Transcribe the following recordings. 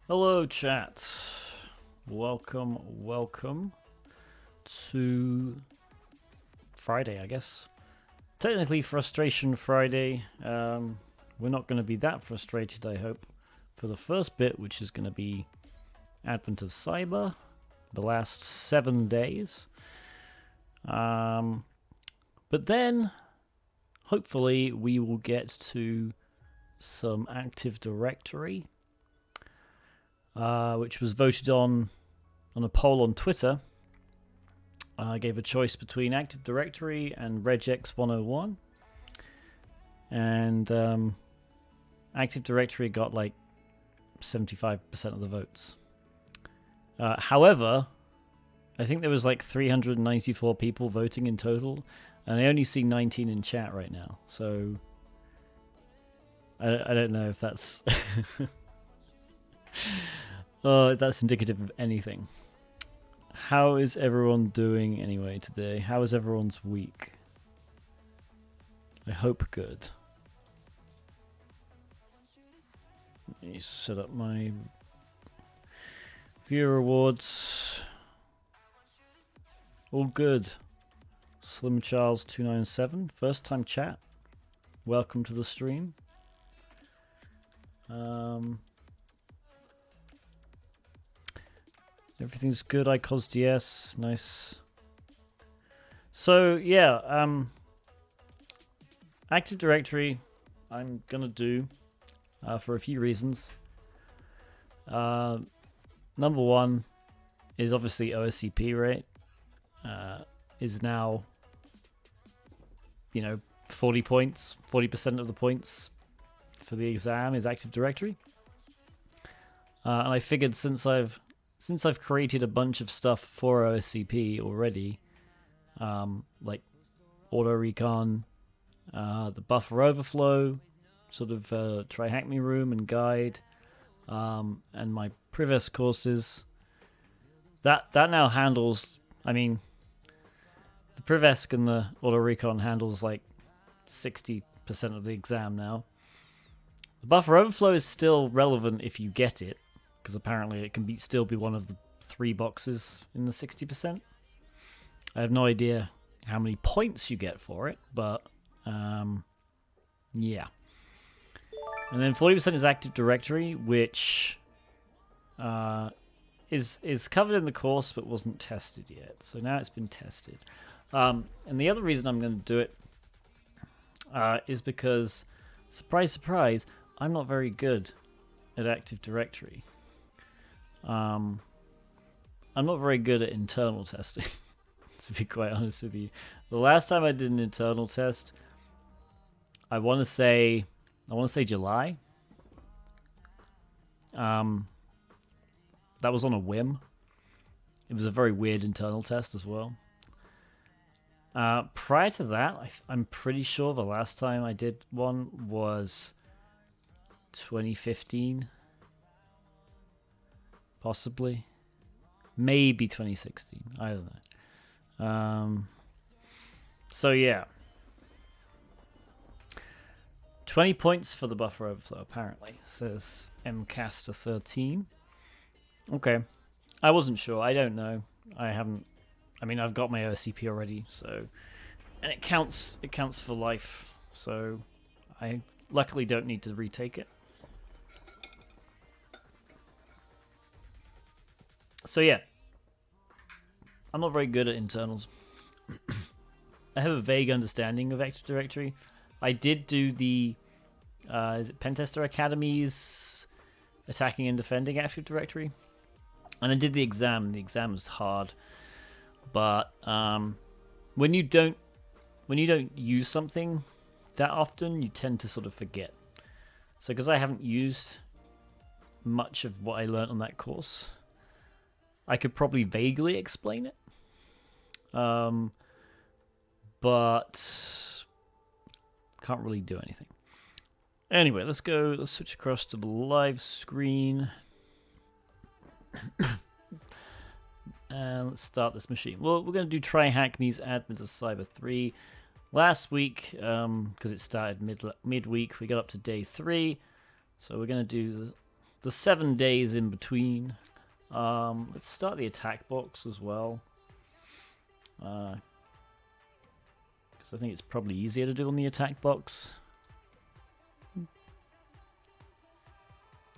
Hello, chat. Welcome to Friday, I guess. Technically, Frustration Friday. We're not going to be that frustrated, I hope, for the first bit, which is going to be Advent of Cyber, the last 7 days. But then, hopefully, we will get to some Active Directory, which was voted on a poll on Twitter. I gave a choice between Active Directory and regex 101. And Active Directory got like 75% of the votes. However, I think there was like 394 people voting in total, and I only see 19 in chat right now. So I don't know if that's that's indicative of anything. How is everyone doing anyway today? How is everyone's week? I hope good. Let me set up my viewer awards. All good. Slim Charles 297, first time chat. Welcome to the stream. Everything's good. ICOS DS, nice. So yeah, Active Directory, I'm gonna do for a few reasons. Number one is obviously OSCP rate is now 40 points, 40% of the points for the exam is Active Directory, and I figured since I've created a bunch of stuff for OSCP already, like auto recon, the buffer overflow, sort of TryHackMe room and guide, and my Prives courses, that now handles. I mean, the Privesk and the auto recon handles like 60% of the exam now. The buffer overflow is still relevant if you get it, because apparently it can still be one of the 3 boxes in the 60%. I have no idea how many points you get for it, but yeah. And then 40% is Active Directory, which is covered in the course but wasn't tested yet. So now it's been tested. And the other reason I'm going to do it is because, surprise, surprise, I'm not very good at Active Directory. I'm not very good at internal testing, to be quite honest with you. The last time I did an internal test, I want to say July. That was on a whim. It was a very weird internal test as well. Prior to that, I'm pretty sure the last time I did one was 2015. Possibly. Maybe 2016. I don't know. So yeah. 20 points for the buffer overflow, apparently, says MCaster13. Okay. I wasn't sure. I don't know. I've got my OSCP already, so, and it counts for life, so I luckily don't need to retake it. So yeah, I'm not very good at internals. I have a vague understanding of Active Directory. I did do the is it Pentester Academy's attacking and defending Active Directory, and I did the exam. The exam was hard, but when you don't use something that often, you tend to sort of forget. So because I haven't used much of what I learned on that course, I could probably vaguely explain it, but can't really do anything. Anyway, let's switch across to the live screen. And let's start this machine. Well, we're going to do TryHackMe's Advent of Cyber 3. Last week, because it started midweek, we got up to day 3. So we're going to do the 7 days in between. Let's start the attack box as well. Because I think it's probably easier to do on the attack box.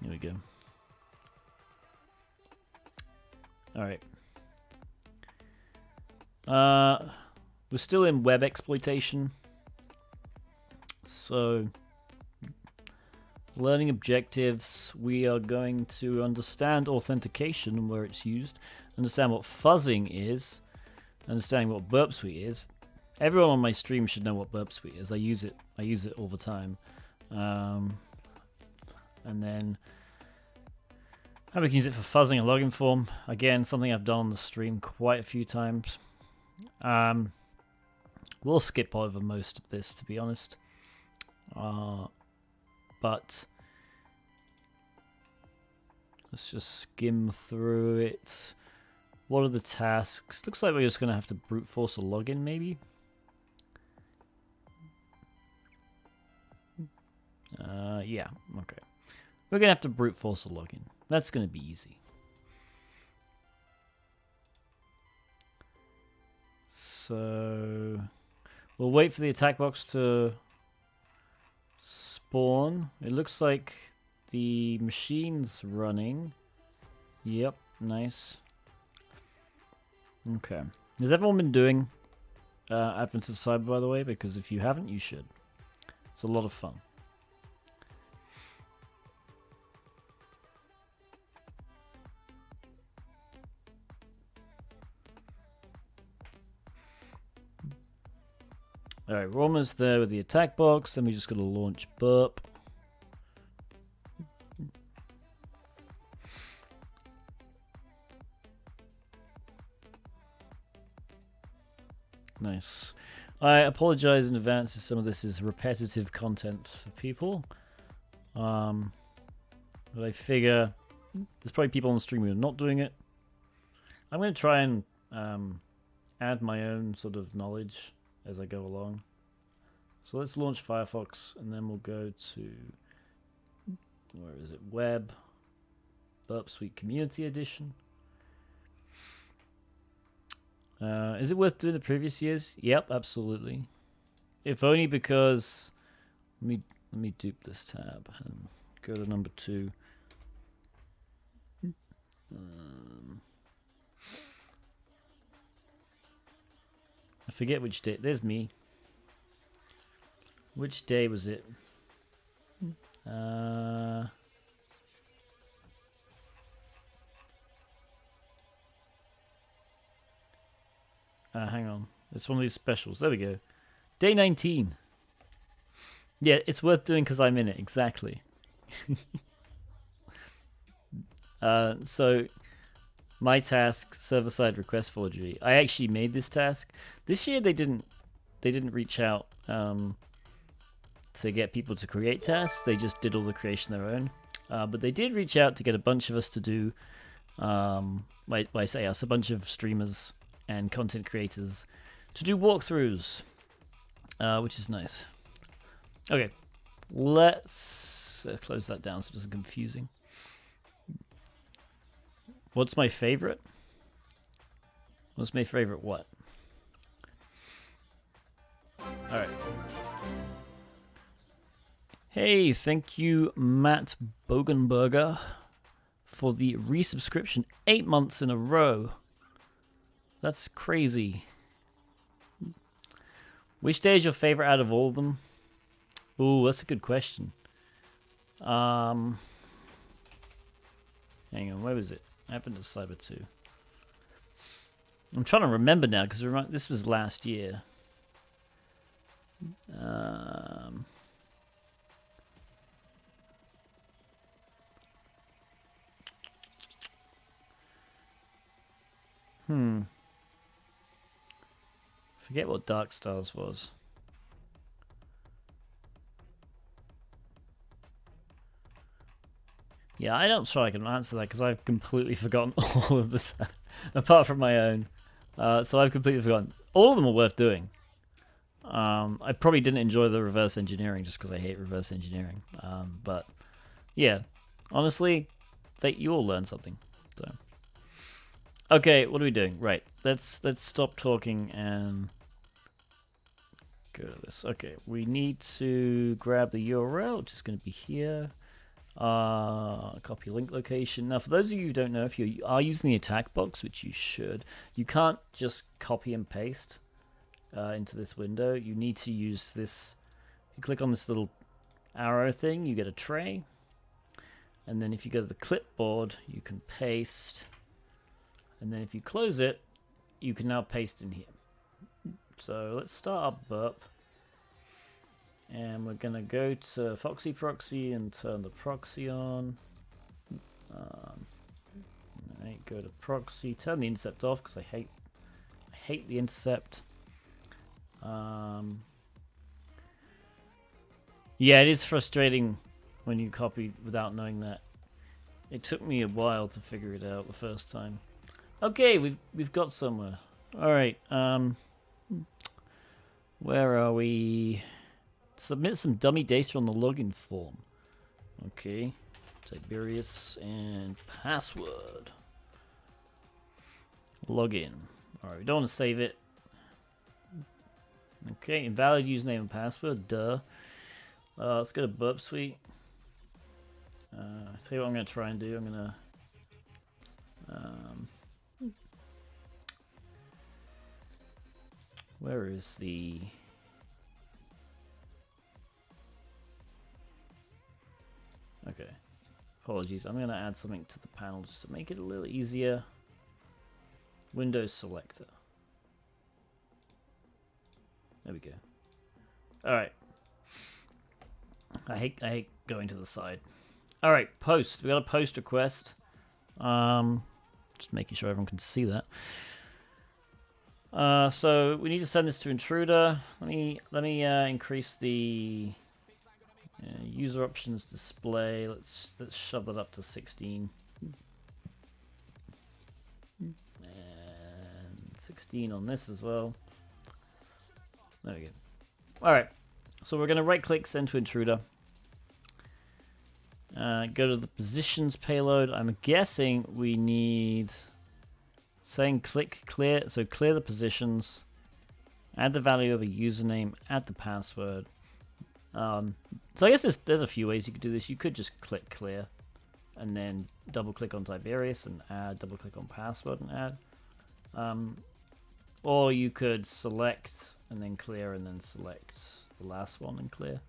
Here we go. Alright. We're still in web exploitation. So, learning objectives, we are going to understand authentication and where it's used, understand what fuzzing is, understanding what burp suite is. Everyone on my stream should know what burp suite is. I use it all the time. And then how we can use it for fuzzing a login form. Again, something I've done on the stream quite a few times. We'll skip over most of this, to be honest. But let's just skim through it. What are the tasks? Looks like we're just going to have to brute force a login, maybe. Yeah, okay. We're going to have to brute force a login. That's going to be easy. So we'll wait for the attack box to spawn. It looks like the machine's running. Yep, nice. Okay. Has everyone been doing Advent of Cyber, by the way? Because if you haven't, you should. It's a lot of fun. Alright, we're almost there with the attack box. Then we just got to launch burp. Nice. I apologize in advance if some of this is repetitive content for people. But I figure there's probably people on the stream who are not doing it. I'm going to try and add my own sort of knowledge as I go along. So let's launch Firefox and then we'll go to, where is it, Web, Burp Suite Community Edition. Is it worth doing the previous years? Yep, absolutely. If only because, let me dupe this tab and go to number 2. I forget which day. There's me. Which day was it? Hang on. It's one of these specials. There we go. Day 19. Yeah, it's worth doing because I'm in it. Exactly. So my task, server-side request forgery. I actually made this task. This year they didn't reach out to get people to create tasks. They just did all the creation their own. But they did reach out to get a bunch of us to do, I say us, a bunch of streamers and content creators to do walkthroughs, which is nice. Okay, let's close that down so it isn't confusing. What's my favorite? What's my favorite what? Alright. Hey, thank you, Matt Bogenberger, for the resubscription 8 months in a row. That's crazy. Which day is your favorite out of all of them? Ooh, that's a good question. Hang on, where was it? Advent of Cyber 2. I'm trying to remember now because this was last year. Forget what Dark Stars was. Yeah, I'm not sure I can answer that because I've completely forgotten all of this, apart from my own. So I've completely forgotten. All of them are worth doing. I probably didn't enjoy the reverse engineering just because I hate reverse engineering. But yeah, honestly, that you all learned something. So, okay, what are we doing? Right, let's stop talking and go to this. Okay, we need to grab the URL, which is going to be here. Copy link location. Now, for those of you who don't know, if you are using the attack box, which you should, you can't just copy and paste into this window. You need to use this. You click on this little arrow thing, you get a tray. And then if you go to the clipboard, you can paste. And then if you close it, you can now paste in here. So let's start our burp. And we're going to go to Foxy Proxy and turn the proxy on. Alright, go to proxy, turn the intercept off because I hate the intercept. Yeah, it is frustrating when you copy without knowing that. It took me a while to figure it out the first time. Okay, we've got somewhere. All right. Where are we? Submit some dummy data on the login form. Okay. Tiberius and password. Login. All right. We don't want to save it. Okay. Invalid username and password. Duh. Let's go to Burp Suite. I'll tell you what I'm going to try and do. I'm going to where is the okay, apologies, I'm going to add something to the panel just to make it a little easier. Windows selector, there we go. Alright, I hate going to the side. Alright, post. We got a post request. Just making sure everyone can see that. So we need to send this to intruder. Let me increase the user options display. Let's shove that up to 16. And 16 on this as well. There we go. Alright. So we're gonna right click, send to intruder. Go to the positions payload. I'm guessing we need saying click clear. So clear the positions, add the value of a username, add the password. So I guess there's a few ways you could do this. You could just click clear and then double click on Tiberius and add, double click on password and add. Or you could select and then clear and then select the last one and clear.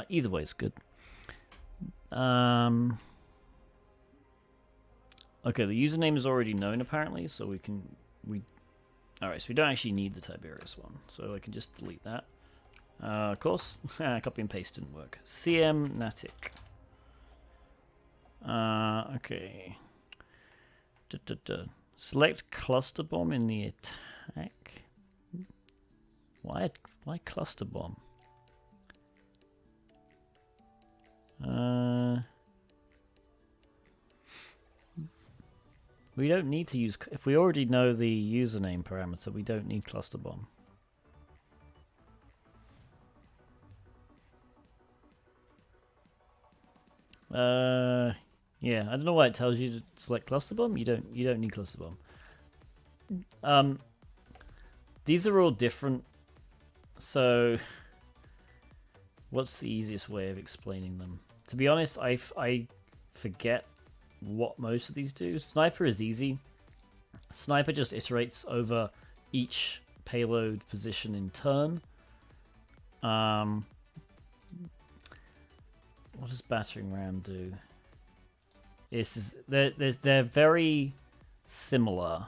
Either way is good. Okay, the username is already known apparently, so alright, so we don't actually need the Tiberius one, so I can just delete that. Of course, copy and paste didn't work. CM Natic. Okay. Select cluster bomb in the attack. Why cluster bomb? We don't need to use, if we already know the username parameter, we don't need cluster bomb. Yeah, I don't know why it tells you to select cluster bomb. You don't need cluster bomb. These are all different. So what's the easiest way of explaining them? To be honest, I forget what most of these do. Sniper is easy. Sniper just iterates over each payload position in turn. What does battering ram do? They're very similar.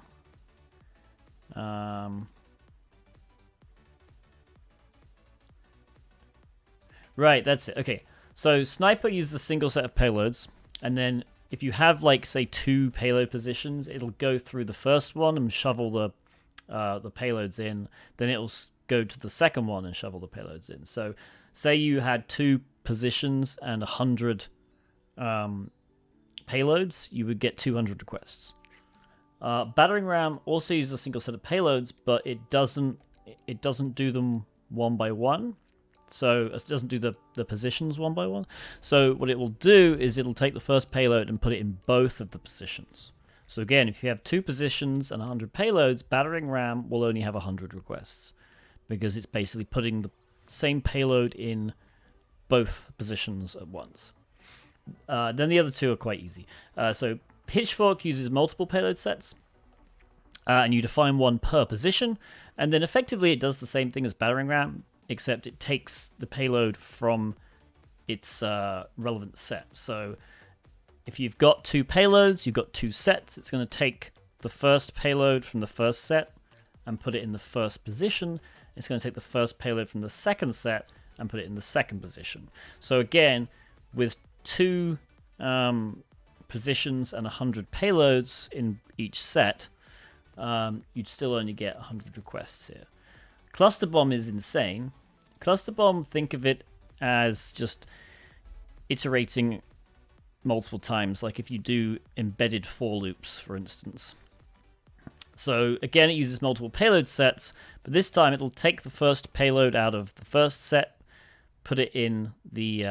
Right, that's it. Okay, so Sniper uses a single set of payloads, and then if you have, like, say, 2 payload positions, it'll go through the first one and shovel the payloads in. Then it'll go to the second one and shovel the payloads in. So, say you had 2 positions and 100 payloads, you would get 200 requests. Battering ram also uses a single set of payloads, but it doesn't do them one by one. So it doesn't do the positions one by one. So what it will do is it'll take the first payload and put it in both of the positions. So again, if you have 2 positions and 100 payloads, battering ram will only have 100 requests because it's basically putting the same payload in both positions at once. Then the other 2 are quite easy. So Pitchfork uses multiple payload sets, and you define one per position, and then effectively it does the same thing as battering ram, except it takes the payload from its relevant set. So if you've got 2 payloads, you've got 2 sets, it's going to take the first payload from the first set and put it in the first position. It's going to take the first payload from the second set and put it in the second position. So again, with 2 positions and 100 payloads in each set, you'd still only get 100 requests here. Cluster bomb is insane. Cluster bomb, think of it as just iterating multiple times, like if you do embedded for loops, for instance. So again, it uses multiple payload sets, but this time it'll take the first payload out of the first set, put it in the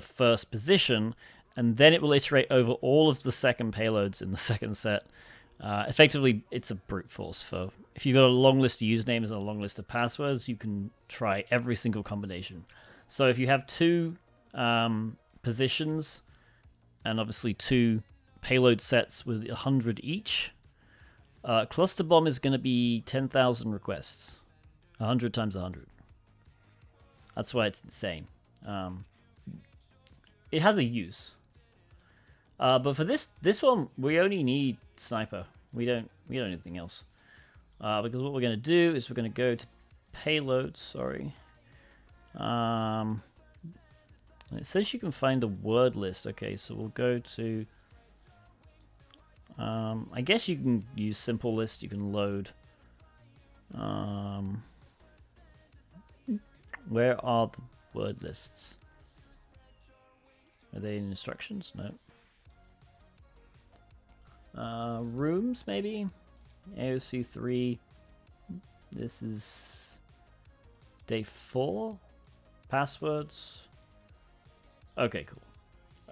first position, and then it will iterate over all of the second payloads in the second set. Effectively, it's a brute force. For if you've got a long list of usernames and a long list of passwords, you can try every single combination. So if you have 2 positions and obviously 2 payload sets with 100 each, cluster bomb is going to be 10,000 requests, 100 times 100. That's why it's insane. It has a use, but for this one, we only need sniper. We don't need anything else, because what we're going to do is we're going to go to payload. Sorry. It says you can find the word list. Okay, so we'll go to... I guess you can use simple list. You can load... where are the word lists? Are they in instructions? No. Rooms, maybe? AOC 3. This is... day 4? Passwords? Okay, cool.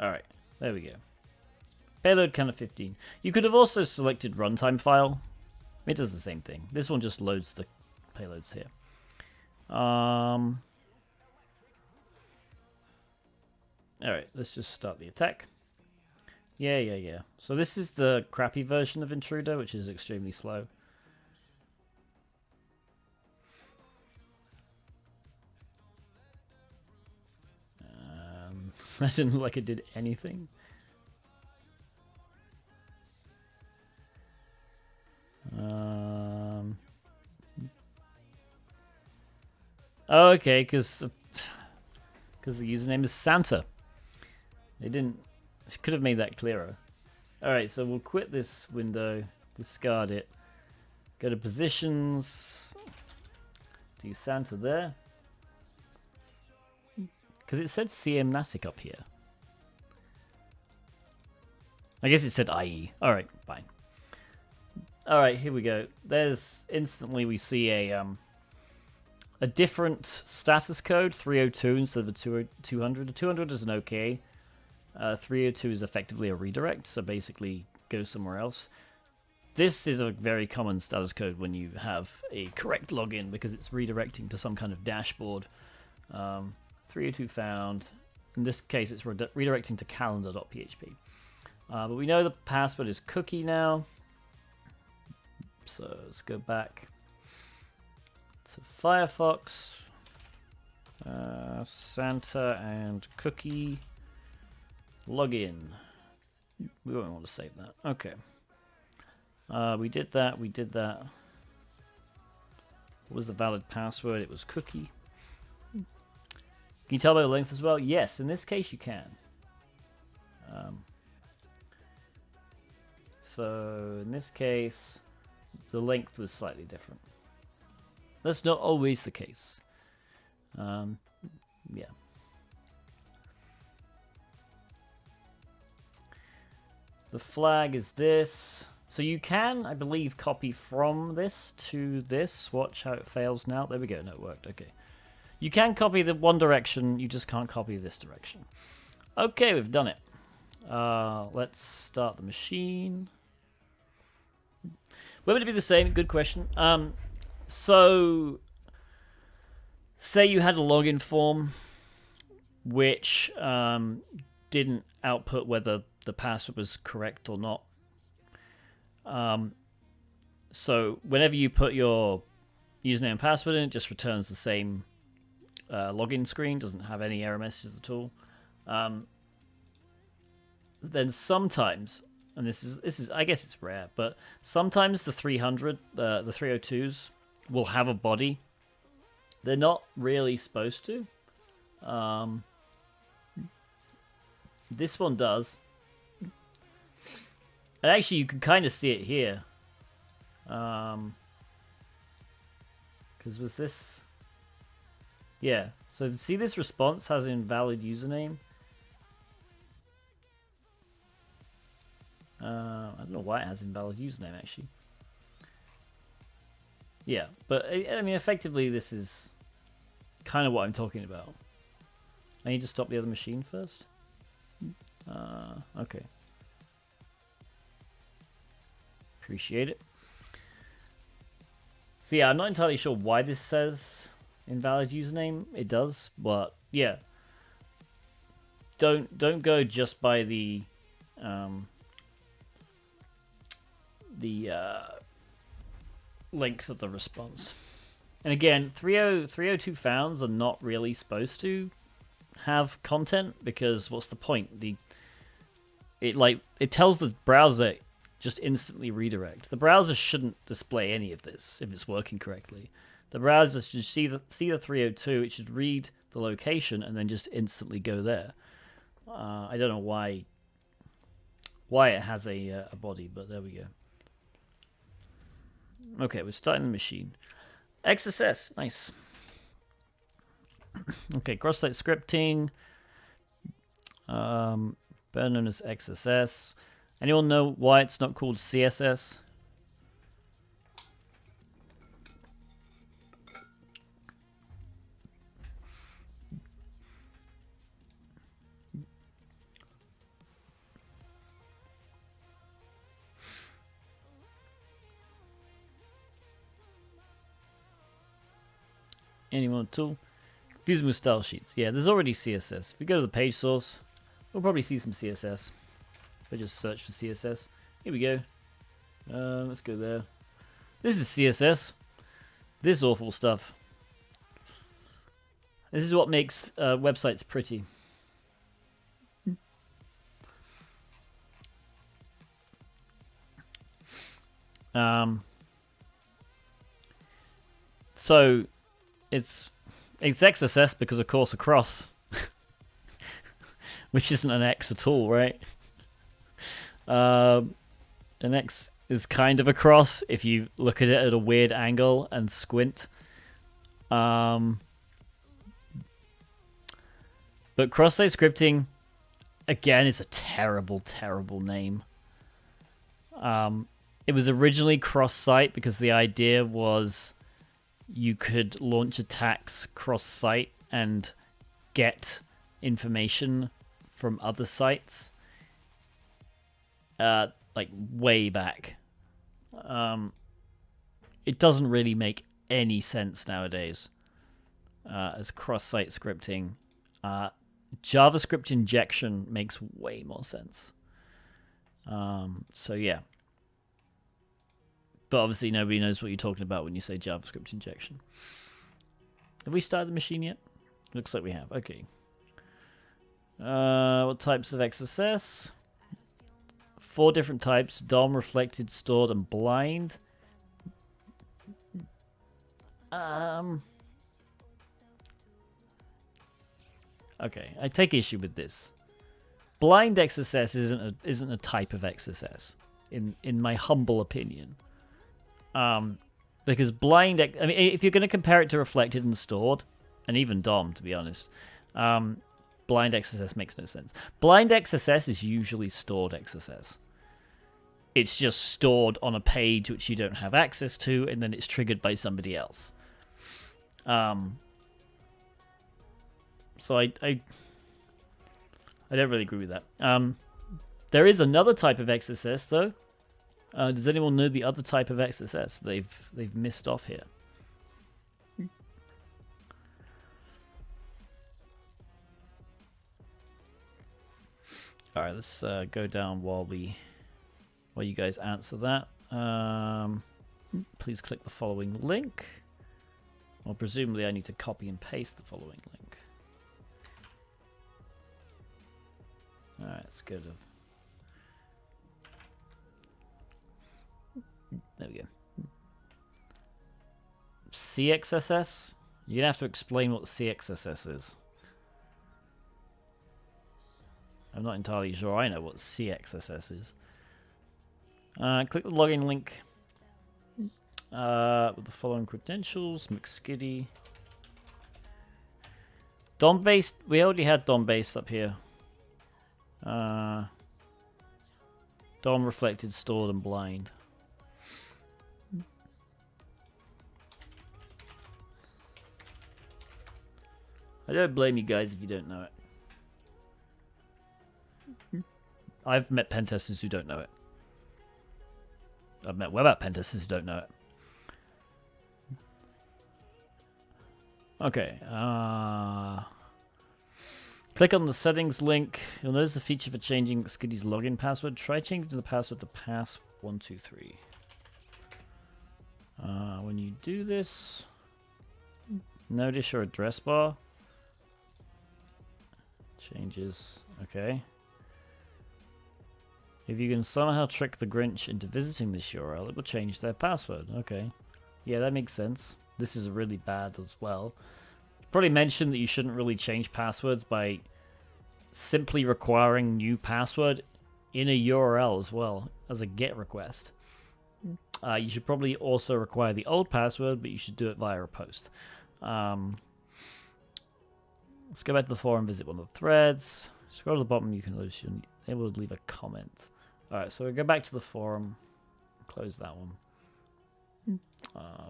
Alright, there we go. Payload count of 15. You could have also selected runtime file. It does the same thing. This one just loads the payloads here. Alright, let's just start the attack. Yeah. So this is the crappy version of Intruder, which is extremely slow. That didn't look like it did anything. Oh, okay, because the username is Santa. They could have made that clearer. Alright, so we'll quit this window, discard it, go to positions, do Santa there. Because it said CMnatic up here. I guess it said IE. Alright, fine. Alright, here we go. There's instantly we see a different status code, 302 instead of 200. The 200 is an OK. 302 is effectively a redirect, so basically go somewhere else. This is a very common status code when you have a correct login because it's redirecting to some kind of dashboard. 302 found. In this case, it's redirecting to calendar.php. But we know the password is cookie now. So let's go back to Firefox. Santa and cookie. Login. We won't want to save that. Okay. We did that. What was the valid password? It was cookie. Can you tell by the length as well? Yes, in this case you can. So in this case, the length was slightly different. That's not always the case. Yeah. The flag is this. So you can, I believe, copy from this to this. Watch how it fails now. There we go. No, it worked. Okay. You can copy the one direction, you just can't copy this direction. Okay, we've done it. Let's start the machine. Where would it be the same? Good question. So, say you had a login form which didn't output whether the password was correct or not. So whenever you put your username and password in, it just returns the same login screen, doesn't have any error messages at all. Then sometimes, and this is I guess it's rare, but sometimes the 302s will have a body. They're not really supposed to. This one does. And actually, you can kind of see it here. Because was this... Yeah, so see this response has an invalid username. I don't know why it has invalid username, actually. Yeah, but I mean, effectively, this is kind of what I'm talking about. I need to stop the other machine first. Okay. Appreciate it. So yeah, I'm not entirely sure why this says invalid username. It does, but yeah. Don't go just by the length of the response. And again, 302 founds are not really supposed to have content, because what's the point? It tells the browser just instantly redirect. The browser shouldn't display any of this if it's working correctly. The browser should see the 302, it should read the location and then just instantly go there. I don't know why it has a body, but there we go. Okay, we're starting the machine. XSS, nice. Okay, cross-site scripting, better known as XSS. Anyone know why it's not called CSS? Anyone at all? Confusing with style sheets. Yeah, there's already CSS. If we go to the page source, we'll probably see some CSS. I just search for CSS. Here we go. Let's go there. This is CSS. This awful stuff. This is what makes websites pretty. So it's XSS because, of course, across, which isn't an X at all, right? An X is kind of a cross if you look at it at a weird angle and squint. But cross-site scripting, again, is a terrible, terrible name. It was originally cross-site because the idea was you could launch attacks cross-site and get information from other sites. Like way back. It doesn't really make any sense nowadays as cross-site scripting. JavaScript injection makes way more sense. So yeah. But obviously nobody knows what you're talking about when you say JavaScript injection. Have we started the machine yet? Looks like we have. Okay. What types of XSS? 4 different types: DOM, reflected, stored, and blind. Okay, I take issue with this. Blind XSS isn't a type of XSS, in my humble opinion. Because blind, I mean, if you're going to compare it to reflected and stored, and even DOM, to be honest, blind XSS makes no sense. Blind XSS is usually stored XSS. It's just stored on a page which you don't have access to, and then it's triggered by somebody else. So I don't really agree with that. There is another type of XSS though. Does anyone know the other type of XSS they've missed off here? All right, let's go down while you guys answer that. Please click the following link. Well, presumably I need to copy and paste the following link. All right, let's go to. There we go. CXSS? You're gonna have to explain what CXSS is. I'm not entirely sure I know what CXSS is. Click the login link with the following credentials. McSkitty. DOM-based. We already had DOM-based up here. DOM reflected, stored, and blind. I don't blame you guys if you don't know it. I've met pen testers who don't know it. I've met web app pen testers who don't know it. Okay. Click on the settings link. You'll notice the feature for changing Skiddy's login password. Try changing the password to pass123. When you do this, notice your address bar changes. Okay. If you can somehow trick the Grinch into visiting this URL, it will change their password. Okay. Yeah, that makes sense. This is really bad as well. Probably mentioned that you shouldn't really change passwords by simply requiring new password in a URL as well as a GET request. You should probably also require the old password, but you should do it via a post. Let's go back to the forum, visit one of the threads. Scroll to the bottom, you can notice you're able to leave a comment. Alright, so we go back to the forum, close that one.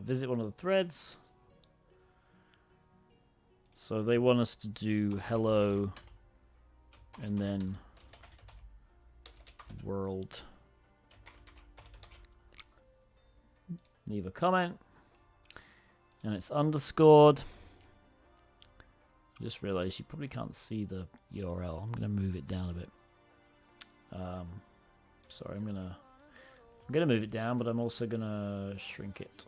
Visit one of the threads. So they want us to do hello and then world. Leave a comment. And it's underscored. I just realized you probably can't see the URL. I'm going to move it down a bit. Sorry, I'm gonna move it down, but I'm also gonna shrink it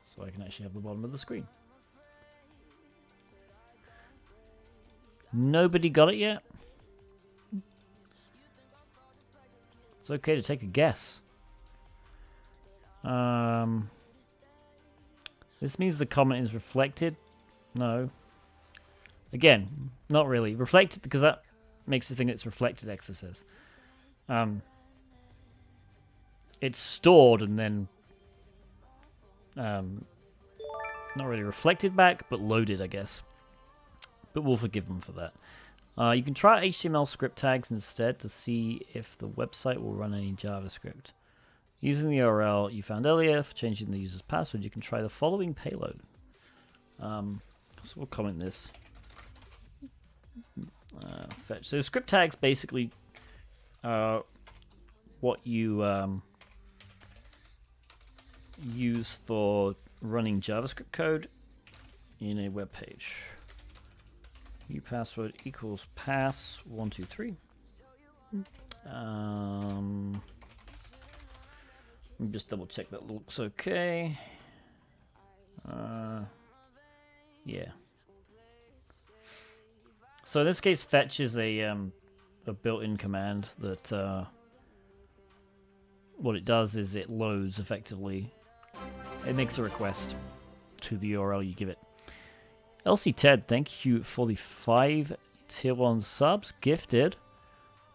so I can actually have the bottom of the screen. Nobody got it yet? It's okay to take a guess. This means the comment is reflected. No. Again, not really. Reflected because that makes it think it's reflected XSS. It's stored and then not really reflected back, but loaded, I guess. But we'll forgive them for that. You can try HTML script tags instead to see if the website will run any JavaScript. Using the URL you found earlier for changing the user's password, you can try the following payload. So we'll comment this. Fetch. So script tags basically what you use for running JavaScript code in a web page. New password equals pass123. Let me just double check that looks okay. Yeah. So in this case, fetch is a built-in command that what it does is it loads effectively. It makes a request to the URL you give it. LC Ted, thank you for the 5 tier 1 subs gifted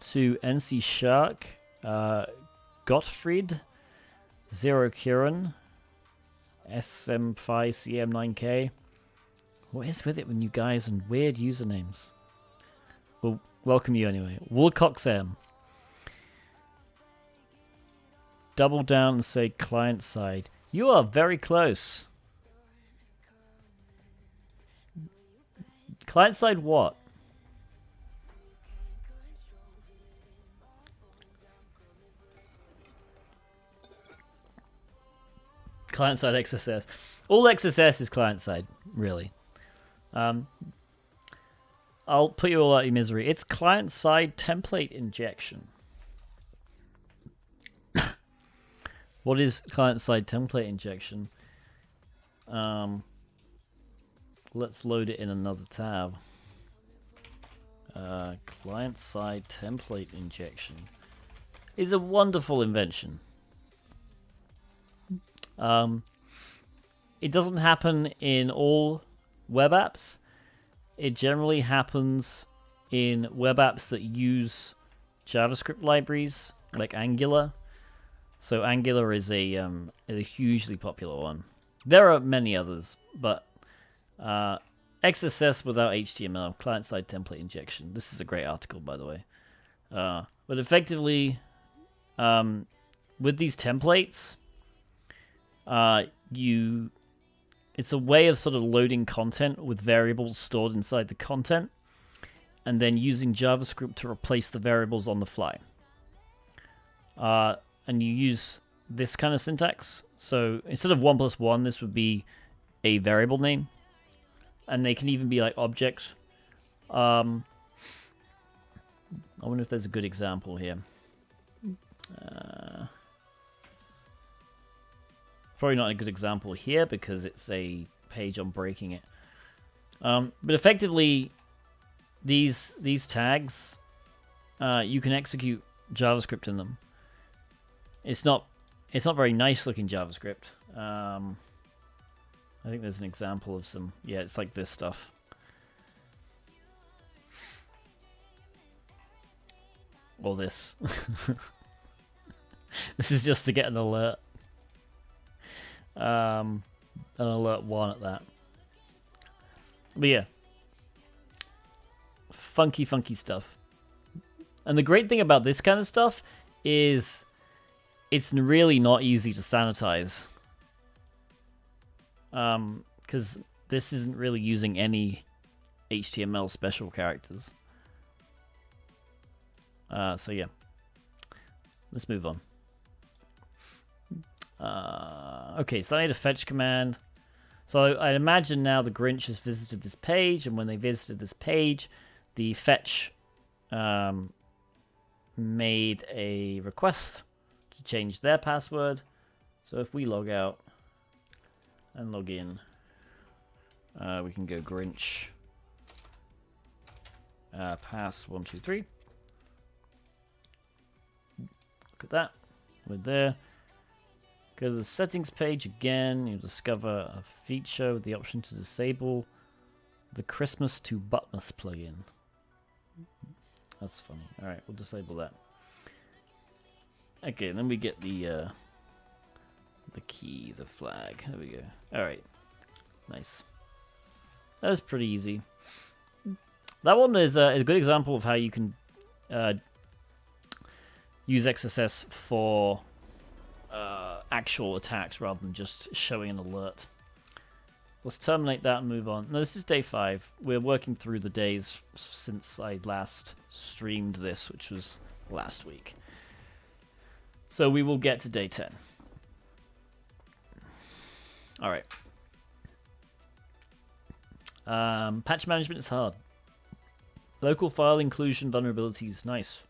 to NC Shark, Gottfried, Zero Kieran, SM5CM9K. What is with it when you guys and weird usernames? Well, welcome you anyway. Woolcoxm. Double down and say client side. You are very close. Client-side what? Client-side XSS. All XSS is client-side, really. I'll put you all out of your misery. It's client-side template injection. What is client-side template injection? Let's load it in another tab. Client-side template injection is a wonderful invention. It doesn't happen in all web apps. It generally happens in web apps that use JavaScript libraries like Angular. So Angular is a hugely popular one. There are many others, but XSS without HTML, client-side template injection. This is a great article, by the way. But effectively, with these templates, it's a way of sort of loading content with variables stored inside the content, and then using JavaScript to replace the variables on the fly. And you use this kind of syntax. So instead of 1 + 1, this would be a variable name. And they can even be like objects. I wonder if there's a good example here. Probably not a good example here because it's a page on breaking it. But effectively, these tags, you can execute JavaScript in them. It's not very nice looking JavaScript. I think there's an example of some. Yeah, it's like this stuff. Or this. This is just to get an alert. An alert 1 at that. But yeah. Funky stuff. And the great thing about this kind of stuff is it's really not easy to sanitize. Because this isn't really using any HTML special characters. So yeah. Let's move on. Okay, so I need a fetch command. So I imagine now the Grinch has visited this page, and when they visited this page, the fetch made a request to change their password. So if we log out and log in, we can go Grinch pass 123. Look at that. We're there. Go to the settings page again. You'll discover a feature with the option to disable the Christmas to Buttmas plugin. That's funny. Alright, we'll disable that. Okay, then we get the key, the flag. There we go. Alright. Nice. That was pretty easy. That one is a good example of how you can use XSS for actual attacks rather than just showing an alert. Let's terminate that and move on. No, this is day 5. We're working through the days since I last streamed this, which was last week. So we will get to day 10. Alright. Patch management is hard. Local file inclusion vulnerabilities. Nice.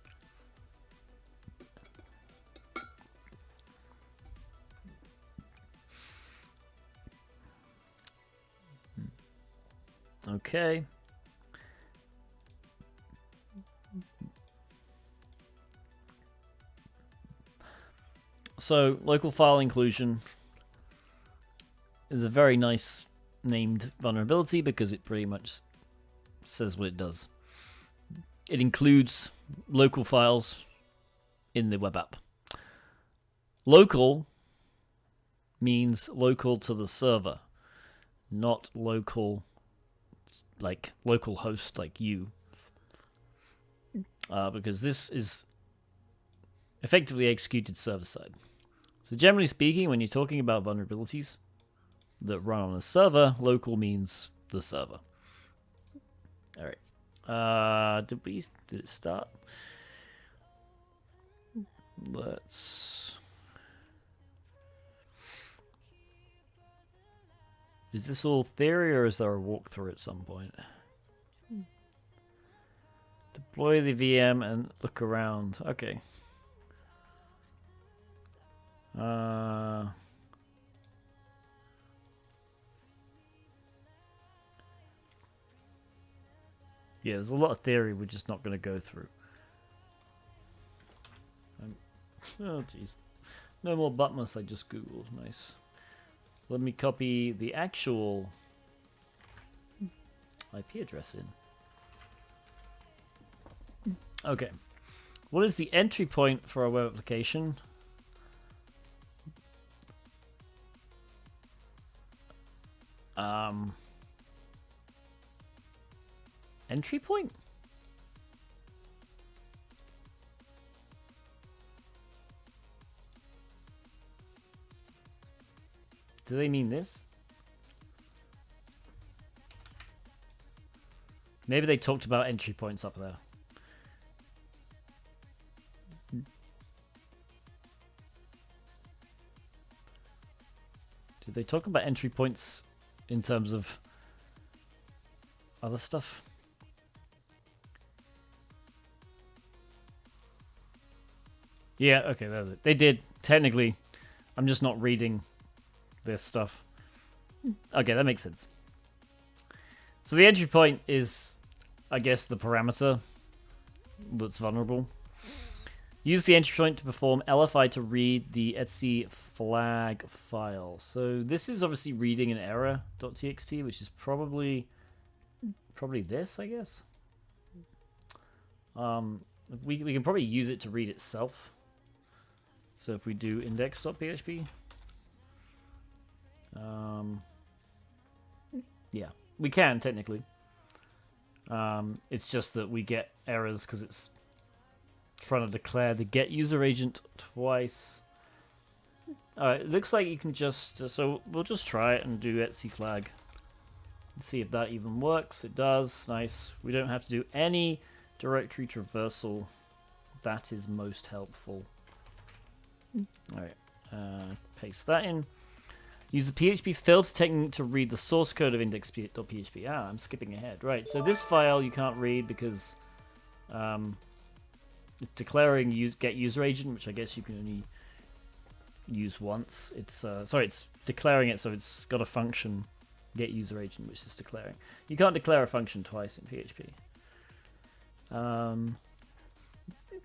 Okay. So, local file inclusion is a very nice named vulnerability because it pretty much says what it does. It includes local files in the web app. Local means local to the server, not local like local host like you, because this is effectively executed server side. So generally speaking, when you're talking about vulnerabilities that run on a server, local means the server. All right. Did it start? Let's. Is this all theory, or is there a walkthrough at some point? Deploy the VM and look around. Okay. Yeah, there's a lot of theory we're just not going to go through. Oh, jeez. No more Butmus, I just googled. Nice. Let me copy the actual IP address in. Okay. What is the entry point for our web application? Entry point? Do they mean this? Maybe they talked about entry points up there. Did they talk about entry points in terms of other stuff? Yeah, okay, they did. Technically, I'm just not reading this stuff. Okay, that makes sense. So the entry point is, I guess, the parameter that's vulnerable. Use the entry point to perform LFI to read the etc flag file. So this is obviously reading an error.txt, which is probably this, I guess. We can probably use it to read itself. So if we do index.php, yeah, we can technically. It's just that we get errors because it's trying to declare the get user agent twice. Alright, it looks like you can just... so we'll just try it and do etc flag. See if that even works. It does. Nice. We don't have to do any directory traversal. That is most helpful. Alright, paste that in. Use the PHP filter technique to read the source code of index.php. Ah, I'm skipping ahead. Right, so this file you can't read because declaring get user agent, which I guess you can only use once. It's it's declaring it, so it's got a function get user agent, which is declaring. You can't declare a function twice in PHP.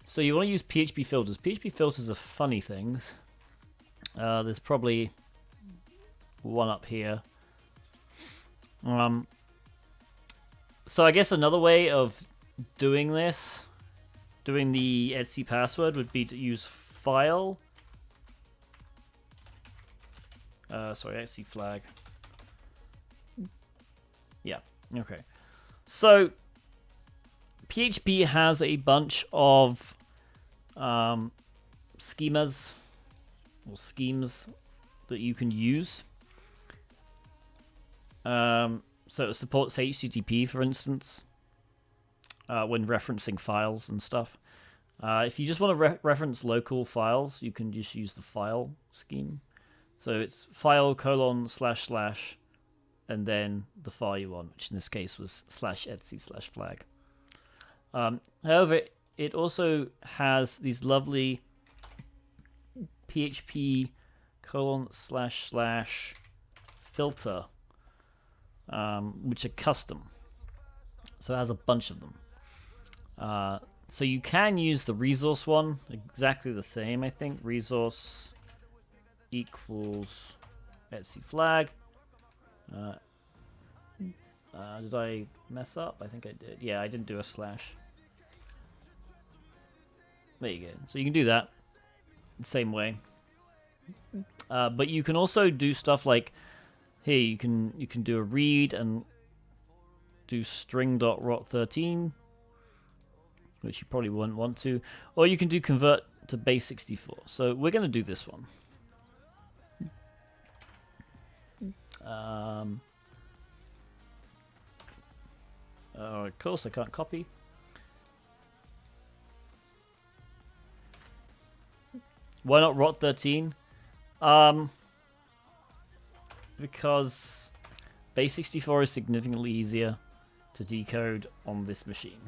So you want to use PHP filters. PHP filters are funny things. There's probably one up here. So I guess another way of doing this, doing the etc password, would be to use file. Etc flag. Yeah. Okay. So PHP has a bunch of schemas or schemes that you can use. So it supports HTTP, for instance, when referencing files and stuff. If you just want to reference local files, you can just use the file scheme. So it's file : / and then the file you want, which in this case was /etc/flag. However, it also has these lovely PHP : / filter, which are custom. So it has a bunch of them. So you can use the resource one, exactly the same, I think. Resource equals etc flag. Did I mess up? I think I did. Yeah, I didn't do a slash. There you go. So you can do that the same way. But you can also do stuff like here. You can do a read and do string.rot13, which you probably wouldn't want to, or you can do convert to base64. So we're going to do this one. Of course, I can't copy. Why not ROT 13? Because base 64 is significantly easier to decode on this machine.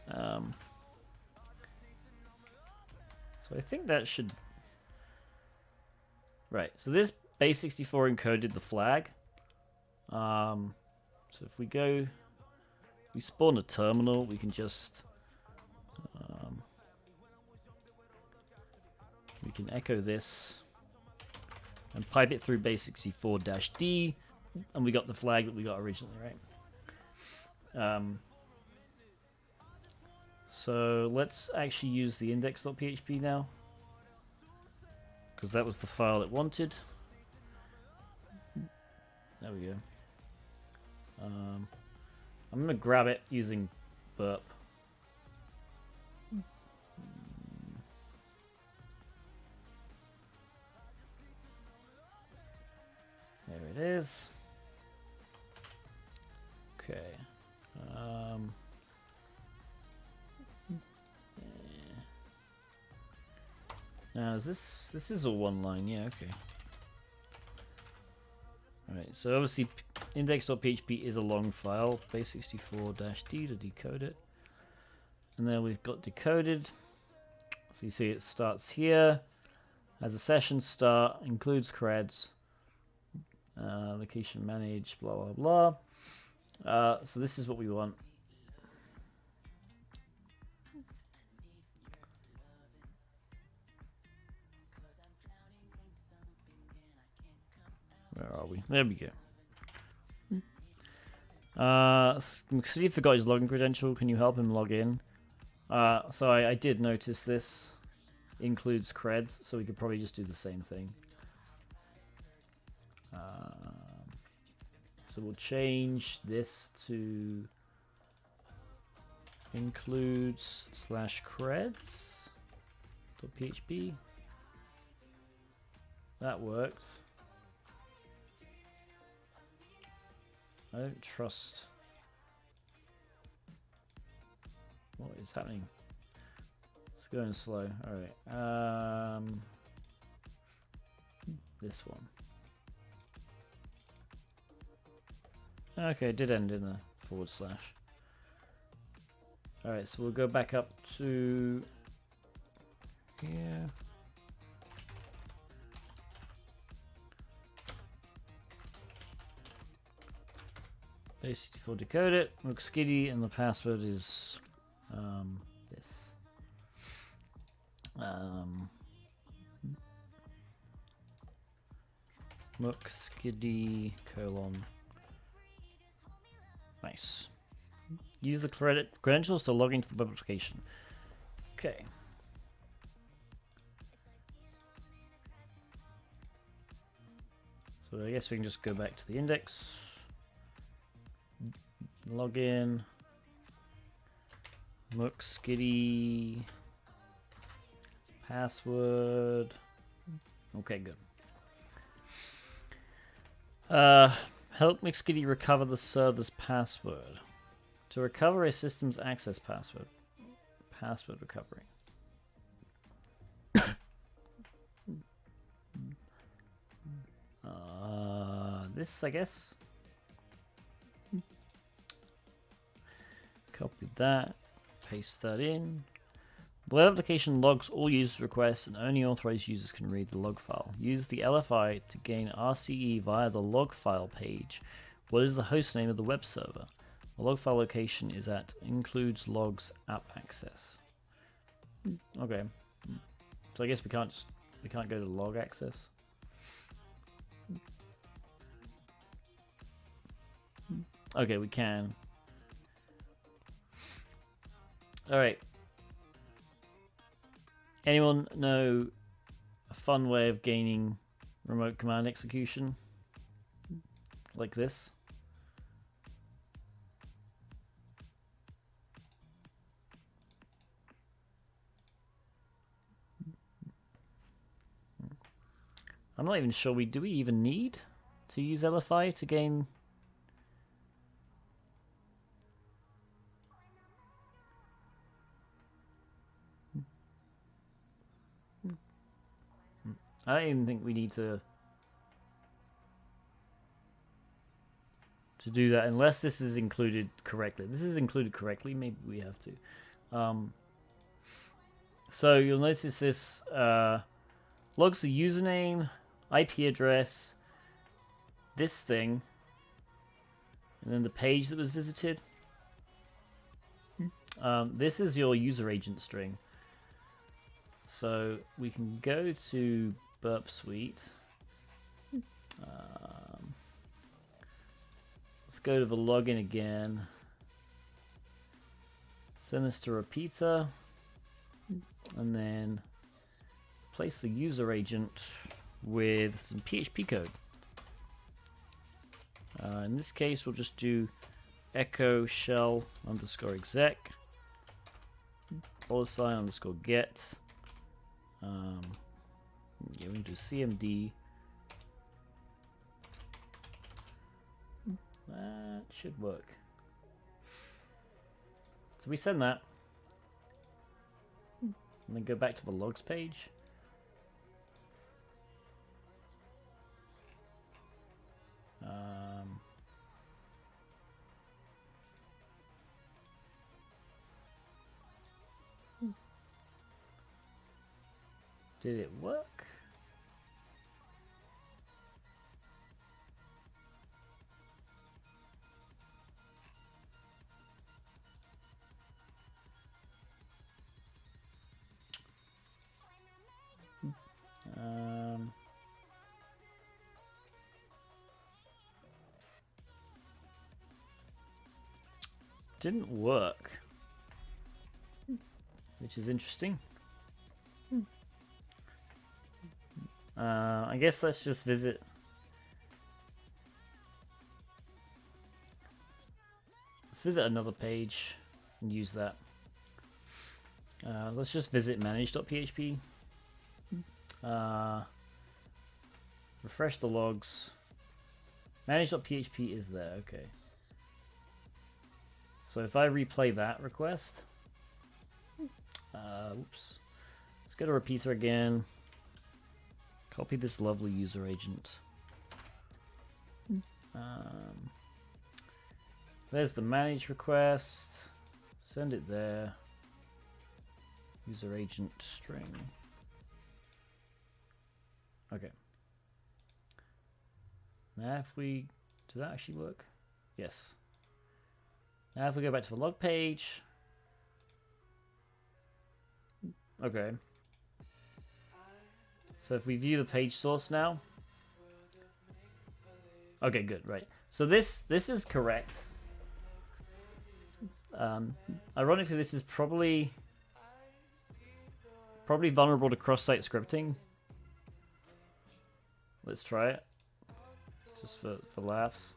So I think that should... Right, so this base 64 encoded the flag. So if we go... We spawn a terminal, we can just... we can echo this and pipe it through base 64-D, and we got the flag that we got originally, right? So let's actually use the index.php now, because that was the file it wanted. There we go. I'm going to grab it using burp. There it is. Okay. Now is this is all one line? Yeah. Okay. All right. So obviously, index.php is a long file. Base 64-D to decode it, and then we've got decoded. So you see it starts here, has a session start, includes creds. Location manage, blah blah blah. So this is what we want. Where are we? There we go. Steve forgot his login credential. Can you help him log in? So I did notice this includes creds, so we could probably just do the same thing. So we'll change this to includes /creds.php. That works. I don't trust what is happening. It's going slow. All right. This one. Okay, it did end in a /. Alright, so we'll go back up to here. Base 64 decode it, looks skiddy, and the password is this. Look skiddy : nice. Use the credentials to log into the web application. Okay. So I guess we can just go back to the index. Log in. Look skiddy. Password. Okay, good. Help McSkitty recover the server's password. To recover a system's access password. Password recovery. This, I guess. Copy that. Paste that in. The web application logs all user requests and only authorized users can read the log file. Use the LFI to gain RCE via the log file page. What is the host name of the web server? The log file location is at includes logs app access. Okay. So I guess we can't go to log access. Okay, we can. Alright. Anyone know a fun way of gaining remote command execution? Like this? I'm not even sure do we even need to use LFI to gain I don't even think we need to do that unless this is included correctly. This is included correctly, maybe we have to. So you'll notice this logs the username, IP address, this thing, and then the page that was visited. This is your user agent string. So we can go to Burp Suite. Let's go to the login again. Send this to repeater. And then place the user agent with some PHP code. In this case, we'll just do echo shell underscore exec $sign_get. Yeah, we can do CMD. That should work. So we send that. And then go back to the logs page. Did it work? Didn't work, which is interesting. I guess let's just visit. Let's visit another page and use that. Let's just visit manage.php. Refresh the logs. Manage.php is there, okay. So if I replay that request, oops. Let's go to repeater again. Copy this lovely user agent. There's the manage request. Send it there. User agent string. Okay. Now if we... Does that actually work? Yes. Now if we go back to the log page. Okay. So if we view the page source now. Okay, good, right. So this is correct. Ironically, this is probably vulnerable to cross-site scripting. Let's try it. Just for laughs.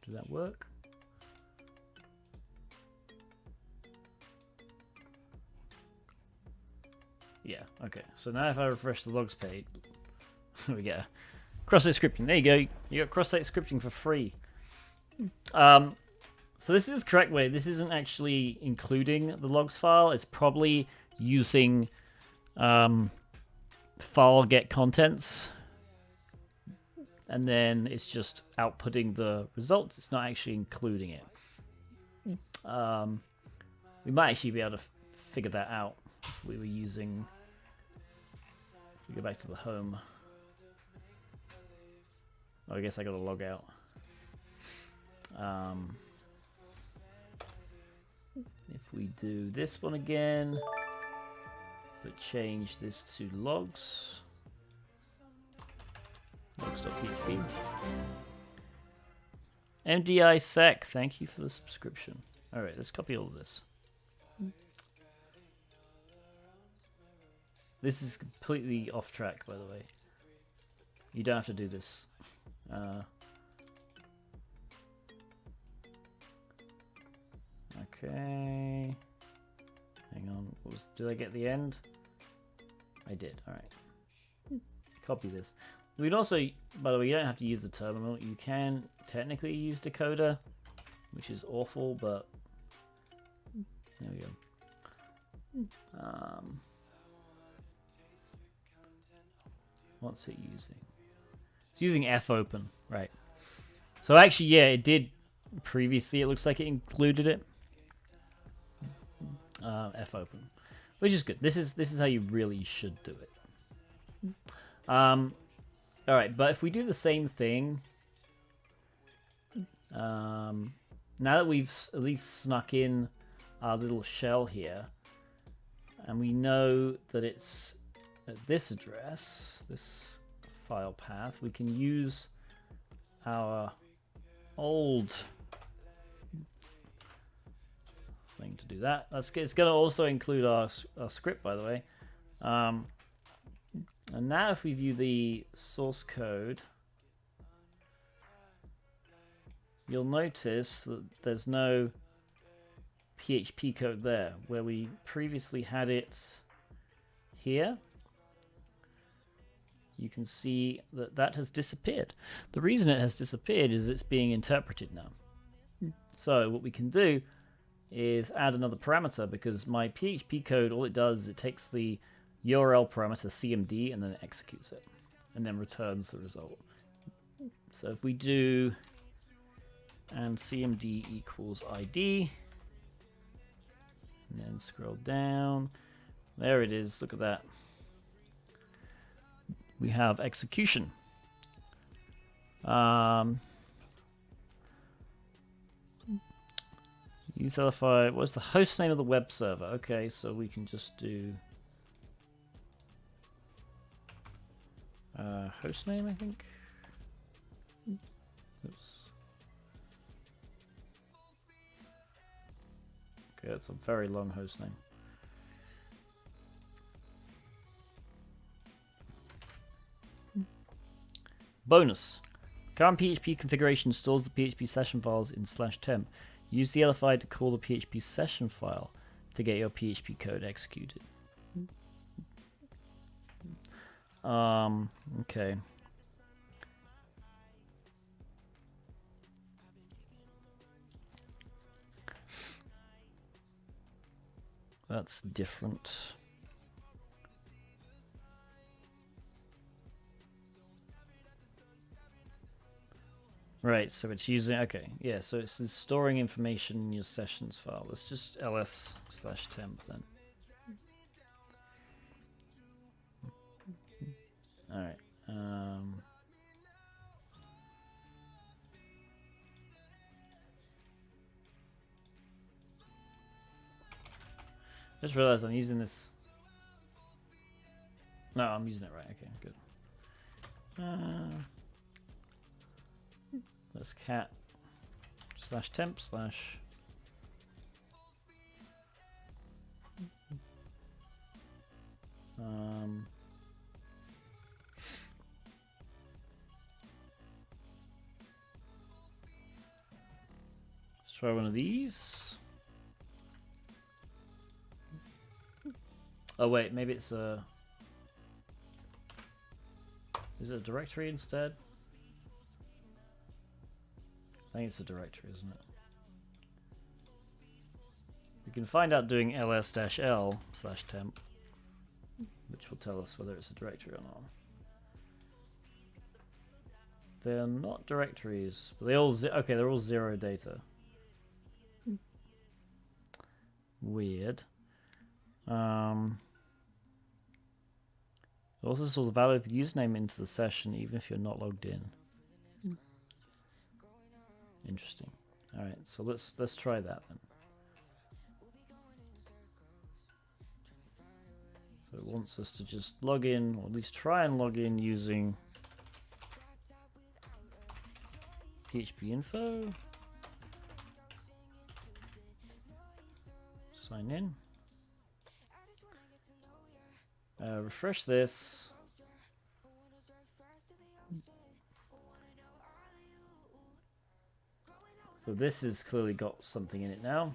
Does that work? Yeah, okay. So now if I refresh the logs page, we get cross-site scripting. There you go. You got cross-site scripting for free. So this is the correct way. This isn't actually including the logs file. It's probably using file get contents. And then it's just outputting the results. It's not actually including it. We might actually be able to figure that out if we were using... If we go back to the home. Oh, I guess I gotta log out. If we do this one again, but change this to logs. Logs.php. MDI sec, thank you for the subscription. Alright, let's copy all of this. This is completely off track, by the way. You don't have to do this. Okay. Hang on. Did I get the end? I did. Alright. Copy this. We'd also, by the way, you don't have to use the terminal. You can technically use decoder, which is awful, but there we go. What's it using? It's using fopen, right? So actually, yeah, it did previously. It looks like it included it. Fopen, which is good. This is how you really should do it. All right, but if we do the same thing, now that we've at least snuck in our little shell here, and we know that it's at this address, this file path, we can use our old thing to do that. It's going to also include our script, by the way. And now if we view the source code, you'll notice that there's no PHP code there, where we previously had it here. You can see that that has disappeared. The reason it has disappeared is it's being interpreted now. So what we can do is add another parameter, because my PHP code, all it does is it takes the URL parameter cmd and then it executes it and then returns the result. So if we do and cmd equals id and then scroll down, there it is. Look at that. We have execution. Use LFI. What's the host name of the web server? Okay, so we can just do host name, I think. Oops. Okay, that's a very long host name. Bonus. Current PHP configuration stores the PHP session files in /temp. Use the LFI to call the PHP session file to get your PHP code executed. Okay. That's different. Right, so it's using, okay, yeah, so it's storing information in your sessions file. Let's just ls/temp then. Alright, just realized I'm using this. No, I'm using it right, okay, good. Let's cat /temp/ let's try one of these. Oh wait, maybe it's a, is it a directory instead? I think it's a directory, isn't it? We can find out doing ls-l/temp, which will tell us whether it's a directory or not. They're not directories, but they all okay. They're all 0 data. Weird. It also stores the value of the username into the session, even if you're not logged in. Interesting. All right, so let's try that then. So it wants us to just log in, or at least try and log in using PHP info. Sign in. Refresh this. So this has clearly got something in it now.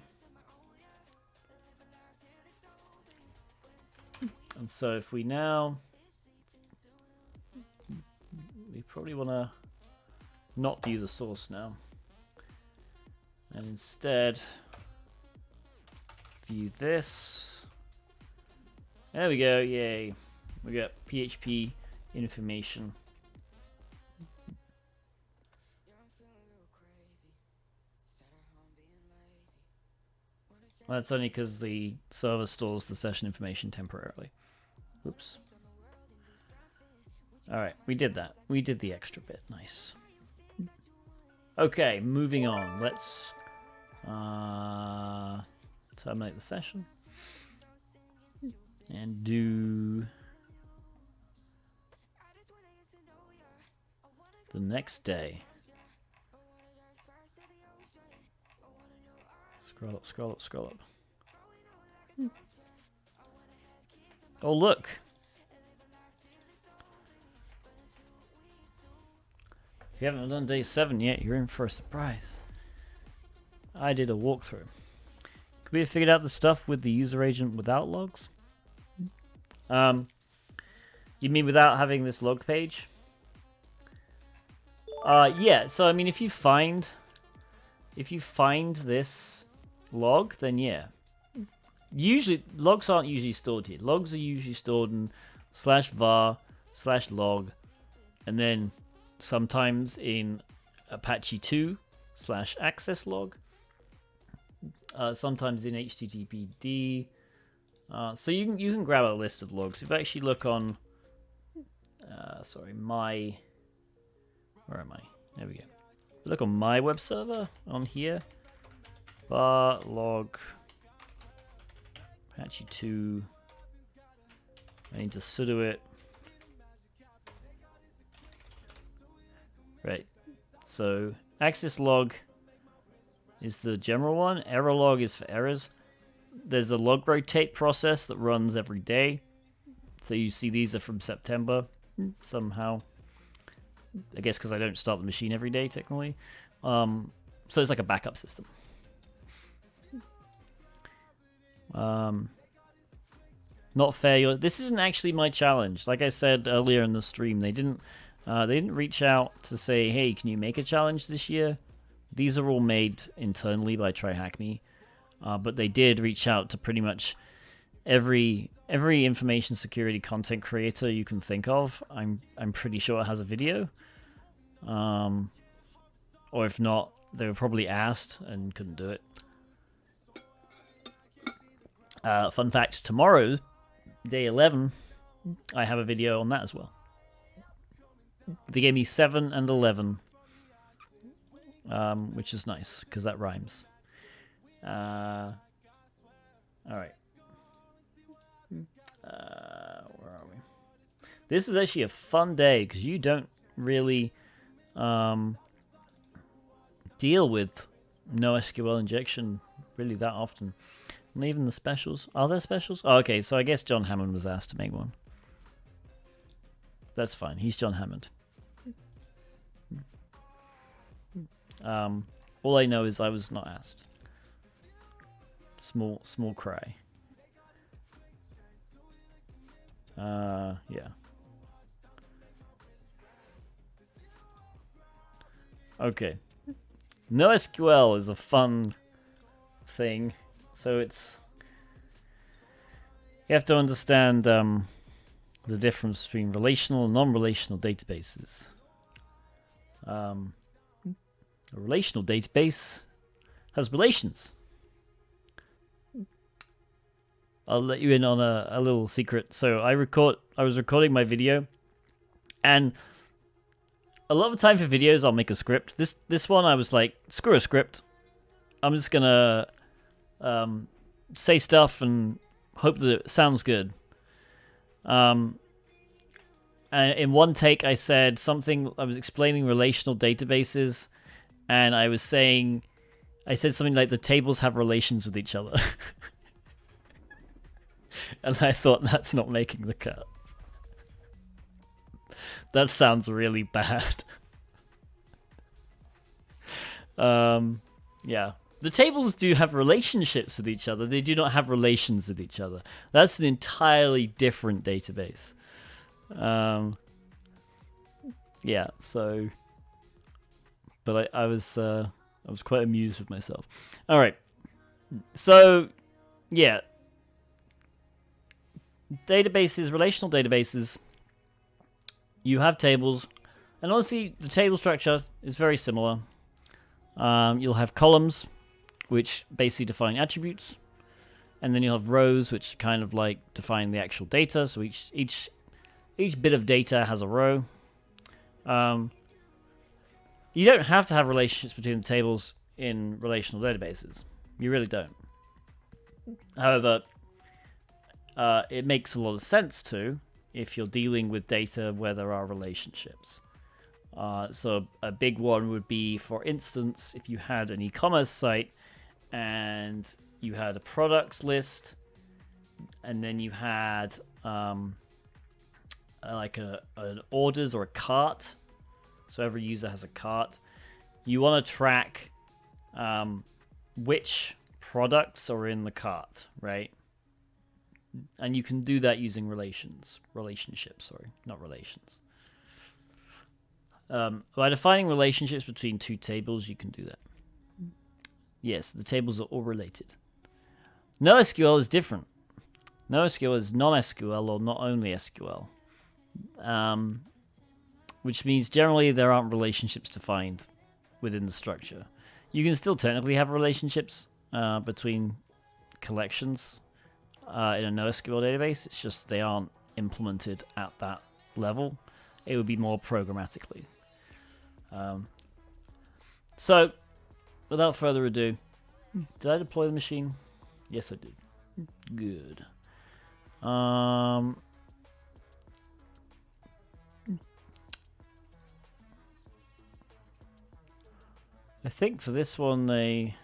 And so if we now probably want to not view the source now. And instead, view this. There we go, yay. We got PHP information. Well, that's only because the server stores the session information temporarily. Oops. Alright, we did that. We did the extra bit. Nice. Okay, moving on. Let's terminate the session. And do the next day. Scroll up, scroll up, scroll up. Oh, look. If you haven't done day 7 yet, you're in for a surprise. I did a walkthrough. Could we have figured out the stuff with the user agent without logs? You mean without having this log page? Yeah, so I mean if you find this log, then yeah. Usually logs aren't usually stored here. Logs are usually stored in /var/log, and then sometimes in Apache 2/access log. Sometimes in HTTPD. So you can grab a list of logs. If you actually look on, where am I? There we go. Look on my web server on here. Var log Apache 2. I need to sudo it. Right. So access log is the general one. Error log is for errors. There's a log rotate process that runs every day. So you see these are from September somehow. I guess because I don't start the machine every day technically. So it's like a backup system. Not fair. This isn't actually my challenge. Like I said earlier in the stream, they didn't reach out to say, hey, can you make a challenge this year? These are all made internally by TryHackMe. But they did reach out to pretty much every information security content creator you can think of. I'm pretty sure it has a video. Or if not, they were probably asked and couldn't do it. Fun fact, tomorrow, day 11, I have a video on that as well. They gave me 7 and 11, which is nice, because that rhymes. Alright. Where are we? This was actually a fun day, because you don't really deal with NoSQL injection really that often. And even the specials. Are there specials? Oh, okay, so I guess John Hammond was asked to make one. That's fine. He's John Hammond. All I know is I was not asked. Small cry. Yeah. Okay. NoSQL is a fun thing. So it's... You have to understand the difference between relational and non-relational databases. A relational database has relations. I'll let you in on a little secret. So I was recording my video, and a lot of the time for videos I'll make a script. This one I was like, screw a script. I'm just gonna say stuff and hope that it sounds good. And in one take I said something, I was explaining relational databases, and I said something like the tables have relations with each other. And I thought, that's not making the cut. That sounds really bad. Yeah. The tables do have relationships with each other. They do not have relations with each other. That's an entirely different database. Yeah, so, but I was quite amused with myself. All right, so yeah, databases, relational databases. You have tables, and honestly, the table structure is very similar. You'll have columns, which basically define attributes, and then you'll have rows, which kind of like define the actual data. So each bit of data has a row. You don't have to have relationships between the tables in relational databases. You really don't. However, it makes a lot of sense to if you're dealing with data where there are relationships. So a big one would be, for instance, if you had an e-commerce site and you had a products list, and then you had like an orders or a cart. So every user has a cart. You want to track which products are in the cart, right? And you can do that using relationships, not relations. By defining relationships between two tables, you can do that. Yes, the tables are all related. NoSQL is different. NoSQL is non-SQL or not only SQL, which means generally there aren't relationships defined within the structure. You can still technically have relationships between collections in a NoSQL database. It's just they aren't implemented at that level. It would be more programmatically. So, without further ado, did I deploy the machine? Yes, I did. Good. I think for this one they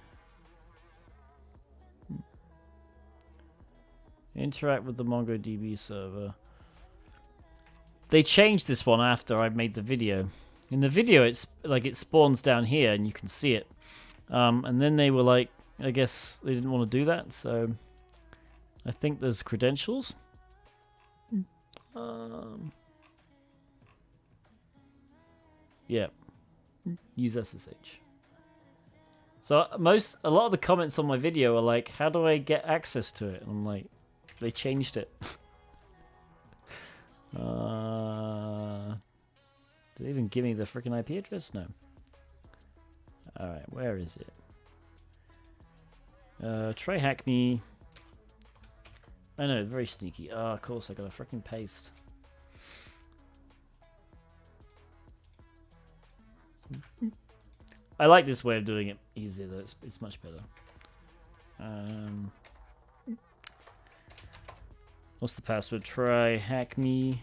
interact with the MongoDB server. They changed this one after I made the video. In the video, it's like it spawns down here and you can see it. And then they were like, I guess they didn't want to do that, so I think there's credentials. Yeah, use SSH. So a lot of the comments on my video are like, how do I get access to it? And I'm like, they changed it. Did they even give me the freaking IP address? No. Alright, where is it? TryHackMe. I know, very sneaky. Oh, of course, I gotta freaking paste. I like this way of doing it easier, though. It's much better. What's the password? TryHackMe.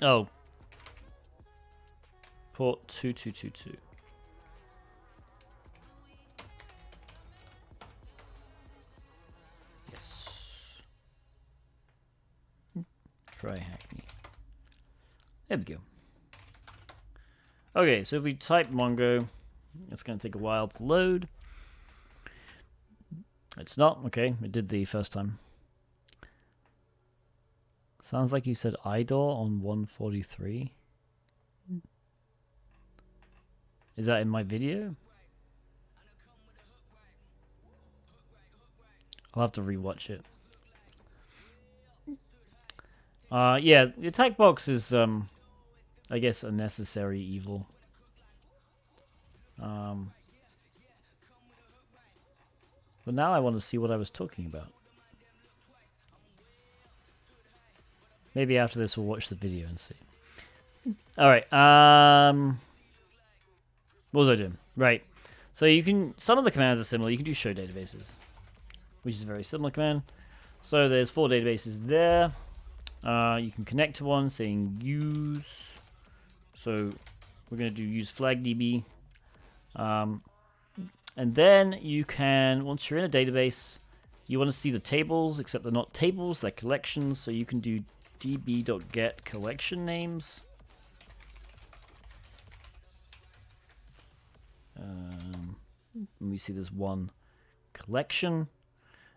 Oh. Port 2222. Yes. TryHackMe. There we go. Okay, so if we type Mongo, it's going to take a while to load. It's not. Okay, it did the first time. Sounds like you said IDOR on 143. Is that in my video? I'll have to rewatch it. Yeah, the attack box is, I guess, a necessary evil. But now I want to see what I was talking about. Maybe after this we'll watch the video and see. Alright, what was I doing? Right. So you can, some of the commands are similar. You can do show databases, which is a very similar command. So there's 4 databases there. You can connect to one saying use. So we're going to do use flagdb. And then you can, once you're in a database, you want to see the tables, except they're not tables, they're collections. So you can do db.get collection names. And we see there's one collection.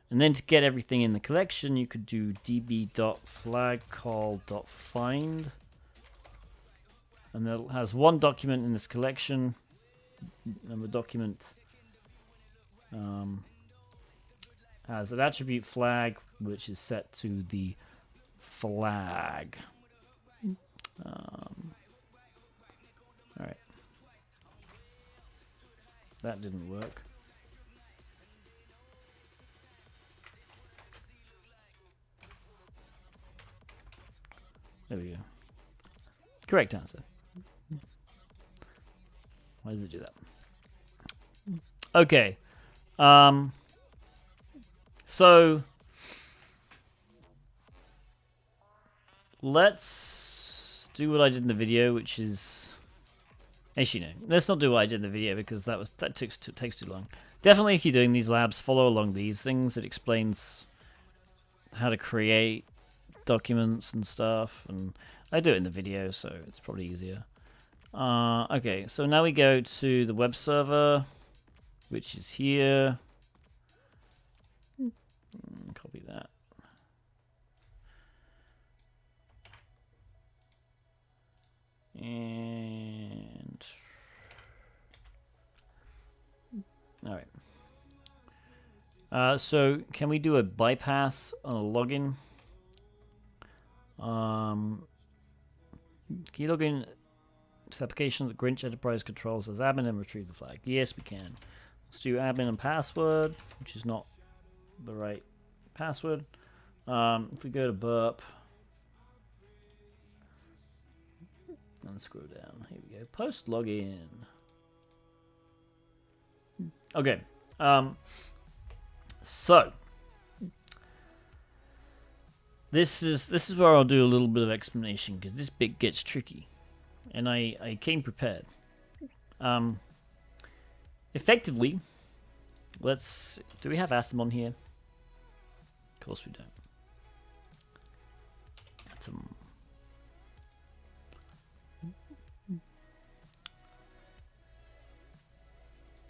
And then to get everything in the collection, you could do db.flagcall.find. And that has one document in this collection. And the document has an attribute flag, which is set to the flag. Alright. That didn't work. There we go. Correct answer. Why does it do that? Okay. So let's do what I did in the video, which is actually no. Let's not do what I did in the video because that takes too long. Definitely, if you're doing these labs, follow along these things. It explains how to create documents and stuff, and I do it in the video, so it's probably easier. Okay, so now we go to the web server, which is here. Copy that. And all right. So can we do a bypass on a login? Can you log in to the application that Grinch Enterprise controls as admin and retrieve the flag? Yes, we can. Let's do admin and password, which is not the right password. If we go to burp and scroll down, here we go. Post login. Okay. So this is where I'll do a little bit of explanation because this bit gets tricky, and I came prepared. Effectively, do we have Atom on here? Of course we don't. Atom.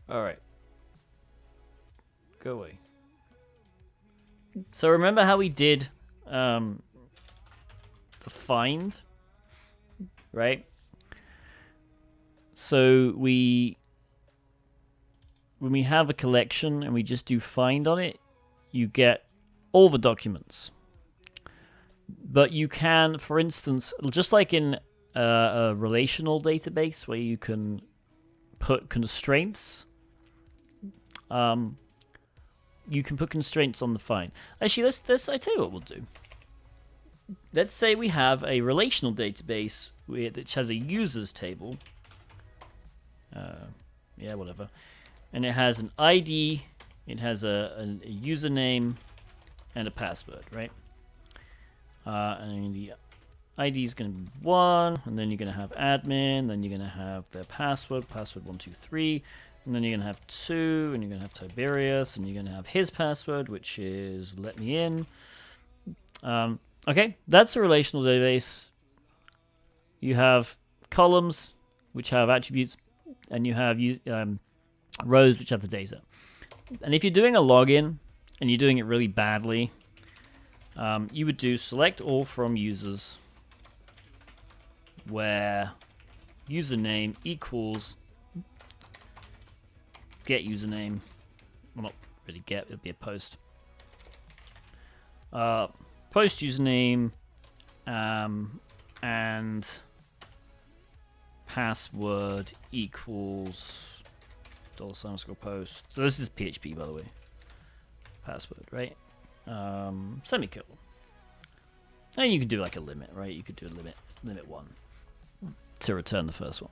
All right. Go away. So remember how we did the find, right? So when we have a collection and we just do find on it, you get all the documents. But you can, for instance, just like in a relational database where you can put constraints, you can put constraints on the find. Actually, I tell you what we'll do. Let's say we have a relational database which has a users table. Yeah, whatever. And it has an ID, it has a username, and a password, right? And the ID is going to be 1, and then you're going to have admin, then you're going to have their password 123, and then you're going to have 2, and you're going to have Tiberius, and you're going to have his password, which is let me in. Okay, that's a relational database. You have columns, which have attributes, and you have rows, which have the data. And if you're doing a login, and you're doing it really badly, you would do select all from users, where username equals get username. Well, not really get, it'll be a post. Post username and password equals $_post. So this is PHP, by the way. Password, right? Semicolon. And you could do like a limit, right? You could do a limit 1 to return the first one.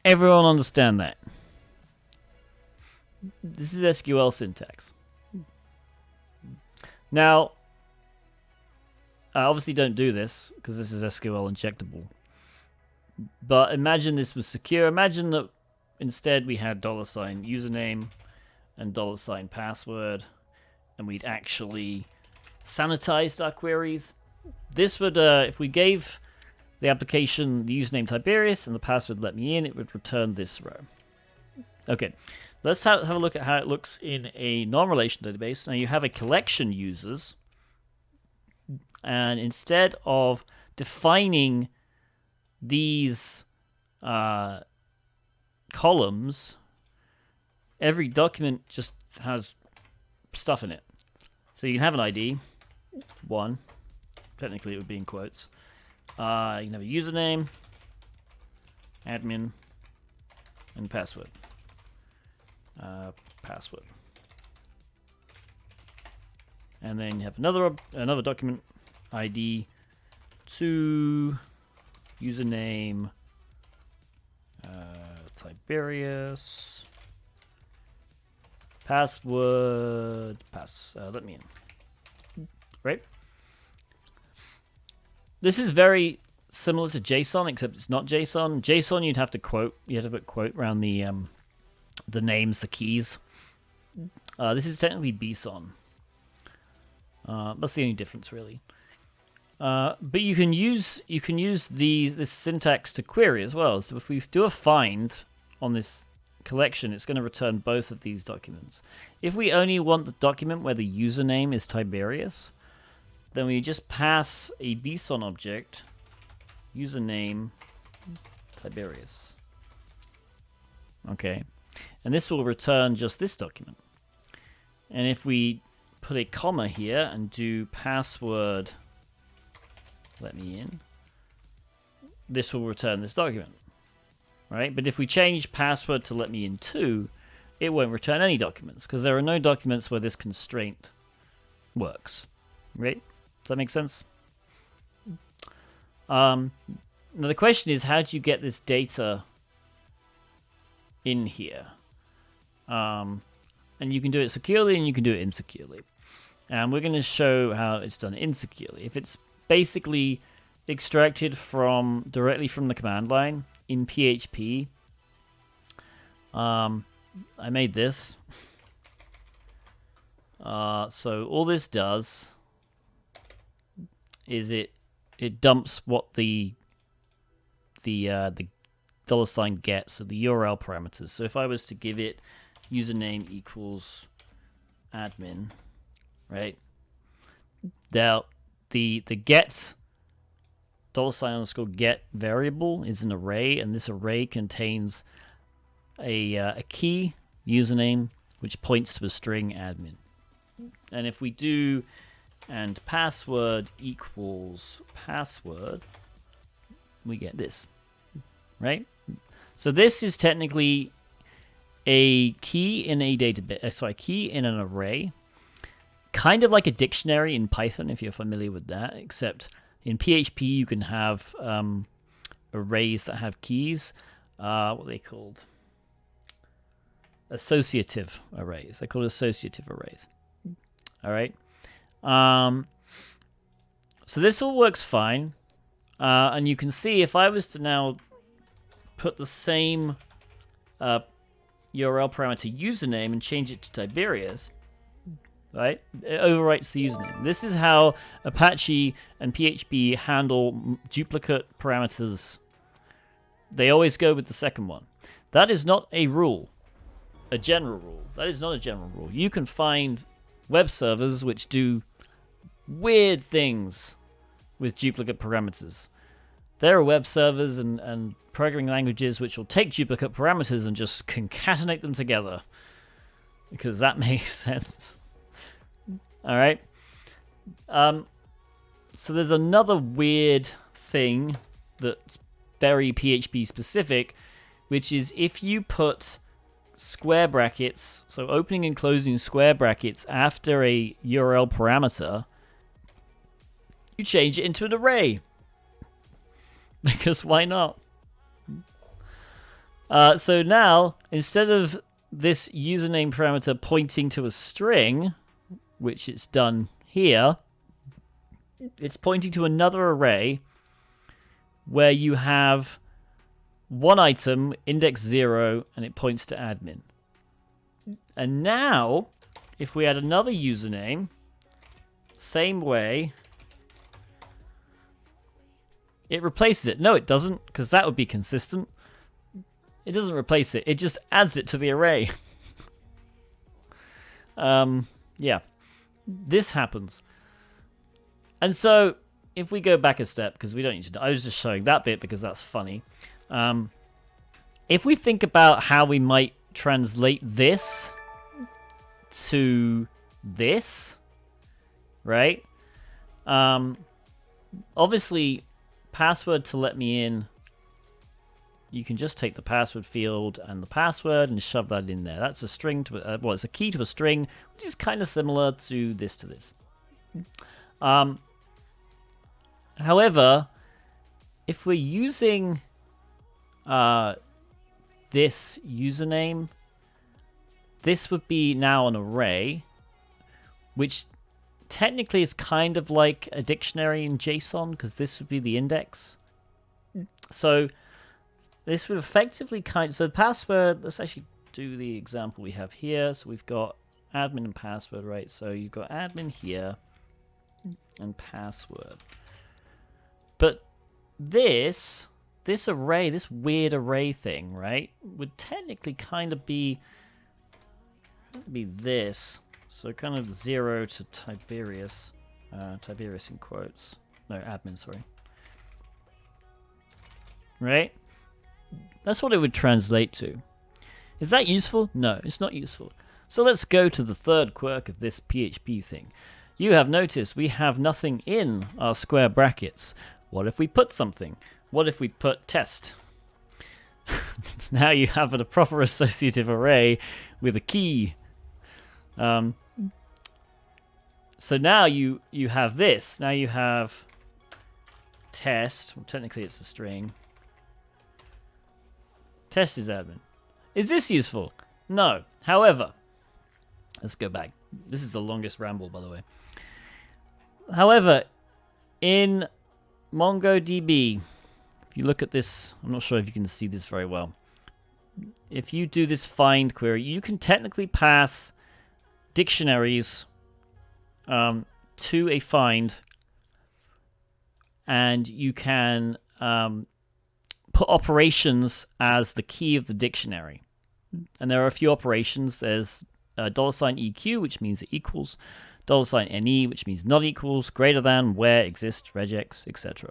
Everyone understand that? This is SQL syntax. Now, I obviously don't do this because this is SQL injectable. But imagine this was secure. Imagine that instead we had $username and $password, and we'd actually sanitized our queries. This would, if we gave the application the username Tiberius and the password let me in, it would return this row. Okay, Let's have a look at how it looks in a non-relational database. Now you have a collection users, and instead of defining these columns, every document just has stuff in it. So you can have an ID, 1. Technically it would be in quotes. You can have a username, admin, and password. Password. And then you have another document, ID, 2, username, Tiberius, password, let me in. Right? This is very similar to JSON, except it's not JSON. JSON, you'd have to put quote around the names, the keys. This is technically BSON. That's the only difference, really. But you can use this syntax to query as well. So if we do a find on this collection, it's going to return both of these documents. If we only want the document where the username is Tiberius, then we just pass a BSON object, username Tiberius. Okay, and this will return just this document. And if we put a comma here and do password let me in, this will return this document, right? But if we change password to let me in too, it won't return any documents, because there are no documents where this constraint works, right? Does that make sense? Now the question is, how do you get this data in here? And you can do it securely and you can do it insecurely. And we're going to show how it's done insecurely. If it's basically extracted directly from the command line in PHP, I made this. So all this does is it dumps what the $sign gets, so the URL parameters. So if I was to give it username equals admin, right? Now the get $_get variable is an array, and this array contains a key username which points to a string admin. And if we do and password equals password, we get this, right? So this is technically a key in a database, key in an array, kind of like a dictionary in Python, if you're familiar with that, except in PHP you can have arrays that have keys. What are they called? Associative arrays. They're called associative arrays. All right. So this all works fine. And you can see if I was to now put the same URL parameter username and change it to Tiberius, right? It overwrites the username. This is how Apache and PHP handle duplicate parameters. They always go with the second one. That is not a rule, a general rule. That is not a general rule. You can find web servers which do weird things with duplicate parameters. There are web servers and programming languages which will take duplicate parameters and just concatenate them together, because that makes sense. All right. So there's another weird thing that's very PHP specific, which is if you put square brackets, so opening and closing square brackets after a URL parameter, you change it into an array. Because why not? So now, instead of this username parameter pointing to a string, which it's done here, it's pointing to another array where you have one item, index 0, and it points to admin. And now, if we add another username, same way, it replaces it. No, it doesn't, because that would be consistent. It doesn't replace it. It just adds it to the array. Yeah, this happens. And so if we go back a step, because we don't need to, I was just showing that bit because that's funny. If we think about how we might translate this to this, right? Obviously, password to let me in, you can just take the password field and the password and shove that in there. That's a string to well, it's a key to a string, which is kind of similar to this to this. However, if we're using this username, this would be now an array, which technically is kind of like a dictionary in JSON, because this would be the index. So this would effectively so the password, let's actually do the example we have here. So we've got admin and password, right? So you've got admin here and password. But this array, this weird array thing, right, would technically kind of be this. So kind of 0 to Tiberius. Tiberius in quotes. No, admin, sorry. Right? That's what it would translate to. Is that useful? No, it's not useful. So let's go to the third quirk of this PHP thing. You have noticed we have nothing in our square brackets. What if we put something? What if we put test? Now you have a proper associative array with a key. So now you have this. Now you have test. Well, technically it's a string. Test is admin. Is this useful? No. However, let's go back. This is the longest ramble, by the way. However, in MongoDB, if you look at this, I'm not sure if you can see this very well. If you do this find query, you can technically pass dictionaries to a find, and you can put operations as the key of the dictionary. And there are a few operations. There's $EQ, which means it equals, $NE, which means not equals, greater than, where, exist, regex, etc.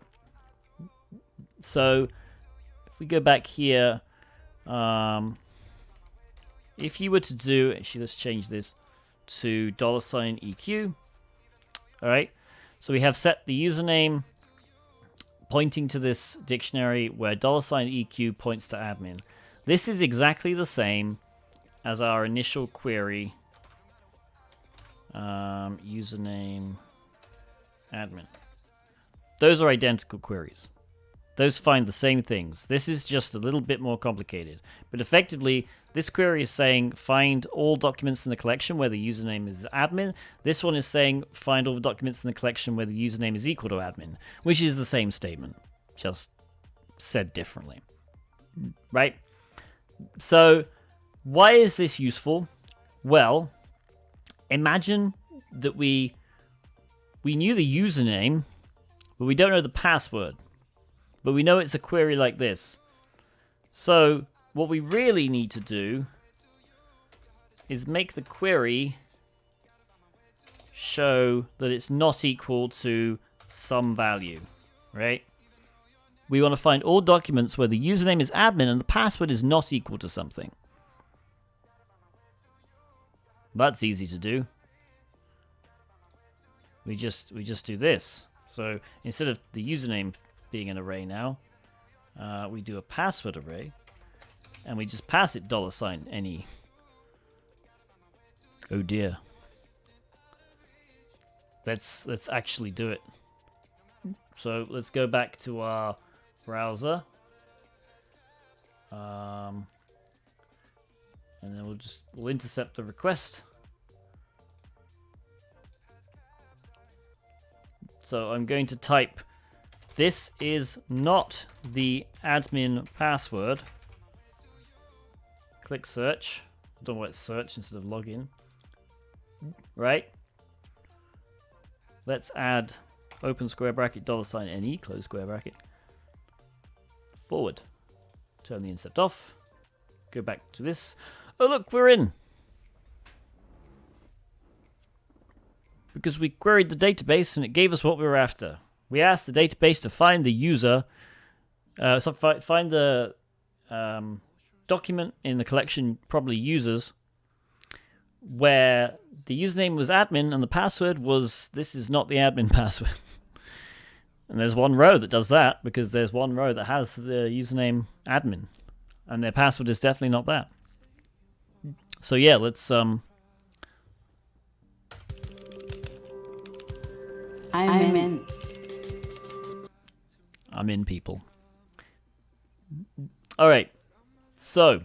So if we go back here, if you were to do, actually let's change this to $EQ. All right, so we have set the username pointing to this dictionary where $EQ points to admin. This is exactly the same as our initial query, username admin. Those are identical queries. Those find the same things. This is just a little bit more complicated. But effectively, this query is saying find all documents in the collection where the username is admin. This one is saying find all the documents in the collection where the username is equal to admin, which is the same statement, just said differently. Right? So, why is this useful? Well, imagine that we knew the username, but we don't know the password. But we know it's a query like this. So what we really need to do is make the query show that it's not equal to some value, right? We want to find all documents where the username is admin and the password is not equal to something. That's easy to do. We just do this. So instead of the username being an array now, we do a password array, and we just pass it $NE. Oh dear. Let's actually do it. So let's go back to our browser, and then we'll intercept the request. So I'm going to type, this is not the admin password. Click search. I don't know why it's search instead of login. Right? Let's add open square bracket $NE, close square bracket. Forward. Turn the intercept off. Go back to this. Oh look, we're in. because we queried the database and it gave us what we were after. We asked the database to find the user, find the document in the collection, probably users, where the username was admin and the password was, this is not the admin password. And there's one row that does that, because there's one row that has the username admin, and their password is definitely not that. So yeah, let's I'm in. I'm in, people. All right. So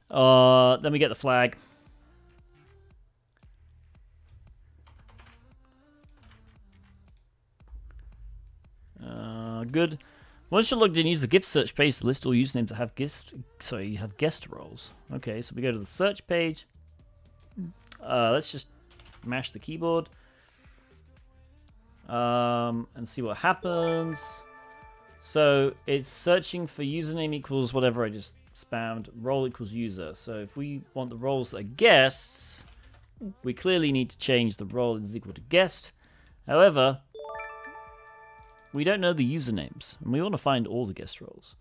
then we get the flag. Good. Once you're logged in, use the gift search page to list all usernames that have guest roles. Okay, so we go to the search page. Let's just mash the keyboard and see what happens. So it's searching for username equals whatever I just spammed, role equals user. So if we want the roles that are guests, we clearly need to change the role is equal to guest. However, we don't know the usernames, and we want to find all the guest roles.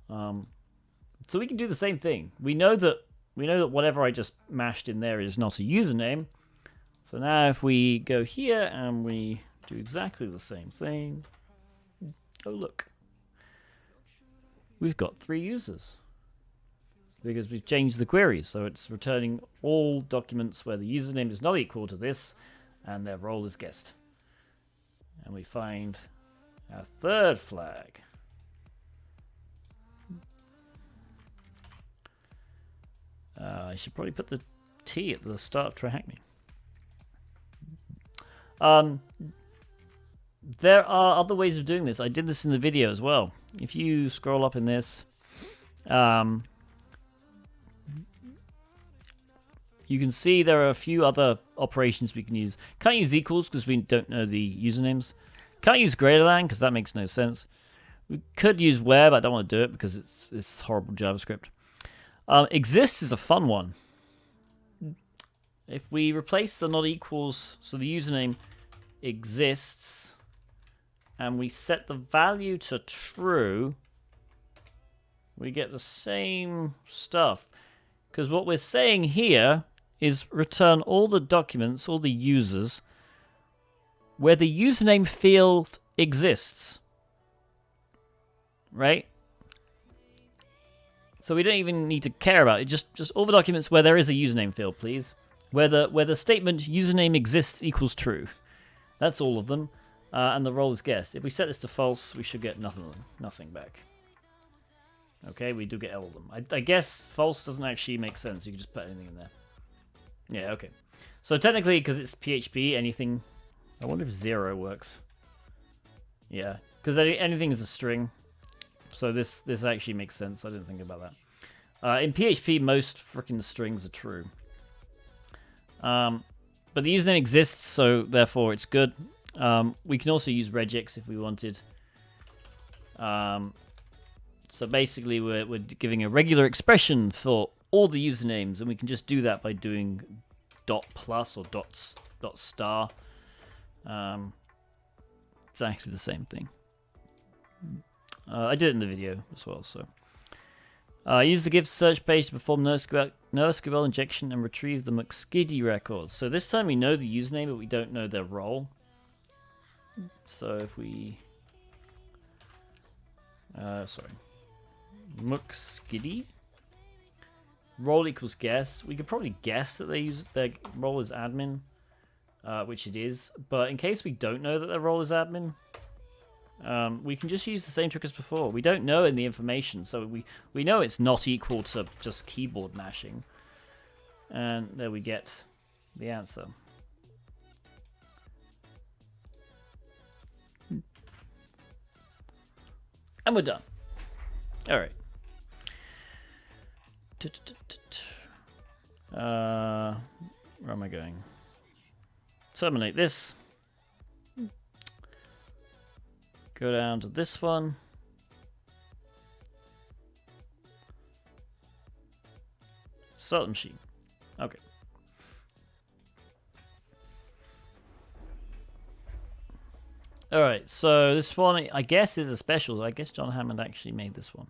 So we can do the same thing. We know that whatever I just mashed in there is not a username. So now if we go here and we do exactly the same thing, oh look, we've got 3 users because we've changed the queries. So it's returning all documents where the username is not equal to this and their role is guest. And we find our 3rd flag. I should probably put the T at the start of TryHackMe. There are other ways of doing this. I did this in the video as well. If you scroll up in this, you can see there are a few other operations we can use. Can't use equals because we don't know the usernames. Can't use greater than because that makes no sense. We could use where, but I don't want to do it because it's horrible JavaScript. Exists is a fun one. If we replace the not equals, so the username exists, and we set the value to true, we get the same stuff. Because what we're saying here is return all the documents, all the users, where the username field exists. Right? So we don't even need to care about it. Just all the documents where there is a username field, please. Where the statement username exists equals true. That's all of them. And the role is guest. If we set this to false, we should get nothing back. Okay, we do get all of them. I guess false doesn't actually make sense. You can just put anything in there. Yeah, okay. So technically, because it's PHP, anything... I wonder if 0 works. Yeah, because anything is a string. So this actually makes sense. I didn't think about that. In PHP, most freaking strings are true. But the username exists, so therefore it's good. We can also use regex if we wanted. So basically, we're giving a regular expression for all the usernames, and we can just do that by doing dot plus or dot star. It's actually the same thing. I did it in the video as well. So use the gift search page to perform NoSQL injection and retrieve the McSkiddy records. So this time we know the username, but we don't know their role. So if we... sorry. McSkiddy. Role equals guest. We could probably guess that their role is admin, which it is. But in case we don't know that their role is admin, we can just use the same trick as before. We don't know in the information, so we know it's not equal to just keyboard mashing. And there we get the answer. And we're done. All right. Where am I going? Terminate this. Go down to this one. Start the machine. Okay. Alright, so this one, I guess, is a special. I guess John Hammond actually made this one.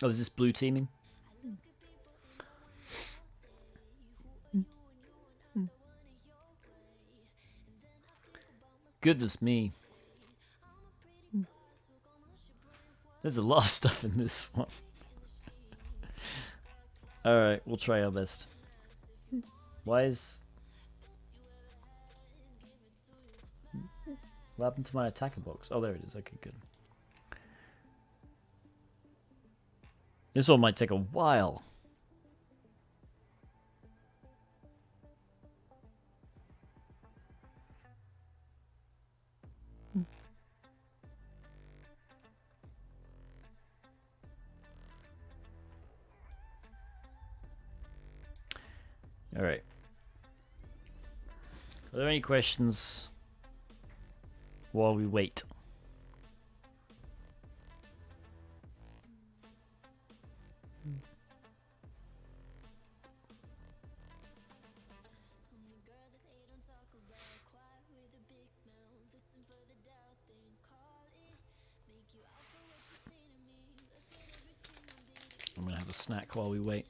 Oh, is this blue teaming? Goodness me. There's a lot of stuff in this one. Alright, we'll try our best. Why is... What happened to my attacker box? Oh, there it is. Okay, good. This one might take a while. Alright. Are there any questions while we wait? I'm gonna have a snack while we wait.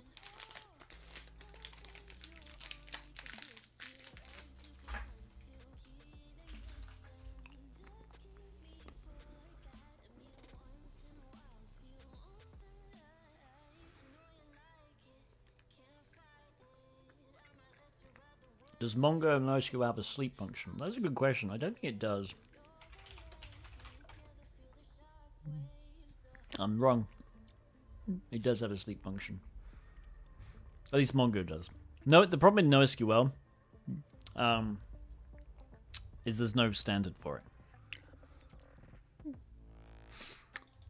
Does Mongo and NoSQL have a sleep function? That's a good question. I don't think it does. I'm wrong. It does have a sleep function. At least Mongo does. No, the problem with NoSQL is there's no standard for it.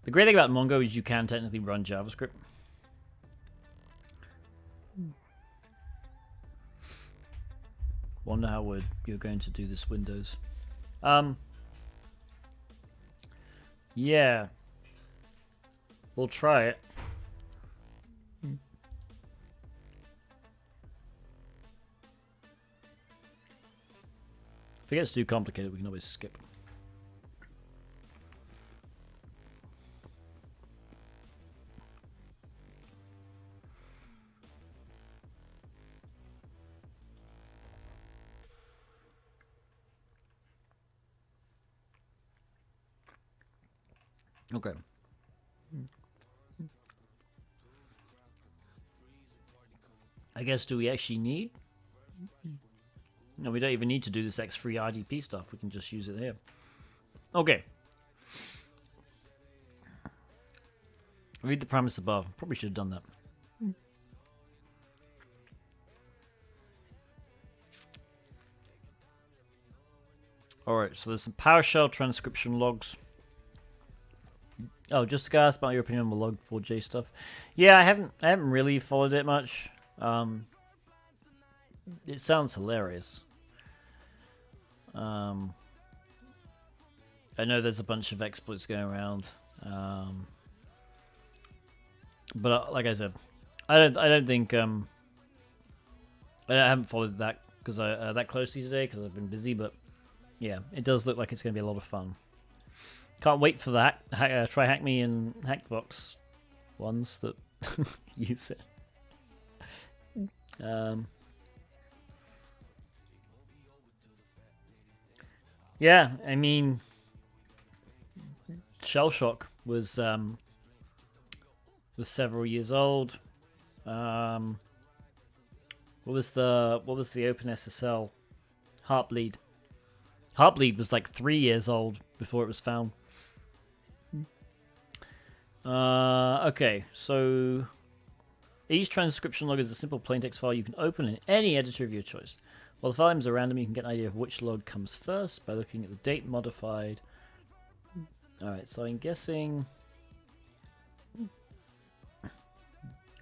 The great thing about Mongo is you can technically run JavaScript. Wonder how you're going to do this, Windows. Yeah. We'll try it. If it gets too complicated, we can always skip. Okay. I guess, do we actually need? No, we don't even need to do this X3 IDP stuff. We can just use it here. Okay. Read the premise above. Probably should have done that. Alright, so there's some PowerShell transcription logs. Oh, just to ask about your opinion on the log4j stuff. Yeah, I haven't really followed it much. It sounds hilarious. I know there's a bunch of exploits going around. But like I said, I don't think I haven't followed that because that closely today because I've been busy. But yeah, it does look like it's going to be a lot of fun. Can't wait for that. TryHackMe and Hackbox ones that use it. Yeah, I mean, Shell Shock was several years old. What was the OpenSSL? Heartbleed. Heartbleed was like 3 years old before it was found. Okay, so each transcription log is a simple plaintext file you can open in any editor of your choice. While the file names are random, you can get an idea of which log comes first by looking at the date modified. Alright, so I'm guessing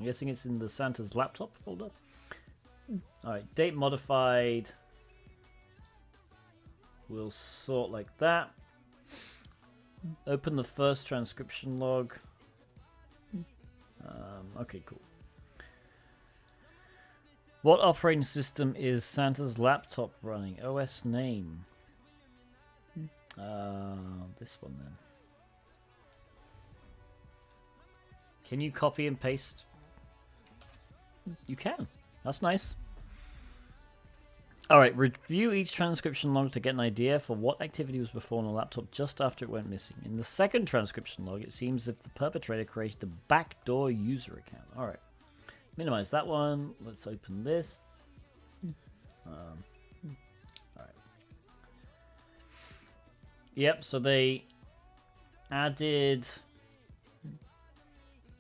it's in the Santa's laptop folder. Alright, date modified we'll sort like that. Open the first transcription log. Okay, cool. What operating system is Santa's laptop running? OS name. This one then. Can you copy and paste? You can. That's nice. Alright, review each transcription log to get an idea for what activity was performed on the laptop just after it went missing. In the second transcription log, it seems as if the perpetrator created a backdoor user account. Alright. Minimize that one. Let's open this. Alright. Yep, so they added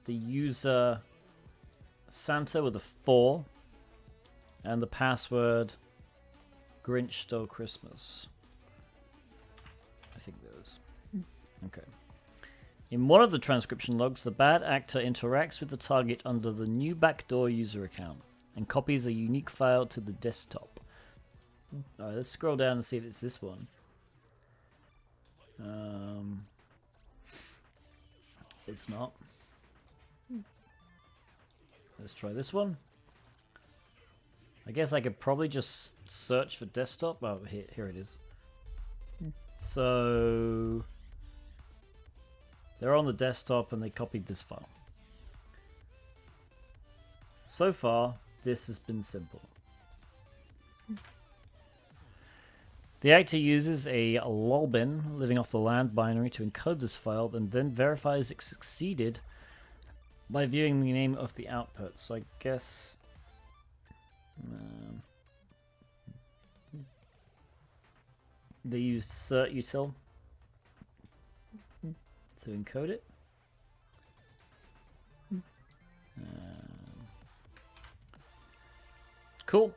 the user Santa with a 4 and the password Grinch Stole Christmas. I think those. Okay. In one of the transcription logs, the bad actor interacts with the target under the new backdoor user account and copies a unique file to the desktop. Alright, let's scroll down and see if it's this one. It's not. Let's try this one. I guess I could probably just search for desktop. Oh, here it is. So they're on the desktop and they copied this file. So far, this has been simple. The actor uses a lolbin living off the land binary to encode this file and then verifies it succeeded by viewing the name of the output. So I guess they used cert util to encode it. Cool.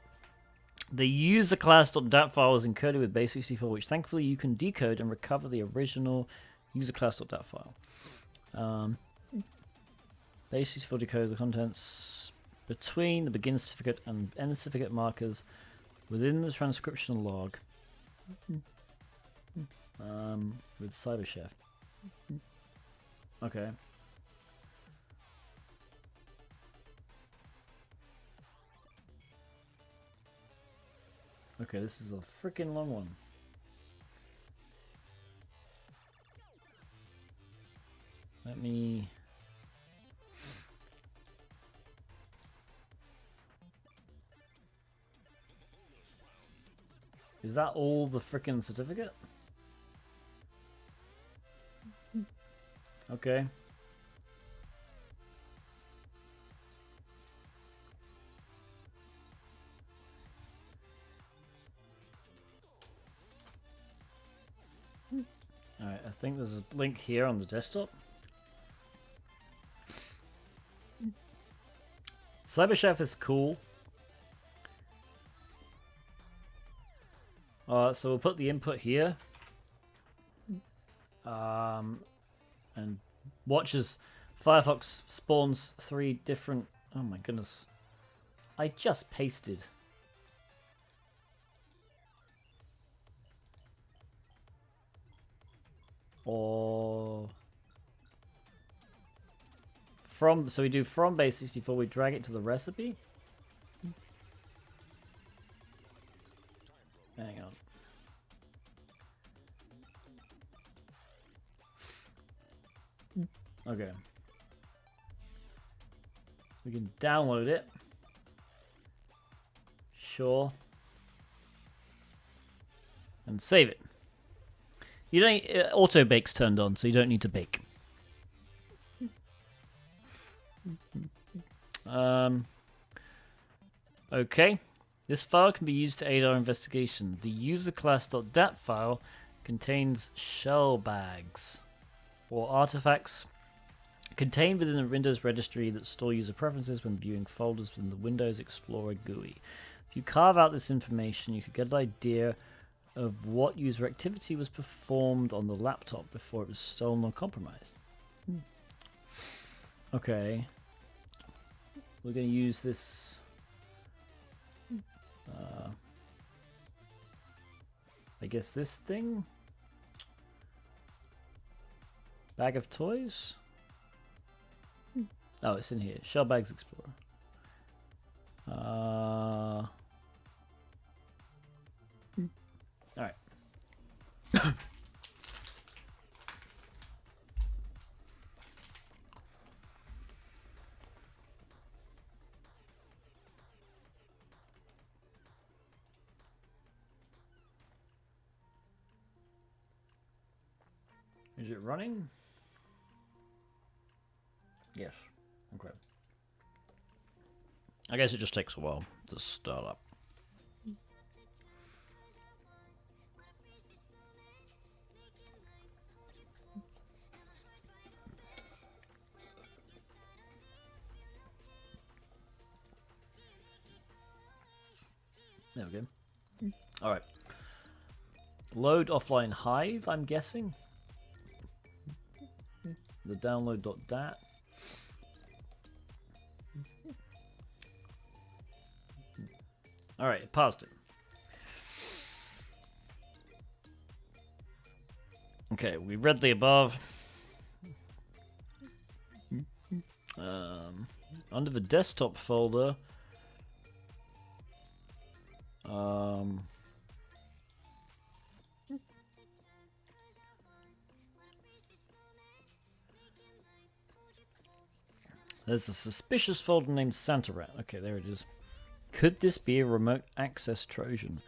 The user class.dat file is encoded with base64, which thankfully you can decode and recover the original user class.dat file. Base64 decodes the contents between the begin certificate and end certificate markers within the transcription log with CyberChef. Okay. Okay, this is a freaking long one. Let me... Is that all the freaking certificate? Okay. Alright, I think there's a link here on the desktop. CyberChef is cool. So we'll put the input here. And watch as Firefox spawns 3 different... Oh my goodness. I just pasted. Or... From... So we do from base64, we drag it to the recipe. Hang on. Okay. We can download it. Sure. And save it. You don't auto bake's turned on, so you don't need to bake. Okay. This file can be used to aid our investigation. The userclass.dat file contains shell bags or artifacts contained within the Windows registry that store user preferences when viewing folders within the Windows Explorer GUI. If you carve out this information, you could get an idea of what user activity was performed on the laptop before it was stolen or compromised. Okay. We're going to use this... I guess this thing? Bag of toys? Oh, it's in here. Shell Bags Explorer. Alright. Is it running? Yes. Okay. I guess it just takes a while to start up. There we go. Alright. Load offline Hive, I'm guessing. The download.dat. Alright, it paused it. Okay, we read the above. Under the desktop folder, there's a suspicious folder named Santa Rat. Okay, there it is. Could this be a remote access Trojan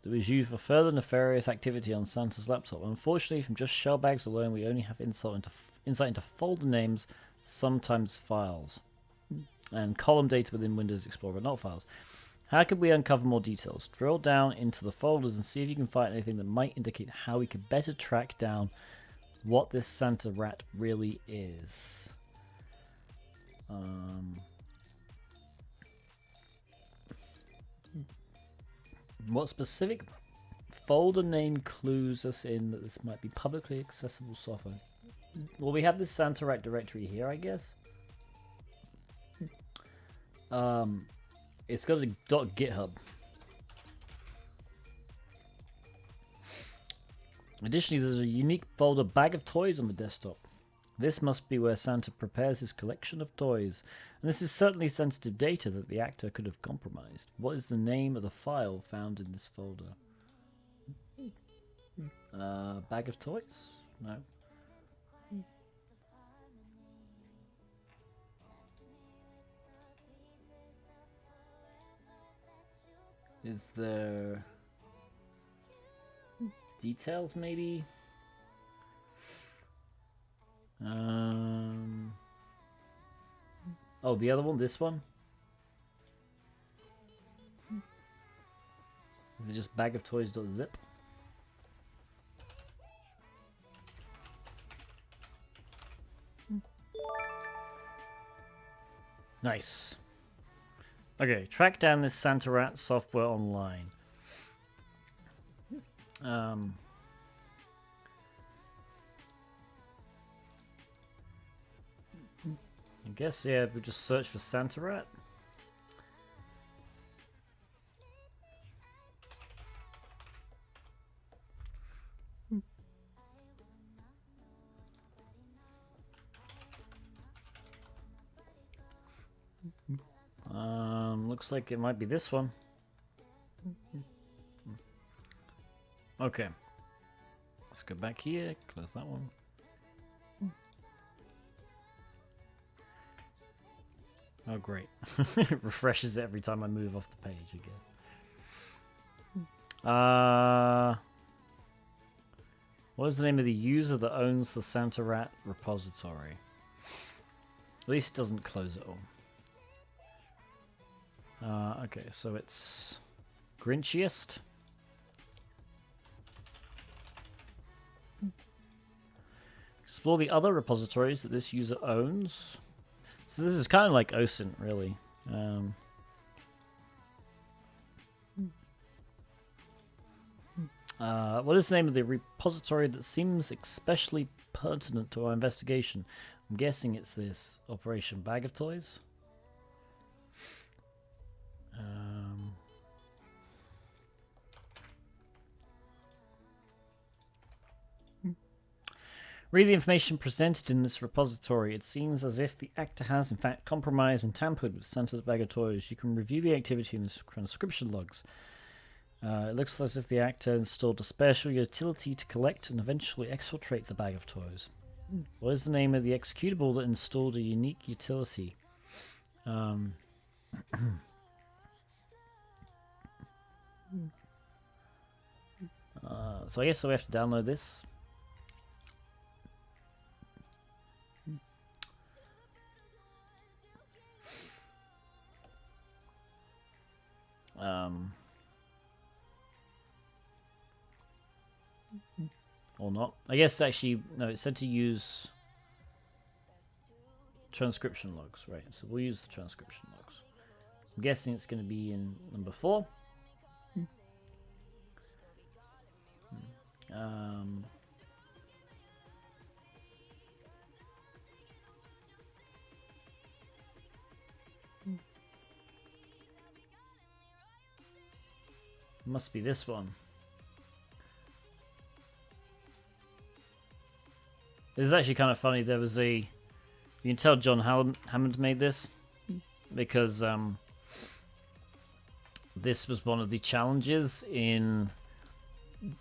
that was used for further nefarious activity on Santa's laptop? Unfortunately, from just shell bags alone, we only have insight into folder names, sometimes files, and column data within Windows Explorer, but not files. How could we uncover more details? Drill down into the folders and see if you can find anything that might indicate how we could better track down what this Santa Rat really is. What specific folder name clues us in that this might be publicly accessible software? Well, we have this Santa Rat directory here, I guess. It's got a .github. Additionally, there's a unique folder Bag of Toys on the desktop. This must be where Santa prepares his collection of toys, and this is certainly sensitive data that the actor could have compromised. What is the name of the file found in this folder? Bag of Toys? No. Is there details, maybe? Oh, the other one, this one? Is it just bagoftoys.zip? Nice. Okay, track down this Santa Rat software online. I guess, yeah, we just search for Santa Rat. Looks like it might be this one. Okay. Let's go back here, close that one. Oh, great. It refreshes it every time I move off the page again. What is the name of the user that owns the Santa Rat repository? At least it doesn't close it all. Okay, so it's Grinchiest. Explore the other repositories that this user owns. So this is kind of like OSINT, really. What is the name of the repository that seems especially pertinent to our investigation? I'm guessing it's this Operation Bag of Toys. Read the information presented in this repository. It seems as if the actor has, in fact, compromised and tampered with Santa's bag of toys. You can review the activity in the transcription logs. It looks as if the actor installed a special utility to collect and eventually exfiltrate the bag of toys. What is the name of the executable that installed a unique utility? So I guess we have to download this. Or not. I guess actually, no, it said to use transcription logs, right? So we'll use the transcription logs. I'm guessing it's going to be in number 4. Must be this one. This is actually kind of funny. There was a... You can tell John Hammond made this because this was one of the challenges in...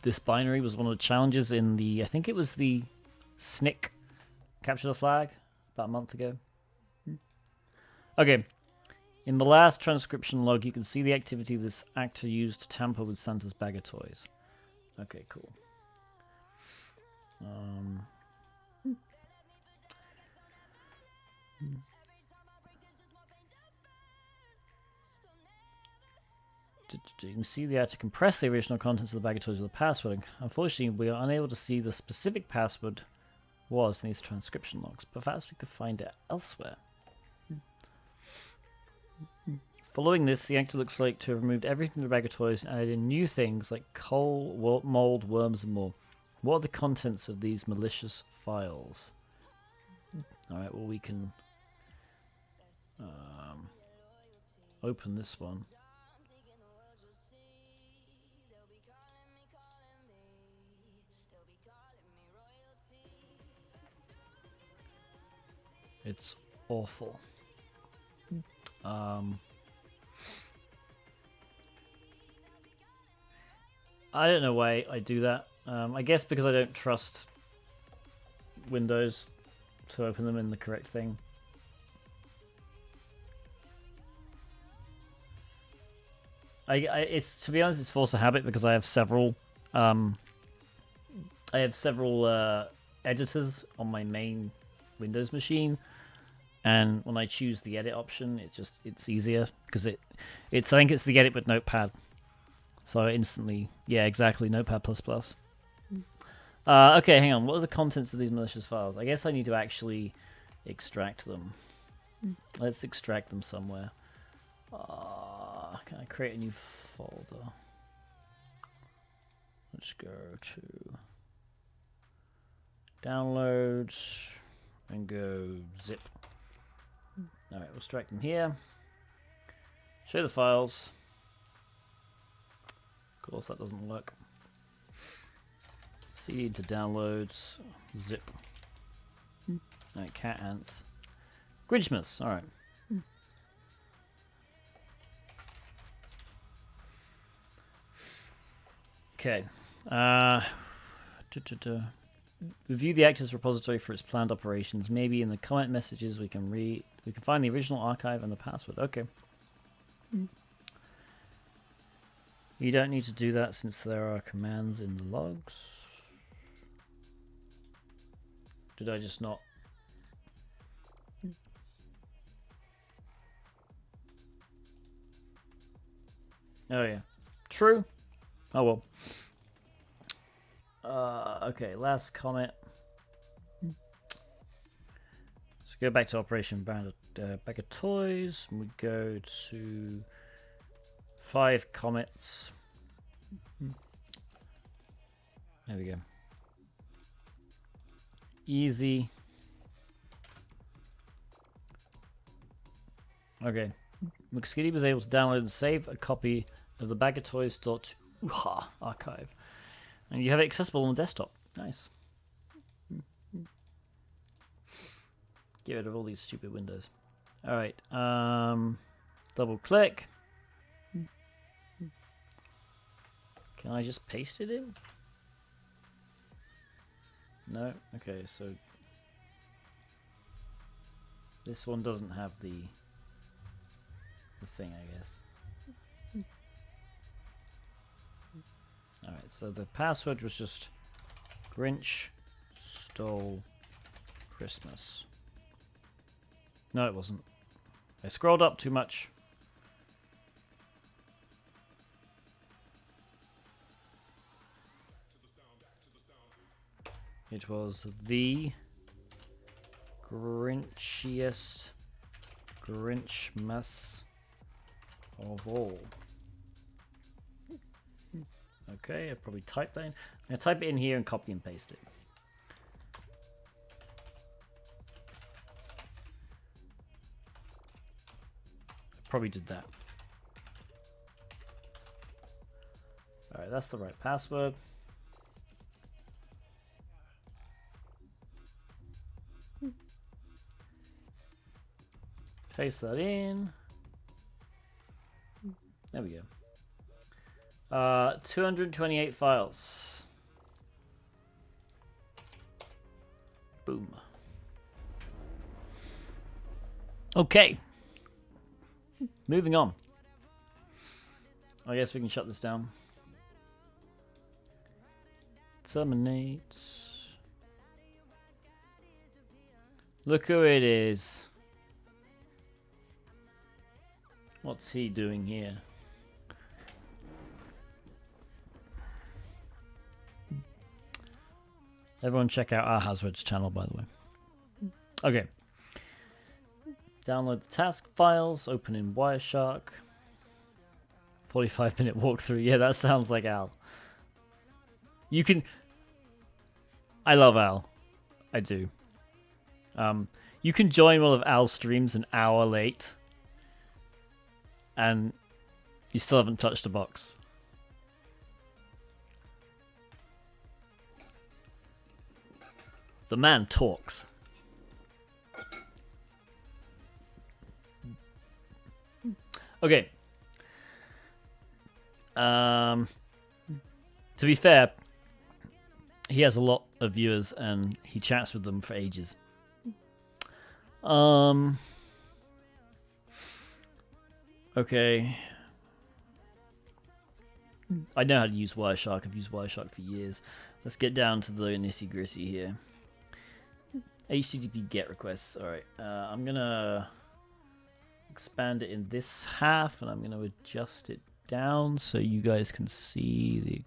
This binary was one of the challenges in the... I think it was the SNCC Capture the Flag about a month ago. Okay. In the last transcription log, you can see the activity this actor used to tamper with Santa's bag of toys. Okay, cool. You can see the actor compress the original contents of the bag of toys with a password. Unfortunately, we are unable to see the specific password was in these transcription logs, but perhaps we could find it elsewhere. Following this, the actor looks like to have removed everything from the bag of toys and added in new things like coal, mold, worms, and more. What are the contents of these malicious files? Alright, well we can open this one. It's awful. I don't know why I do that. I guess because I don't trust Windows to open them in the correct thing. It's, to be honest, it's force of habit because I have several editors on my main Windows machine, and when I choose the edit option, it's easier because I think it's the edit with Notepad. So instantly, yeah, exactly, Notepad++. Okay, hang on. What are the contents of these malicious files? I guess I need to actually extract them. Let's extract them somewhere. Can I create a new folder? Let's go to downloads and go zip. Alright, we'll extract them here. Show the files. Of course, that doesn't work. CD to downloads, zip. Alright, cat ants. Grinchmas, alright. Okay. Review the actor's repository for its planned operations. Maybe in the comment messages we can find the original archive and the password. Okay. You don't need to do that since there are commands in the logs. Did I just not? Oh yeah. True. Oh well. Okay, last comment. Let's go back to Operation Bag of Toys. And we go to 5 comments. There we go. Easy. Okay. McSkitty was able to download and save a copy of the Bag of Toys.uha archive. And you have it accessible on the desktop. Nice. Get rid of all these stupid windows. All right. Double click. Can I just paste it in? No? Okay, so this one doesn't have the thing, I guess. Alright, so the password was just Grinch stole Christmas. No, it wasn't. I scrolled up too much. It was the Grinchiest Grinchmas of all. Okay, I probably typed that in. I'm going to type it in here and copy and paste it. I probably did that. Alright, that's the right password. Paste that in. There we go. 228 files. Boom. Okay. Moving on. I guess we can shut this down. Terminate. Look who it is. What's he doing here? Everyone check out our Hazard's channel, by the way. Okay. Download the task files, open in Wireshark. 45-minute walkthrough. Yeah, that sounds like Al. You can... I love Al. I do. You can join one of Al's streams an hour late. And you still haven't touched a box. The man talks. Okay. To be fair, he has a lot of viewers and he chats with them for ages. Okay. I know how to use Wireshark. I've used Wireshark for years. Let's get down to the nitty-gritty here. HTTP GET requests. Alright. I'm going to expand it in this half, and I'm going to adjust it down so you guys can see the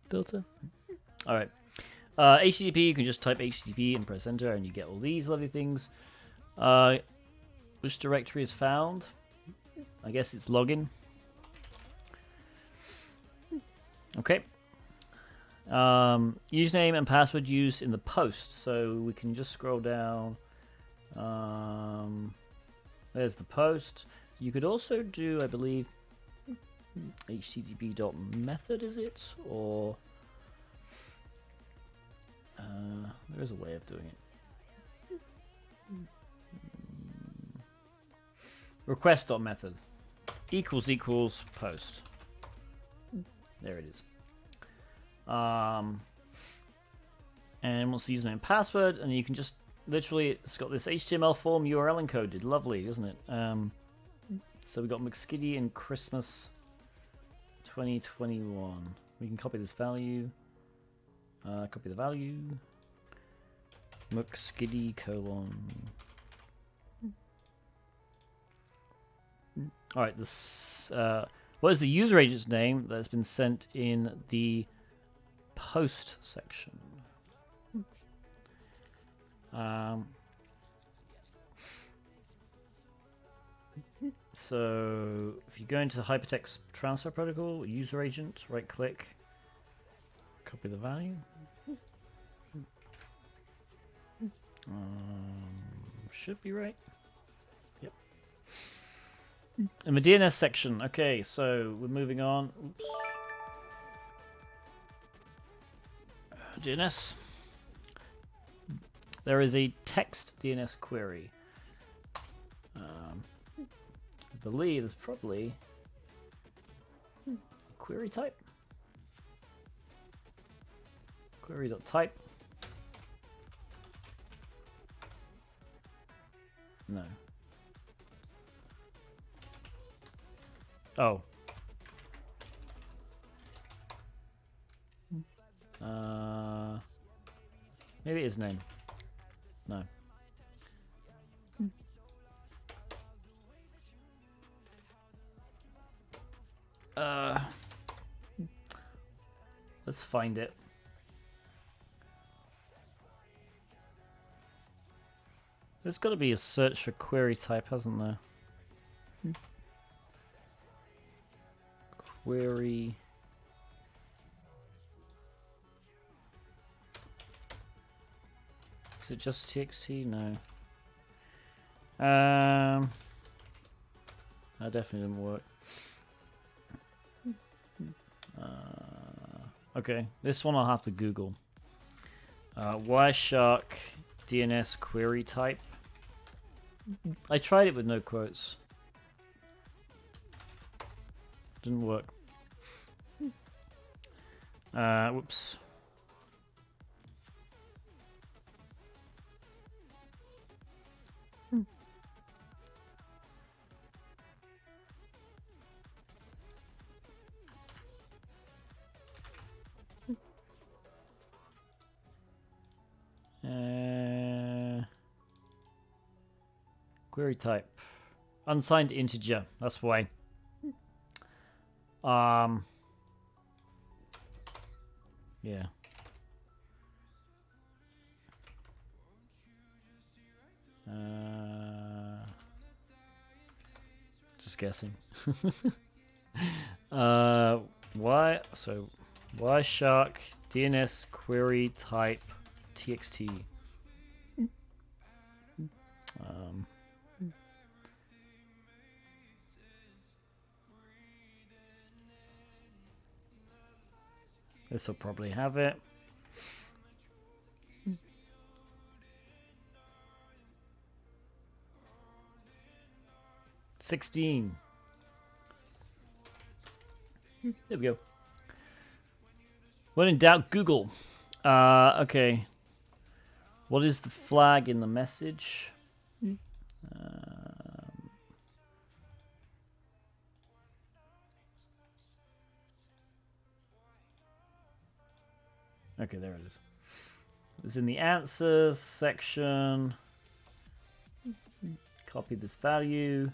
filter. Alright. HTTP, you can just type HTTP and press enter, and you get all these lovely things. Which directory is found? I guess it's login. Okay. Username and password used in the post. So we can just scroll down. There's the post. You could also do, I believe, http.method, is it? Or there is a way of doing it. Request.method equals post. There it is. And what's the username and password? And you can just literally, it's got this HTML form URL encoded. Lovely, isn't it? So we got McSkitty and Christmas 2021. We can copy this value. Copy the value. McSkitty : Alright, this what is the user agent's name that's been sent in the post section? So if you go into the hypertext transfer protocol, user agent, right click, copy the value. Should be right. Yep. In the DNS section, okay, so we're moving on. Oops. DNS. there is a text DNS query. I believe it's probably query type. Query.type. No. Oh. Maybe it is name. No. Let's find it. There's got to be a search for query type, hasn't there? Query. Is it just TXT? No. That definitely didn't work. Okay, this one I'll have to Google. Wireshark DNS query type. I tried it with no quotes. Didn't work. Whoops. Query type. Unsigned integer. That's why. Yeah. Just guessing. Why? So, Wireshark DNS query type TXT. This will probably have it. $16. There we go. When in doubt, Google. Okay. What is the flag in the message? Okay, there it is. It's in the answers section. Copy this value.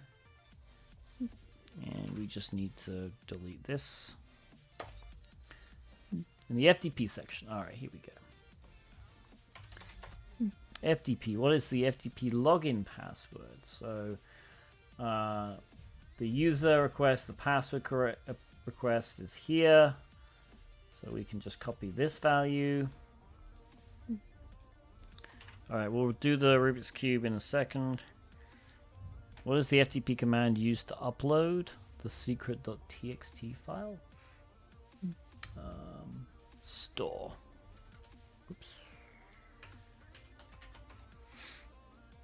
And we just need to delete this. In the FTP section. Alright, here we go. FTP. What is the FTP login password? So, the user request, the password request is here. So we can just copy this value. Alright, we'll do the Rubik's Cube in a second. What is the FTP command used to upload the secret.txt file? Store. Oops.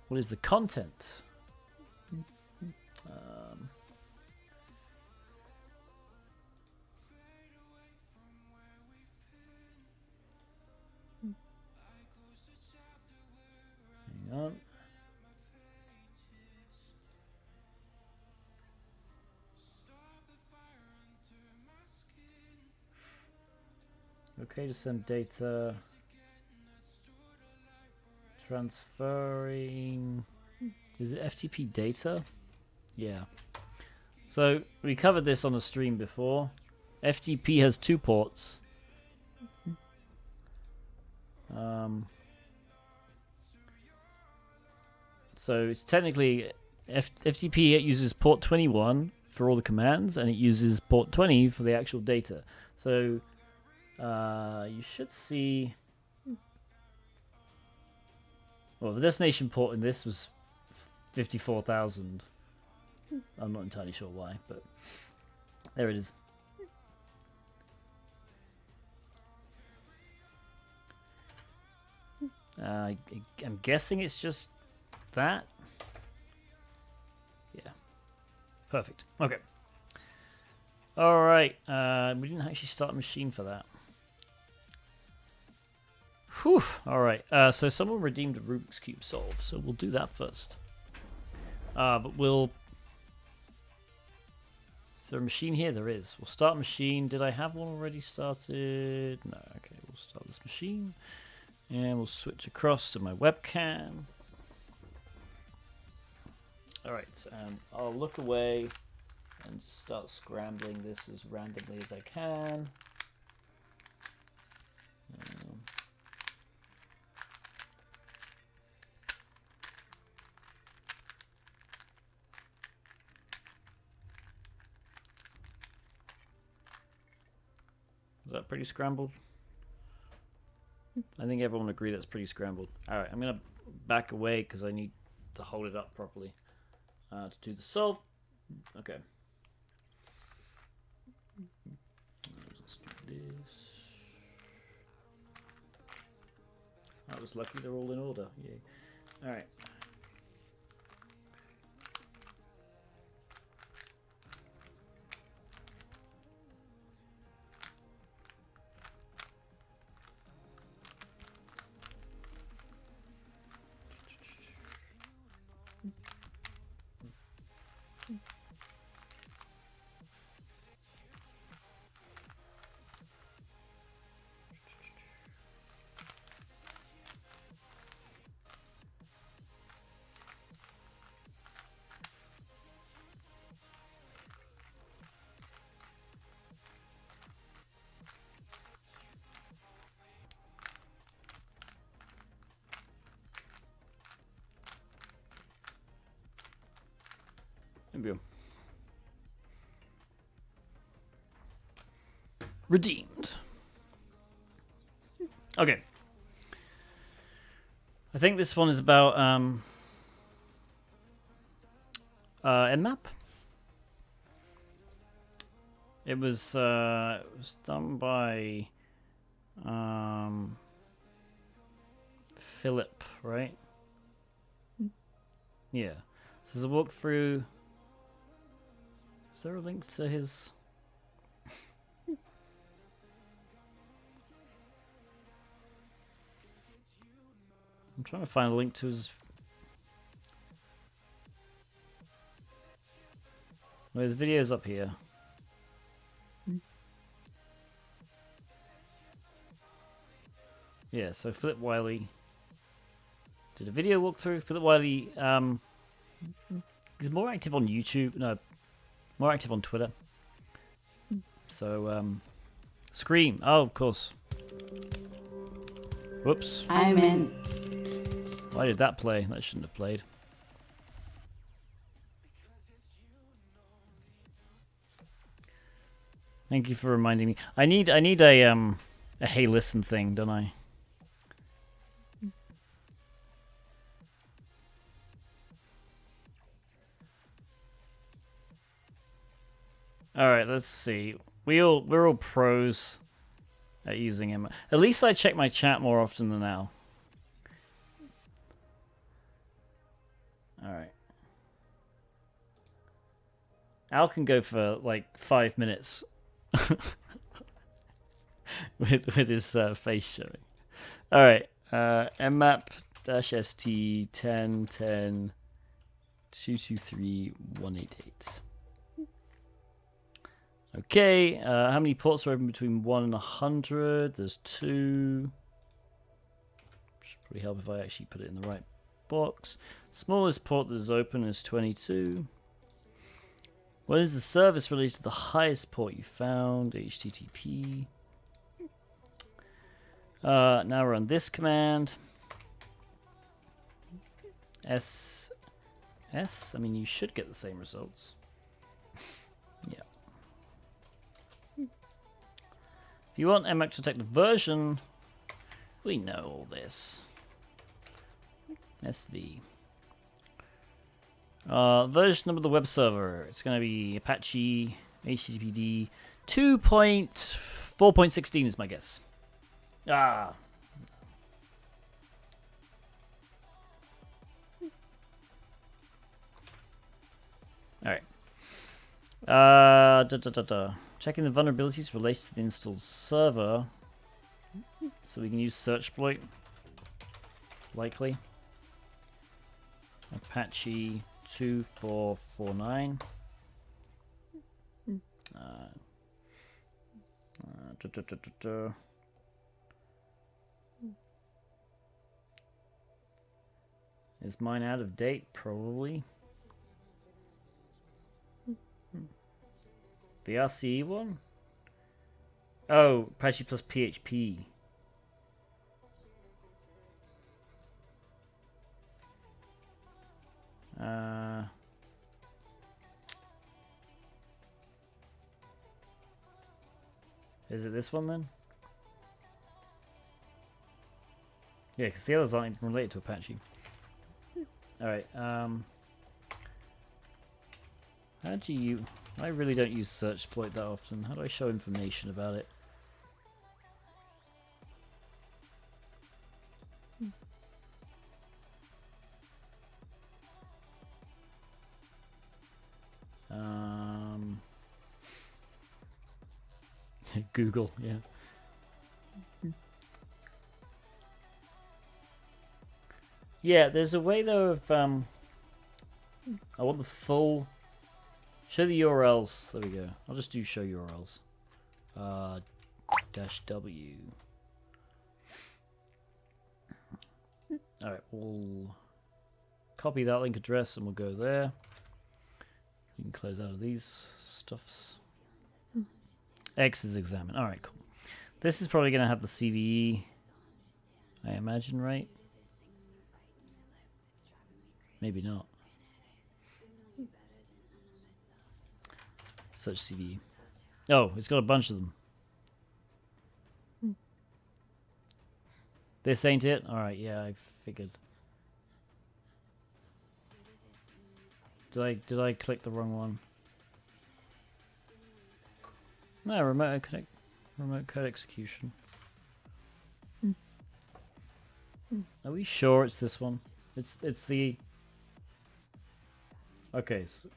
What is the content? Hang on. Okay, to send data. Transferring. Is it FTP data? Yeah. So we covered this on the stream before. FTP has 2 ports. So it's technically FTP uses port 21 for all the commands, and it uses port 20 for the actual data. So you should see. Well, the destination port in this was 54,000. I'm not entirely sure why, but there it is. I'm guessing it's just that. Yeah. Perfect. Okay. All right. We didn't actually start a machine for that. Whew. All right. So someone redeemed a Rubik's Cube solve, so we'll do that first. But we'll... Is there a machine here? There is. We'll start a machine. Did I have one already started? No. Okay, we'll start this machine. And we'll switch across to my webcam. Alright, I'll look away and just start scrambling this as randomly as I can. Is that pretty scrambled? I think everyone will agree that's pretty scrambled. Alright, I'm going to back away because I need to hold it up properly to do the solve. Okay. Let's do this. I was lucky they're all in order. Yay. Alright. There we go. Redeemed. Okay. I think this one is about Nmap. It was done by Philip, right? Yeah. So there's a walkthrough. Is there a link to his? I'm trying to find a link to his. Well, his video's up here. Yeah, so Philip Wiley did a video walkthrough. Philip Wiley is more active on YouTube. No, more active on Twitter. So, Scream. Oh, of course. Whoops. I'm in. Why did that play? That shouldn't have played. Thank you for reminding me. I need a hey listen thing, don't I? All right, let's see. We're all pros at using him. At least I check my chat more often than now. All right. Al can go for like 5 minutes with his face showing. All right. mmap-st 10 10 223 188. Okay, how many ports are open between 1 and 100? There's 2. Should probably help if I actually put it in the right box. Smallest port that is open is 22. What is the service related to the highest port you found? HTTP. Now run this command. S. I mean, you should get the same results. Yeah. If you want Nmap to detect the version, we know all this. SV. Version number of the web server. It's going to be Apache HTTPD 2.4.16 is my guess. Ah. Checking the vulnerabilities related to the installed server. So we can use search exploit. Likely. Apache 2449. Is mine out of date? Probably. The RCE one? Oh, Apache plus PHP. Is it this one then? Yeah, because the others aren't even related to Apache. Alright, how do you... I really don't use search exploit that often. How do I show information about it? Google, yeah. Yeah, there's a way though of I want the full show the URLs. There we go. I'll just do show URLs. -W. Alright, we'll copy that link address and we'll go there. You can close out of these stuffs. X is examine. Alright, cool. This is probably going to have the CVE, I imagine, right? Maybe not. Search CVE. Oh, it's got a bunch of them. This ain't it? Alright, yeah, I figured. Did I click the wrong one? No, remote code execution. Are we sure it's this one? It's the... Okay, so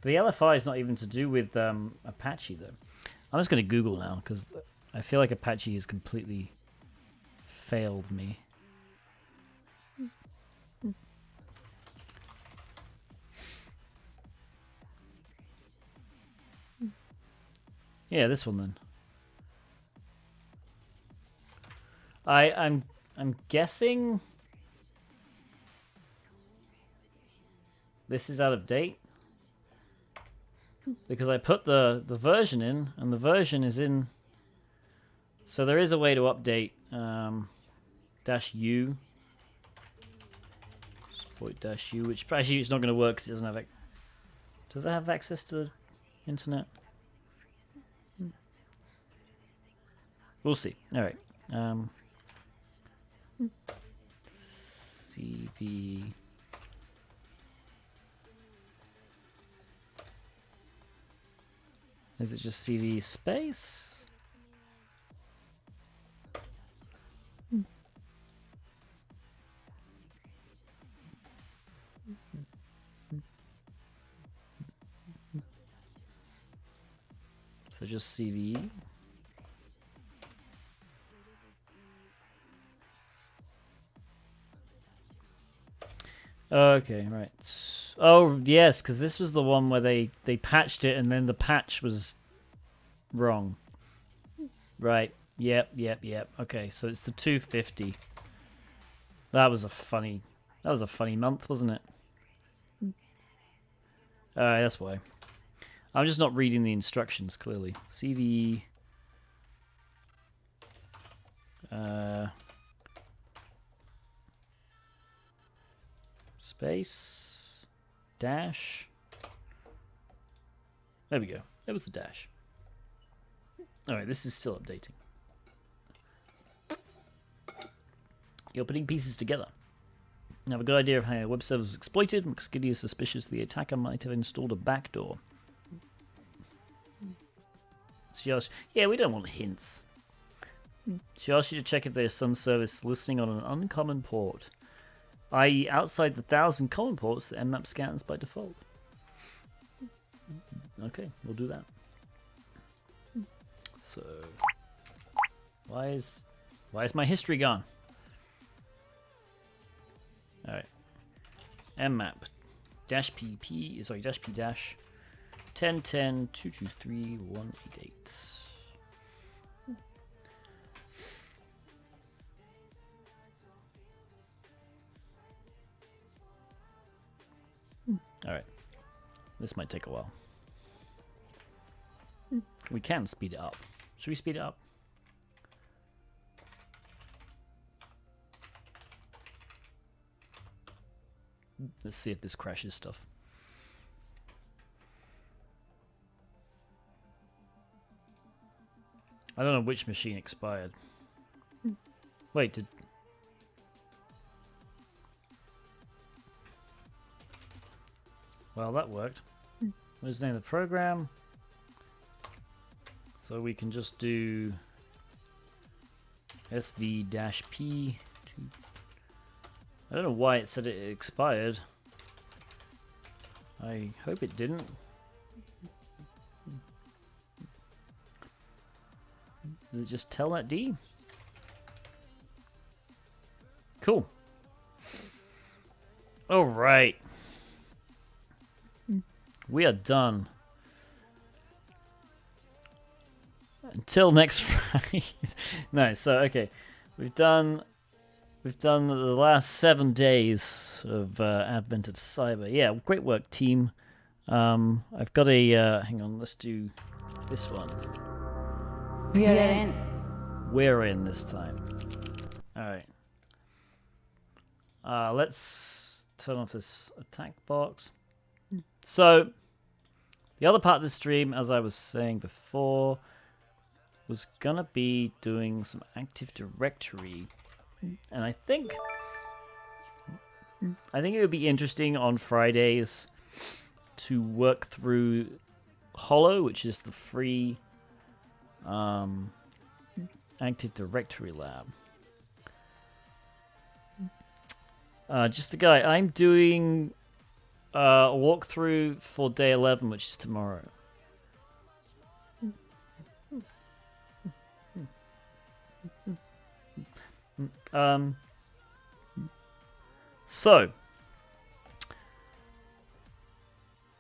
the LFI is not even to do with Apache though. I'm just going to Google now because I feel like Apache has completely failed me. Yeah, this one then. I'm guessing this is out of date because I put the version in and the version is in. So there is a way to update -u support -u, which actually it's not going to work because it doesn't have. Does it have access to the internet? We'll see. All right. CV. Is it just CV space? So just CV. Okay, right. Oh, yes, because this was the one where they patched it and then the patch was wrong. Right. Yep. Okay, so it's the 250. That was a funny month, wasn't it? That's why. I'm just not reading the instructions clearly. CV space dash. There we go. It was the dash. Alright, this is still updating. You're putting pieces together. You have a good idea of how your web server was exploited. McSkiddy is suspicious the attacker might have installed a backdoor. She asks, yeah, we don't want hints. She asks you to check if there's some service listening on an uncommon port, i.e. outside the 1,000 common ports that Nmap scans by default. Okay, we'll do that. So, why is my history gone? All right, mmap dash pp dash p dash 1010223188. All right, this might take a while. We can speed it up. Should we speed it up? Let's see if this crashes stuff. I don't know which machine expired. Wait, did... Well, that worked. Let's name the program. So we can just do sv-p. I don't know why it said it expired. I hope it didn't. Did it just tell that D? Cool. All right. We are done. Until next Friday. No, so okay. We've done the last 7 days of Advent of Cyber. Yeah, great work, team. I've got a hang on, let's do this one. We're in this time. Alright. Let's turn off this attack box. So, the other part of the stream, as I was saying before, was gonna be doing some Active Directory. And I think it would be interesting on Fridays to work through Holo, which is the free Active Directory lab. Just a guy, I'm doing a walkthrough for day 11, which is tomorrow. So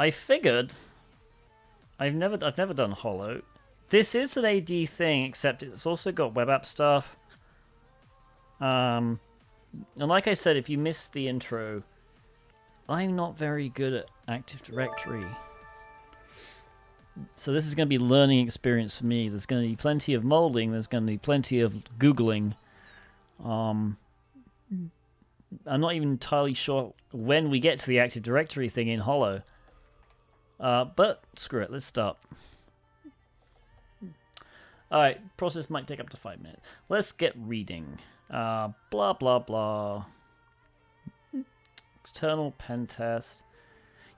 I figured I've never done Holo. This is an AD thing, except it's also got web app stuff. And like I said, if you missed the intro, I'm not very good at Active Directory. So this is going to be a learning experience for me. There's going to be plenty of molding. There's going to be plenty of Googling. I'm not even entirely sure when we get to the Active Directory thing in Holo. But screw it, let's start. Alright, process might take up to 5 minutes. Let's get reading. Blah blah blah. External pen test.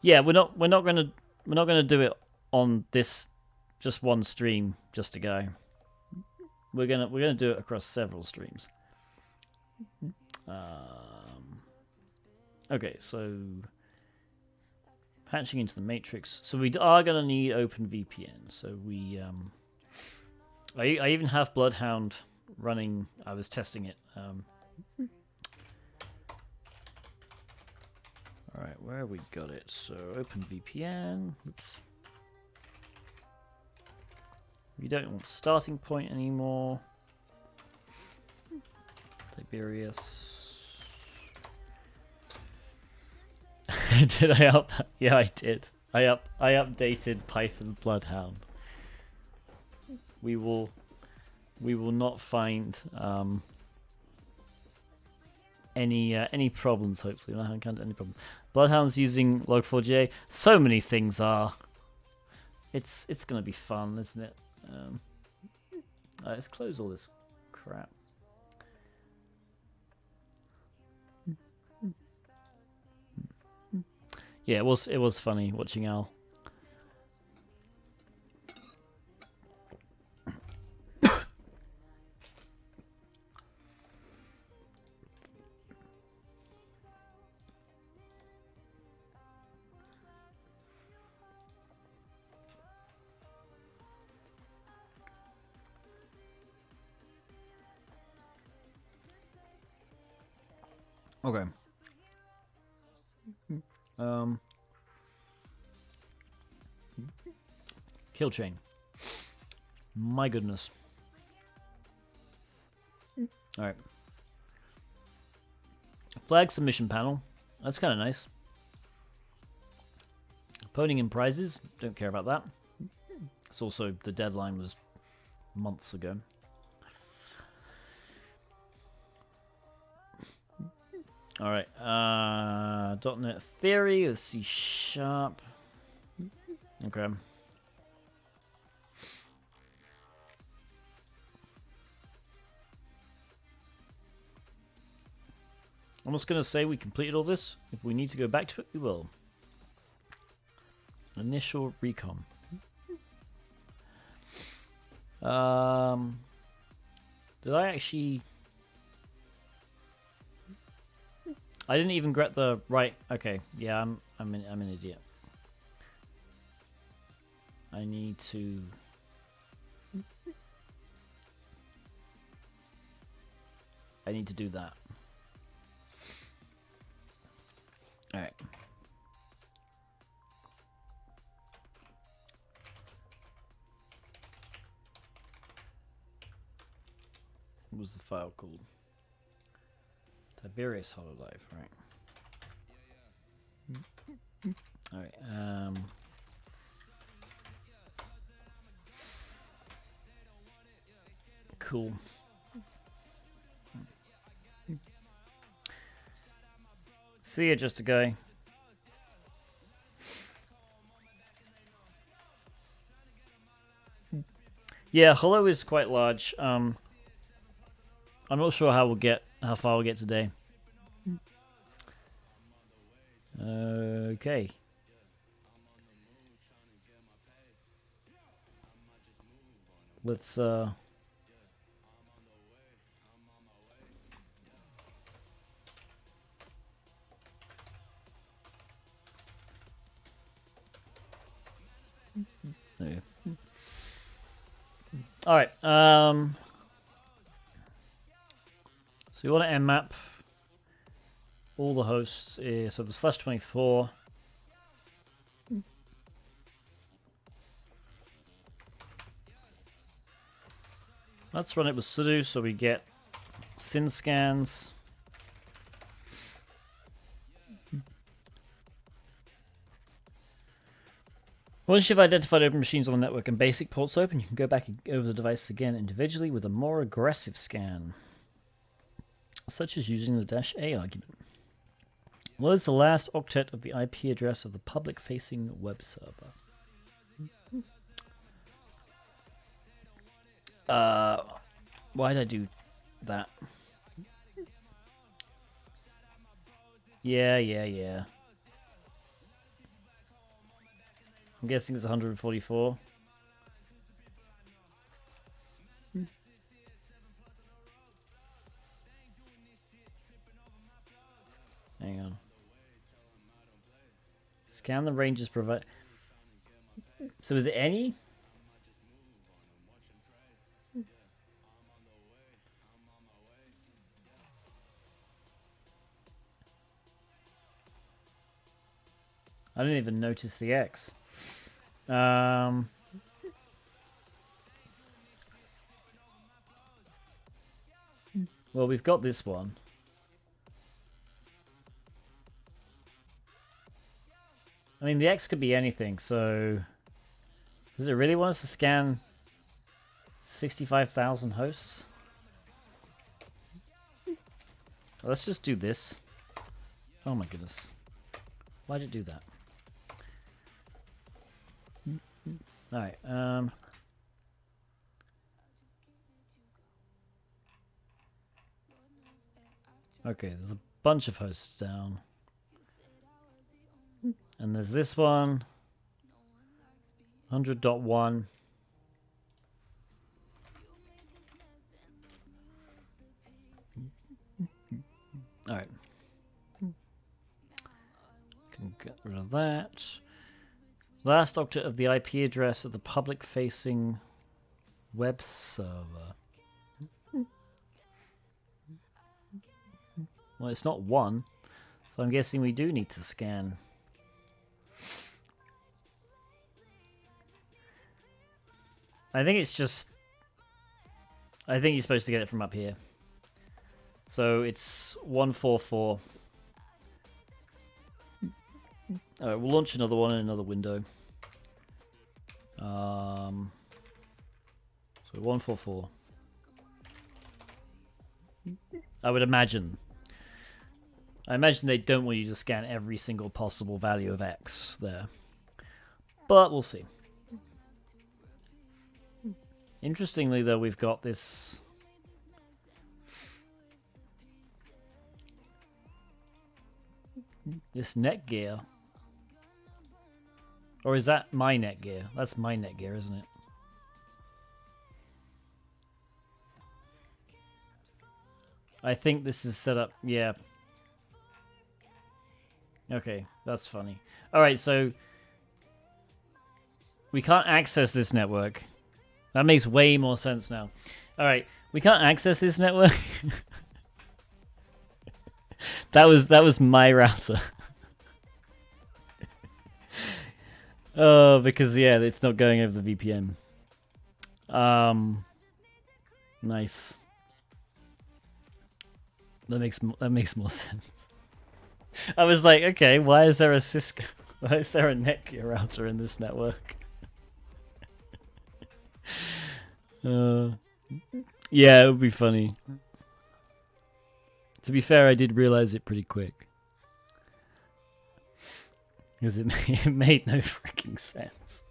Yeah, we're not gonna do it on this just one stream just to go. We're gonna do it across several streams. Okay, so patching into the matrix. So we are gonna need OpenVPN. So we I even have Bloodhound running. I was testing it. All right, where we got it? So OpenVPN. Oops. We don't want starting point anymore. Tiberius. Did I up? Yeah, I did. I updated Python Bloodhound. We will not find any problems. Hopefully, I haven't encountered any problems. Bloodhound's using Log4j. So many things are. It's gonna be fun, isn't it? Let's close all this crap. Yeah, it was funny watching Al. Okay. Kill chain. My goodness. Alright. Flag submission panel. That's kind of nice. Ponying in prizes. Don't care about that. It's also, the deadline was months ago. Alright. .NET Theory with C#. Okay. I'm just going to say we completed all this. If we need to go back to it, we will. Initial recon. Did I actually... I didn't even get the right... Okay, yeah, I'm an idiot. I need to... I need to do that. Alright. What was the file called? Tiberius Hololive, right. Alright, cool. See ya, just a guy. Yeah, Holo is quite large. I'm not sure how far we'll get today. Okay. Let's there. All right. So you want to nmap all the hosts. So the /24. Let's run it with sudo so we get syn scans. Once you've identified open machines on the network and basic ports open, you can go back and over the device again individually with a more aggressive scan, such as using the -A argument. What is the last octet of the IP address of the public-facing web server? Why did I do that? Yeah. I'm guessing it's 144. Hang on. Scan the ranges provide. So is it any? I didn't even notice the X. Well, we've got this one. I mean, the X could be anything, so... Does it really want us to scan 65,000 hosts? Let's just do this. Oh my goodness. Why'd it do that? Alright, okay, there's a bunch of hosts down. And there's this one. 100.1. Alright. Can get rid of that. Last octet of the IP address of the public-facing web server. Well, it's not 1, so I'm guessing we do need to scan. I think it's just... I think you're supposed to get it from up here. So it's 144. Alright, we'll launch another one in another window. So 144. I would imagine. I imagine they don't want you to scan every single possible value of X there. But we'll see. Interestingly, though, we've got this... this Netgear. Or is that my Netgear? That's my Netgear, isn't it? I think this is set up... yeah. Okay, that's funny. Alright, so... we can't access this network. That makes way more sense now. Alright, we can't access this network. that was my router. Oh, because yeah, it's not going over the VPN. Nice. That makes more sense. I was like, okay, why is there a Cisco? Why is there a Netgear router in this network? Yeah, it would be funny. To be fair, I did realize it pretty quick. Because it made no freaking sense.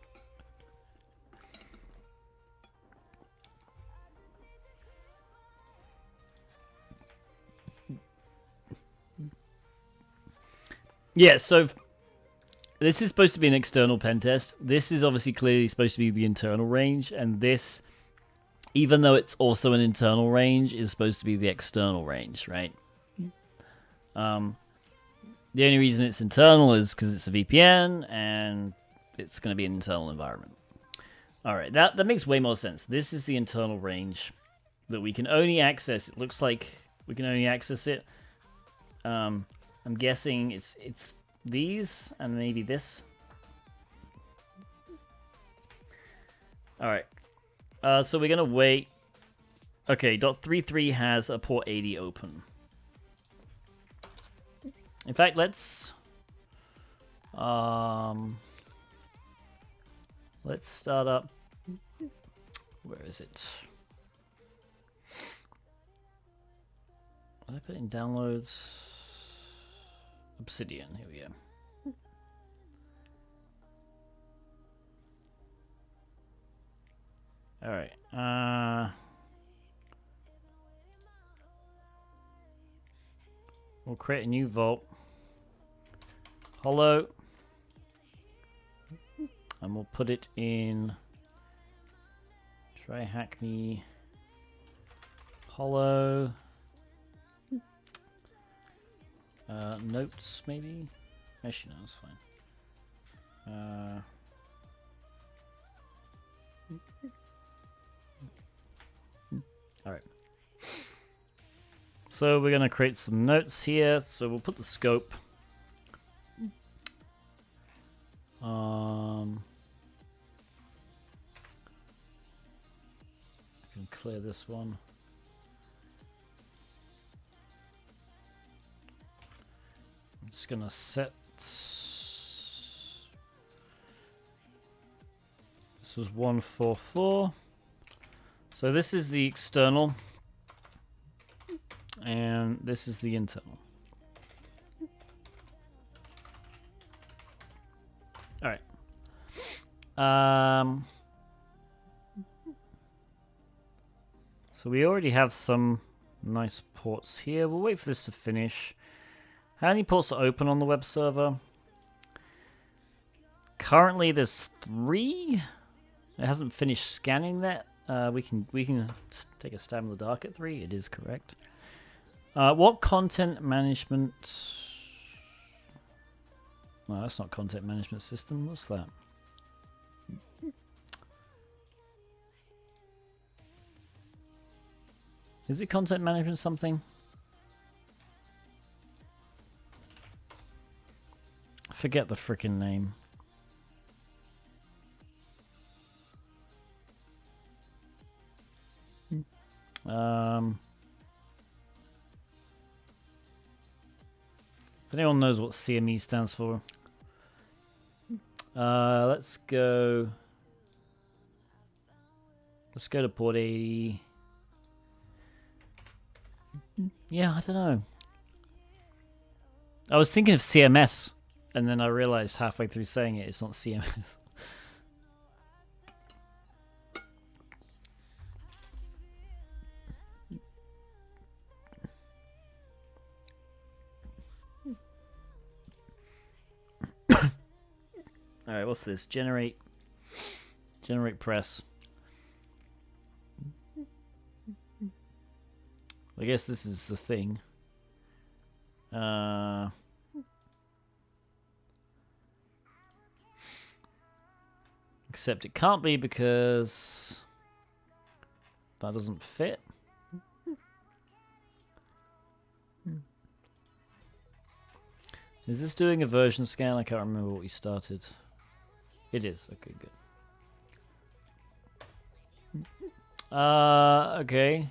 Yeah, so this is supposed to be an external pen test. This is obviously clearly supposed to be the internal range, and this, even though it's also an internal range, is supposed to be the external range, right? The only reason it's internal is because it's a VPN, and it's going to be an internal environment. Alright, that makes way more sense. This is the internal range that we can only access. It looks like we can only access it. I'm guessing it's these, and maybe this. Alright. So we're going to wait. Okay, .33 has a port 80 open. In fact, let's start up. Where is it? Did I put in downloads? Obsidian, here we go. Alright, we'll create a new vault. Holo. And we'll put it in TryHackMe Holo. Notes, maybe? Actually, no, that's fine. Alright. So we're going to create some notes here. So we'll put the scope. I can clear this one. I'm just going to set... this was 144. So this is the external. And this is the internal. Alright. So we already have some nice ports here. We'll wait for this to finish. How many ports are open on the web server? Currently there's 3. It hasn't finished scanning that. We can take a stab in the dark at 3. It is correct. What content management... No, that's not content management system. What's that? Is it content management something? Forget the frickin' name. If anyone knows what CME stands for, let's go. Let's go to port 80. Yeah, I don't know. I was thinking of CMS, and then I realized halfway through saying it, it's not CMS. All right, what's this? Generate press. I guess this is the thing. Except it can't be because that doesn't fit. Is this doing a version scan? I can't remember what we started. It is. Okay, good. Okay.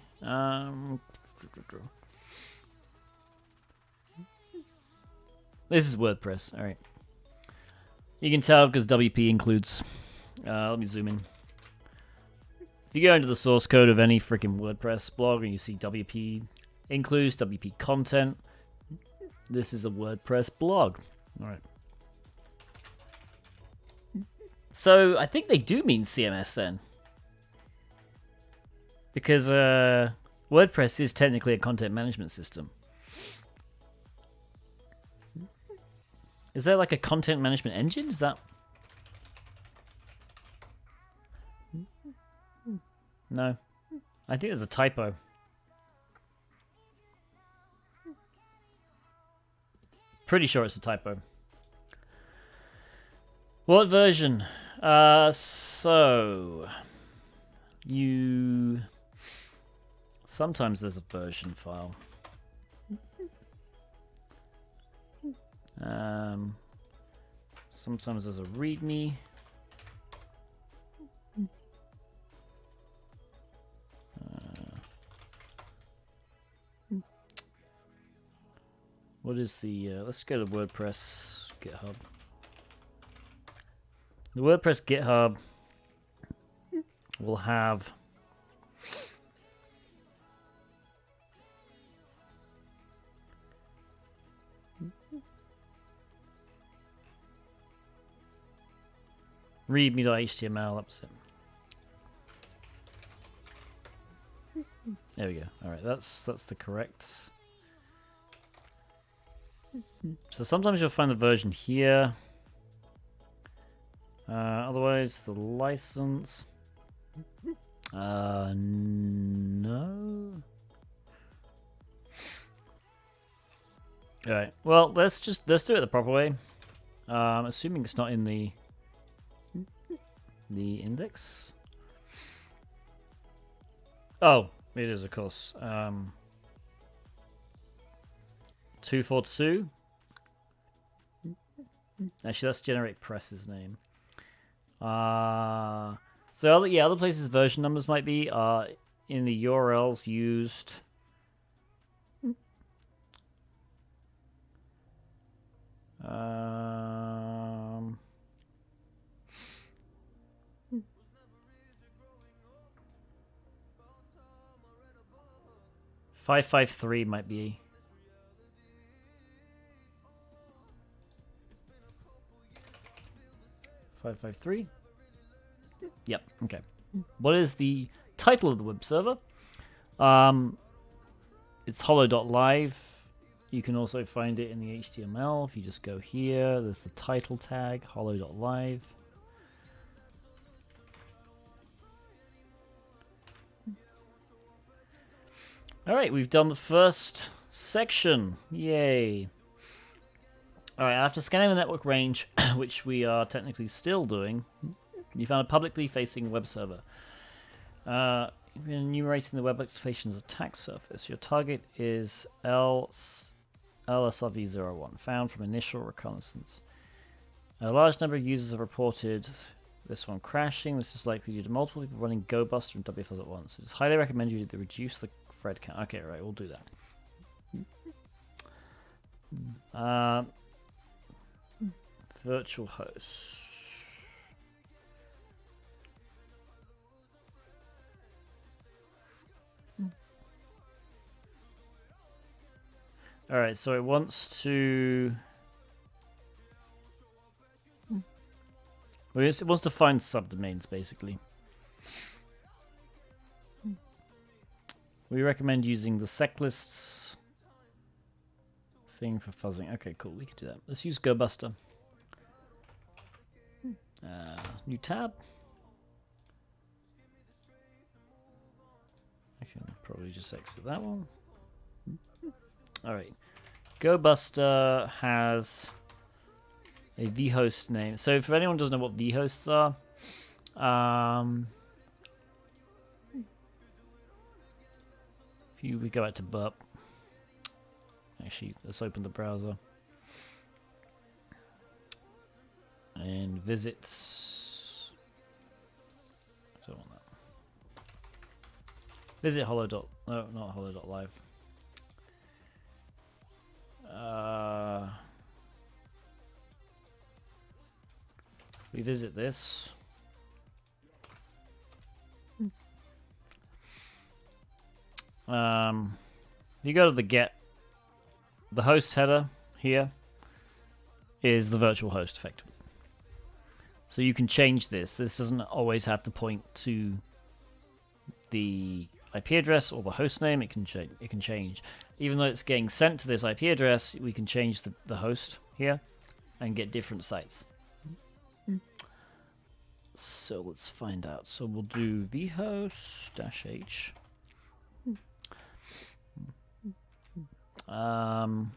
This is WordPress. All right. You can tell because WP includes. Let me zoom in. If you go into the source code of any freaking WordPress blog and you see WP includes, WP content, this is a WordPress blog. All right. So I think they do mean CMS then. Because WordPress is technically a content management system. Is there like a content management engine? Is that... No. I think there's a typo. Pretty sure it's a typo. What version? So... You... Sometimes there's a version file. Sometimes there's a README. What is the... let's go to WordPress GitHub. The WordPress GitHub will have... readme.html, that's it. There we go. Alright, that's the correct. So sometimes you'll find the version here. Otherwise, the license. No. Alright, well, let's do it the proper way. Assuming it's not in the index. Oh, it is, of course. 242. Actually, let's generate press's name. So other places version numbers might be in the URLs used. 553 might be. .553. Yep. Okay. What is the title of the web server? It's holo.live. You can also find it in the HTML if you just go here. There's the title tag, holo.live. Alright, we've done the first section. Yay. Alright, after scanning the network range, which we are technically still doing, you found a publicly facing web server. Enumerating the web application's attack surface. Your target is LSRV01, found from initial reconnaissance. A large number of users have reported this one crashing. This is likely due to multiple people running GoBuster and WFS at once. It's highly recommended you reduce the thread count. Okay, right, we'll do that. Virtual host. All right, so it wants to. It wants to find subdomains, basically. We recommend using the seclists thing for fuzzing. Okay, cool. We can do that. Let's use GoBuster. New tab. I can probably just exit that one. All right. GoBuster has a vhost name. So for anyone who doesn't know what vhosts are, if we go back to burp. Actually, let's open the browser and visits. I don't want that. Visit holo. No, not holo.live. We visit this. If you go to the host header here is the virtual host, effectively. So you can change this. This doesn't always have to point to the IP address or the host name. It can change. Even though it's getting sent to this IP address, we can change the host here and get different sites. So let's find out. So we'll do vhost-h. I'm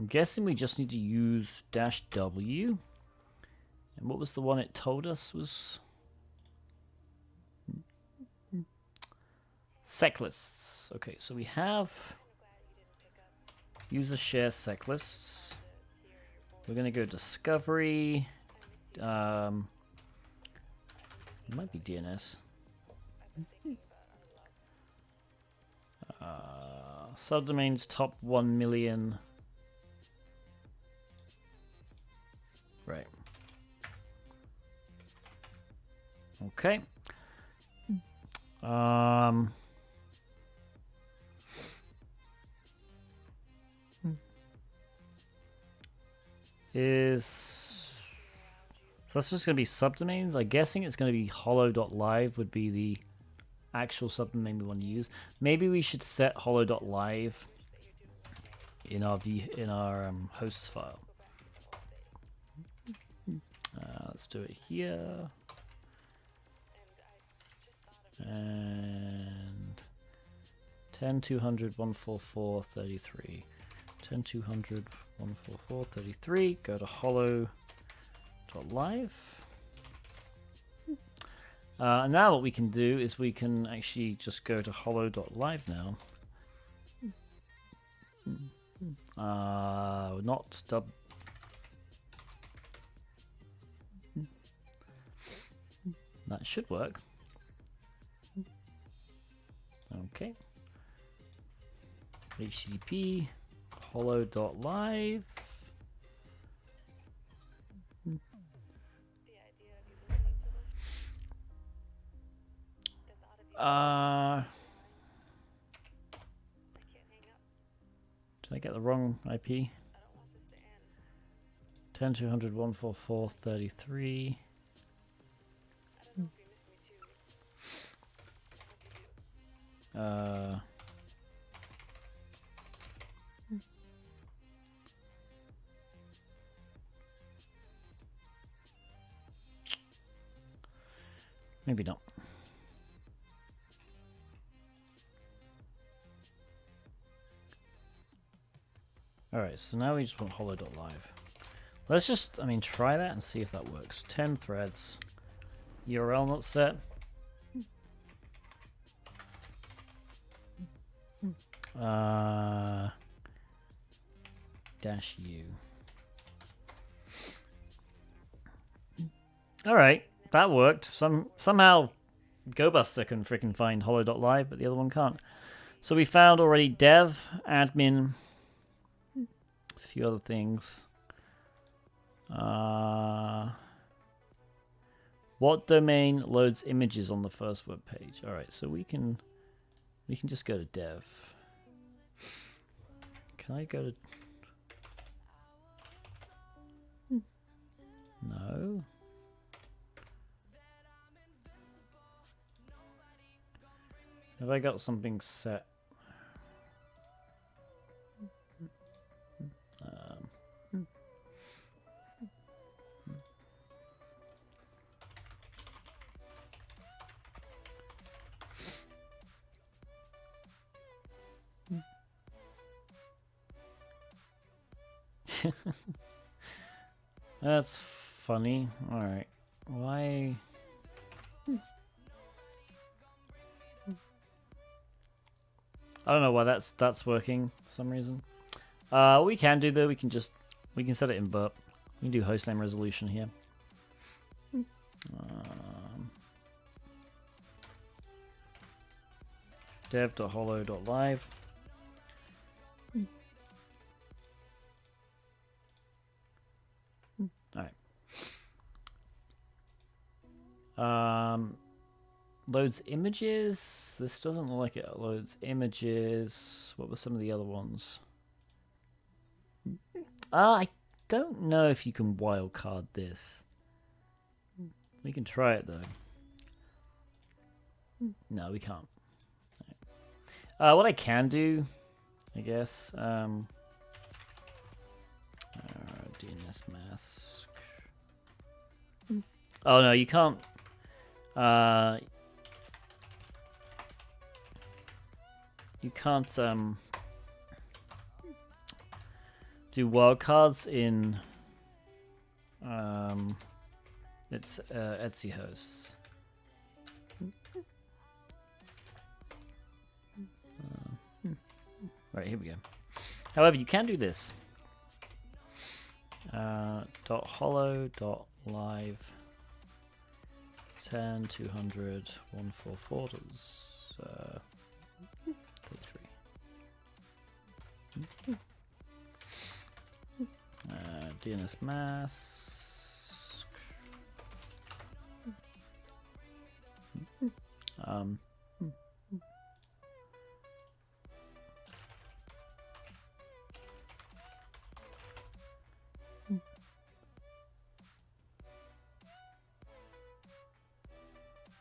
guessing we just need to use -w. And what was the one it told us was? Seclists. Okay, so we have user share seclists. We're going to go discovery. It might be DNS. Subdomains top 1 million. Right. Okay. So that's just going to be subdomains. I'm guessing it's going to be holo.live would be the actual subdomain we want to use. Maybe we should set holo.live in our hosts file. Let's do it here. And 10.200.144.33. 10.200.144.33. Go to holo.live. And now what we can do is we can actually just go to holo.live now. Not dub. That should work. Okay. HTTP holo.live. Did I get the wrong IP? 10.200.144.33. Maybe not. Alright, so now we just want holo.live. Let's just, try that and see if that works. 10 threads. URL not set. -u. All right, that worked. Somehow GoBuster can freaking find Holo.live, but the other one can't. So we found already dev, admin, a few other things. What domain loads images on the first web page? All right, so we can just go to dev. Can I go to? No. Have I got something set? That's funny. All right. Why? I don't know why that's working for some reason. What we can do though, we can set it in burp. We can do hostname resolution here. Dev.holo.live. Alright. Loads images. This doesn't look like it loads images. What were some of the other ones? I don't know if you can wildcard this. We can try it though. No, we can't. What I can do, I guess, DNS mask. Oh no, you can't. You can't do wildcards in it's Etsy hosts. Right, here we go. However, you can do this. .holo.live 10 200 144 33. DNS mask.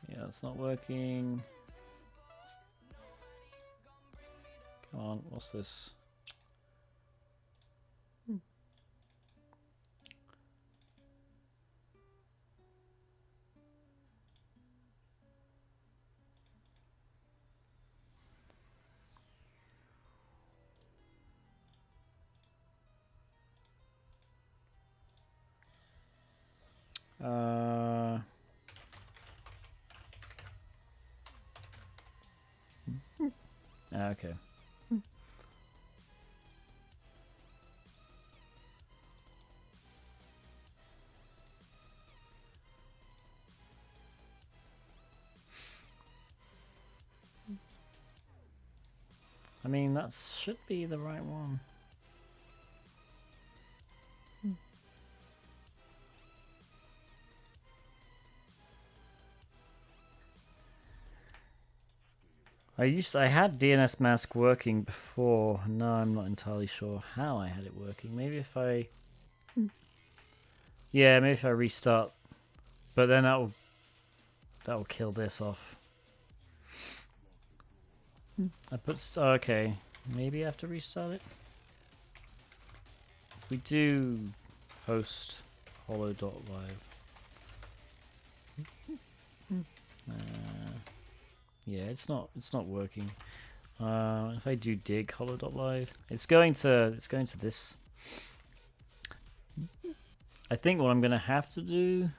Yeah, it's not working. Come on, what's this? Okay. I mean, that should be the right one. I had DNS mask working before. No, I'm not entirely sure how I had it working. Maybe if I... Yeah, maybe if I restart. But then that'll kill this off. I put... Okay. Maybe I have to restart it. We do host holo.live. Yeah, it's not working. If I do dig holo.live, it's going to this. I think what I'm gonna have to do,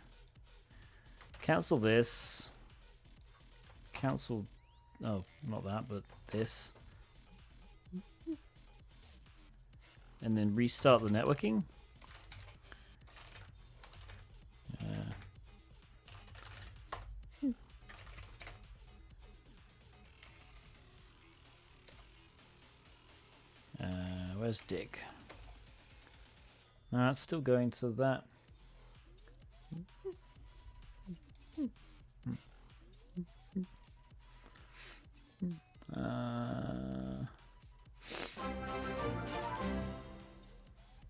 cancel this, cancel, oh, not that, but this, and then restart the networking. Where's dig? No, it's still going to that.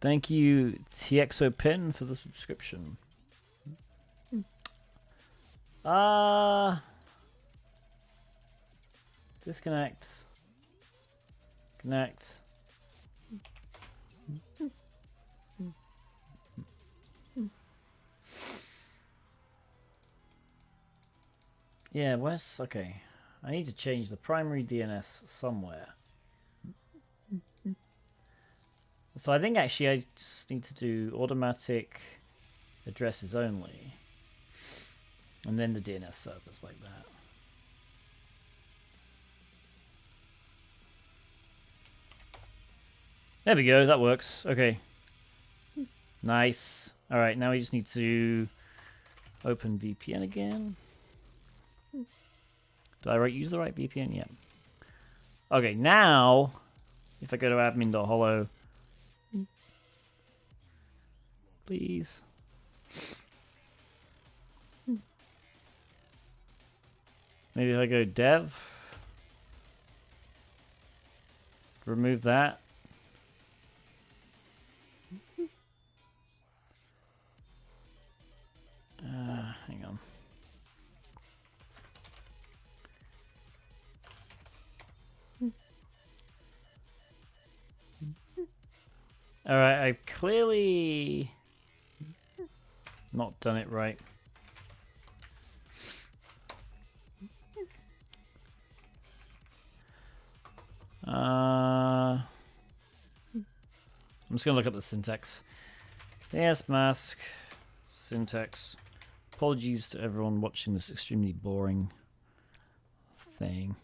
Thank you, TXOPin, for the subscription. Disconnect. Connect. Yeah, where's... Okay. I need to change the primary DNS somewhere. So I think actually I just need to do automatic addresses only. And then the DNS servers like that. There we go, that works. Okay. Nice. Alright, now we just need to open VPN again. Do I use the right VPN? Yeah. Okay, now, if I go to admin.holo, please. Maybe if I go dev, remove that. Hang on. Alright, I've clearly not done it right. I'm just going to look up the syntax. DNS mask, syntax. Apologies to everyone watching this extremely boring thing.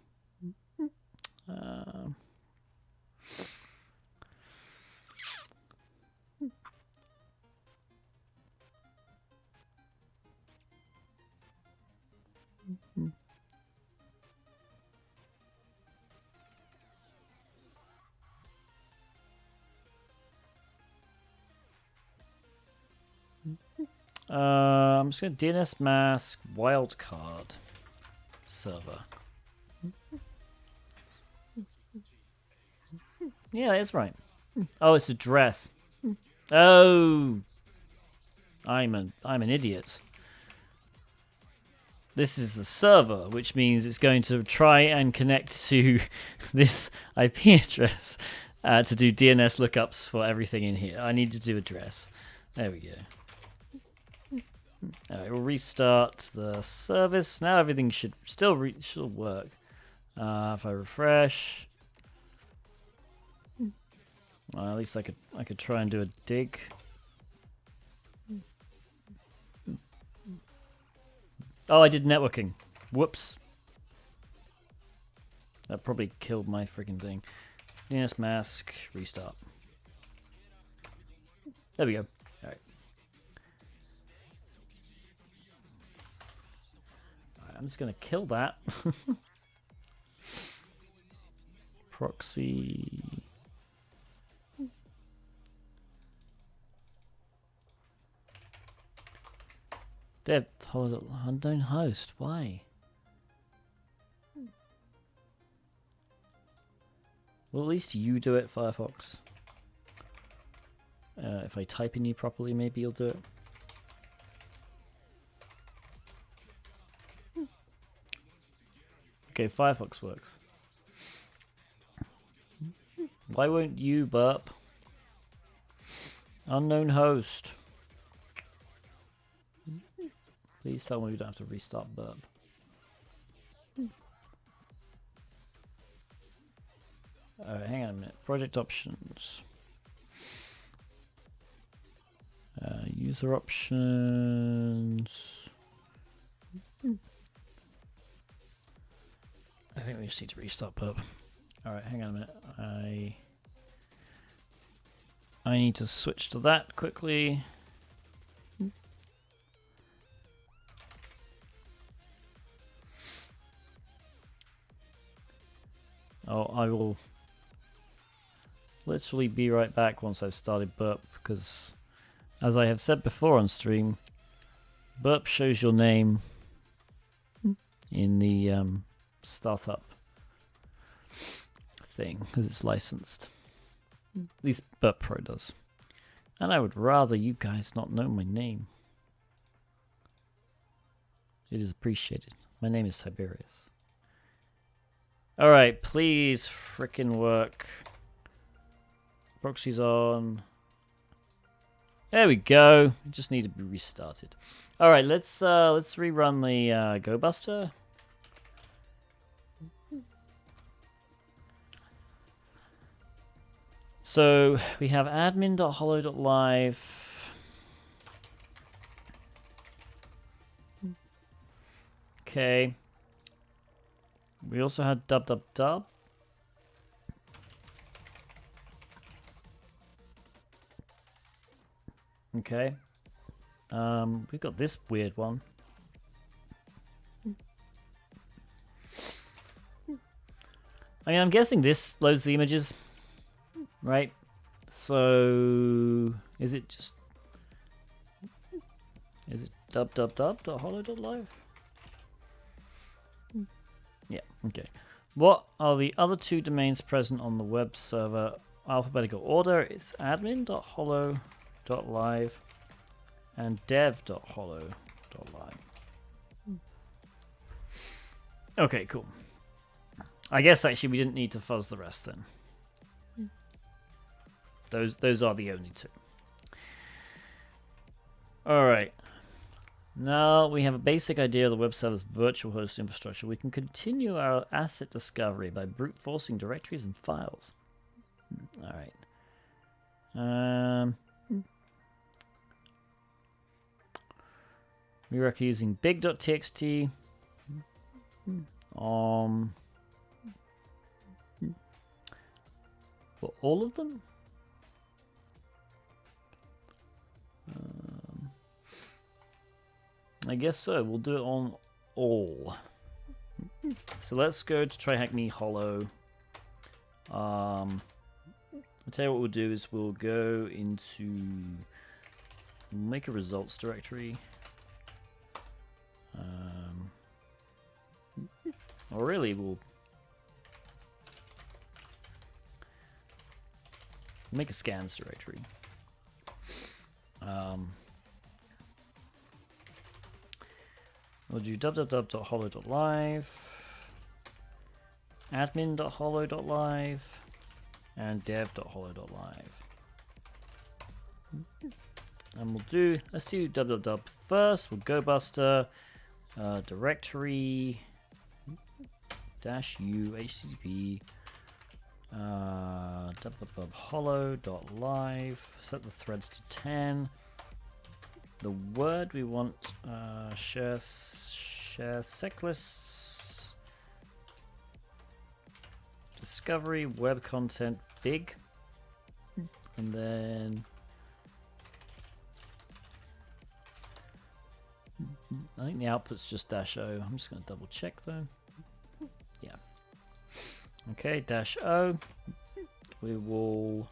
I'm just going to DNS mask wildcard server. Yeah, that's right. Oh, it's address. Oh, I'm an idiot. This is the server, which means it's going to try and connect to this IP address to do DNS lookups for everything in here. I need to do address. There we go. Alright, we'll restart the service. Now everything should still work. If I refresh, well, at least I could try and do a dig. Oh, I did networking. Whoops. That probably killed my freaking thing. DNS mask, restart. There we go. Alright. I'm just going to kill that. Proxy. Dev, unknown host. Why? Well, at least you do it, Firefox. If I type in you properly, maybe you'll do it. Okay, Firefox works. Why won't you burp? Unknown host. Please tell me we don't have to restart burp. Alright, hang on a minute. Project options. User options. I think we just need to restart burp. Alright, hang on a minute. I need to switch to that quickly. Oh, I will literally be right back once I've started burp, because as I have said before on stream, burp shows your name in the startup thing because it's licensed. At least Burp Pro does. And I would rather you guys not know my name. It is appreciated. My name is Tiberius. Alright, please frickin' work. Proxy's on. There we go. Just need to be restarted. Alright, let's rerun the Go Buster. So we have admin.holo.live. Okay. We also had dub. Okay. We've got this weird one. I mean, I'm guessing this loads the images, right? So is it dub.holo.live? Yeah, okay. What are the other two domains present on the web server? Alphabetical order. It's admin.holo.live and dev.holo.live. Okay, cool. I guess actually we didn't need to fuzz the rest then. Those are the only two. Alright. Now we have a basic idea of the web server's virtual host infrastructure. We can continue our asset discovery by brute forcing directories and files. Alright. We are using big.txt. For all of them? I guess so. We'll do it on all. So let's go to TryHackMe Holo. I'll tell you what we'll do is we'll go into make a results directory. Or really, we'll make a scans directory. We'll do www.holo.live, admin.holo.live, and dev.holo.live. And let's do www first. We'll go buster directory -u http www.holo.live. Set the threads to 10. The word we want share seclists discovery web content big, and then I think the output's just -o. I'm just going to double check though. Yeah. Okay, -o. We will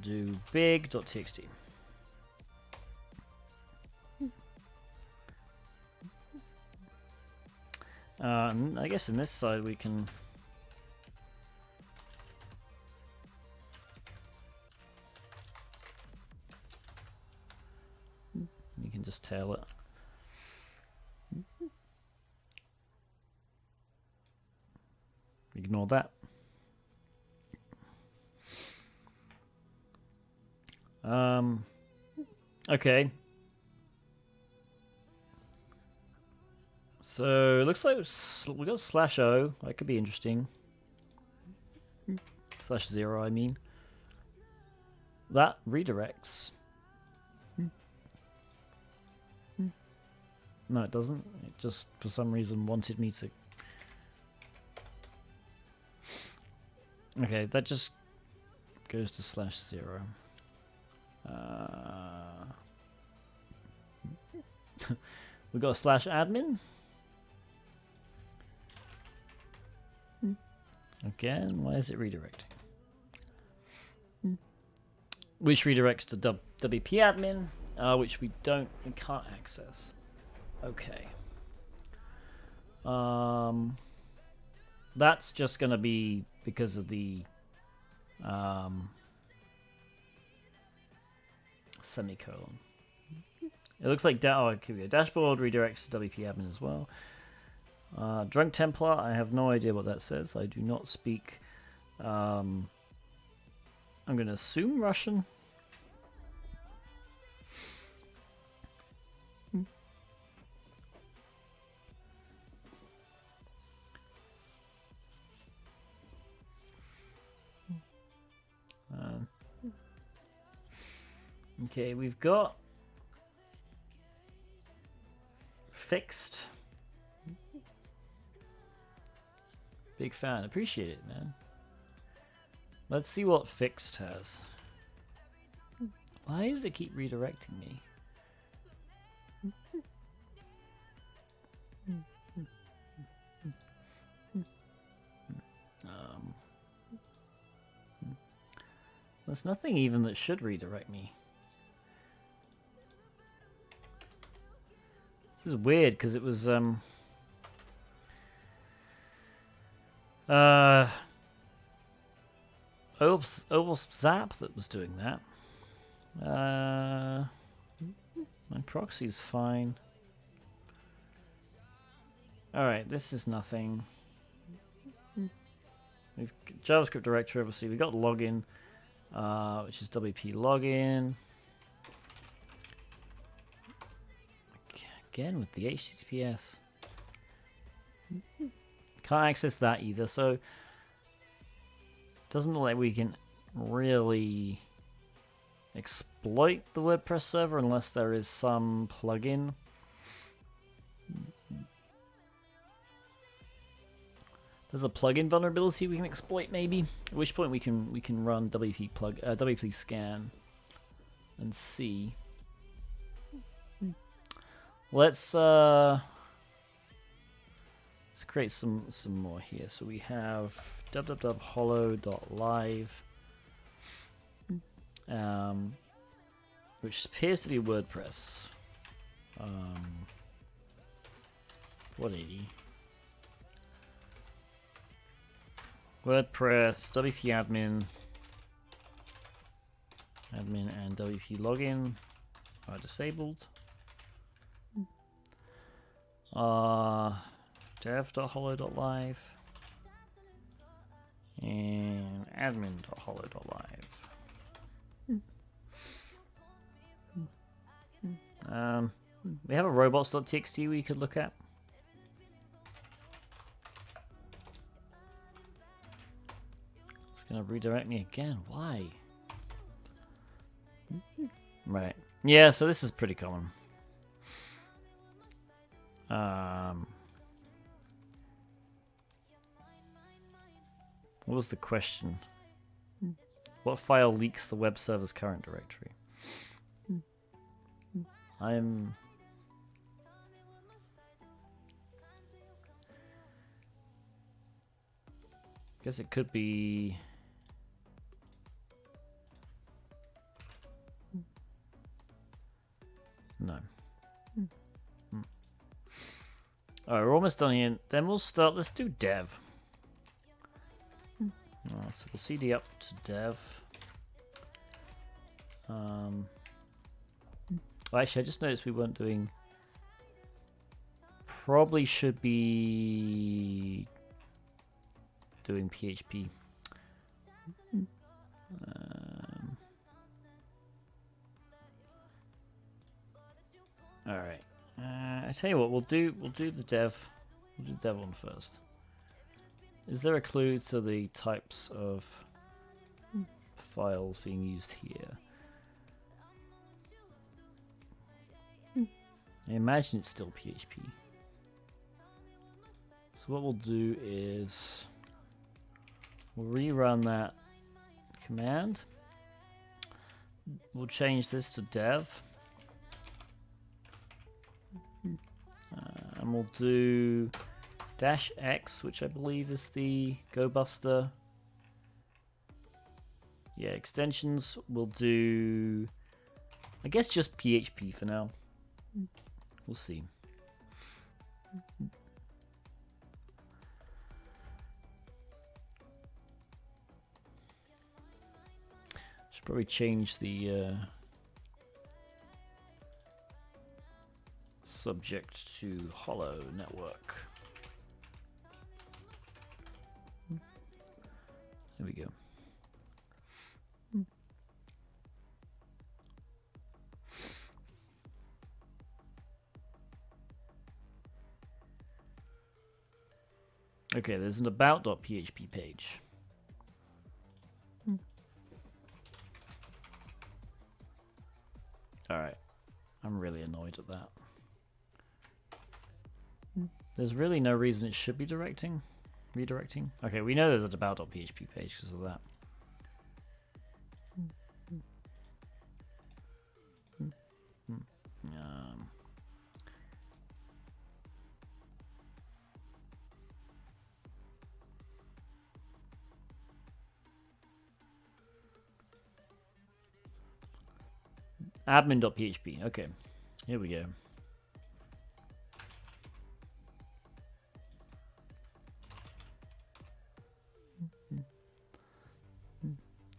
do big.txt. I guess in this side we can just tail it. Ignore that. Okay. So it looks like we got /o. That could be interesting. /0, I mean. That redirects. No, it doesn't. It just, for some reason, wanted me to... Okay, that just goes to /0. We got a /admin. Again, why is it redirecting? which redirects to WP admin, which we can't access. Okay. That's just gonna be because of the semicolon. It looks like dashboard redirects to WP admin as well. Drunk Templar, I have no idea what that says. I do not speak. I'm going to assume Russian. Okay, we've got fixed. Big fan. Appreciate it, man. Let's see what fixed has. Why does it keep redirecting me? There's nothing even that should redirect me. This is weird because it was Zap that was doing that. My proxy's fine. Alright, this is nothing. We've JavaScript directory, obviously. We've got login, which is WP login. Again with the HTTPS. Can't access that either, so doesn't look like we can really exploit the WordPress server unless there is some plugin. There's a plugin vulnerability we can exploit, maybe. At which point we can run WP scan and see. Let's create some more here. So we have www.holo.live, which appears to be WordPress. 180. WordPress, WP admin, and WP login are disabled. Dev.holo.live and admin.holo.live. We have a robots.txt we could look at. It's gonna redirect me again. Why? Right. Yeah, so this is pretty common. What was the question? What file leaks the web server's current directory? Guess it could be. No. Alright, we're almost done here. Then we'll start. Let's do dev. So we'll cd up to dev. Well, actually, I just noticed we weren't doing. Probably should be doing PHP. All right. I tell you what, we'll do the dev. We'll do the dev one first. Is there a clue to the types of files being used here? I imagine it's still PHP. So what we'll do is we'll rerun that command. We'll change this to dev. And we'll do -x, which I believe is the GoBuster. Yeah, extensions will do, I guess, just PHP for now. We'll see. Should probably change the subject to Holo Network. There we go. Okay, there's an about.php page. Alright. I'm really annoyed at that. There's really no reason it should be redirecting. Okay, we know there's an about.php page because of that. Admin.php. Okay, here we go.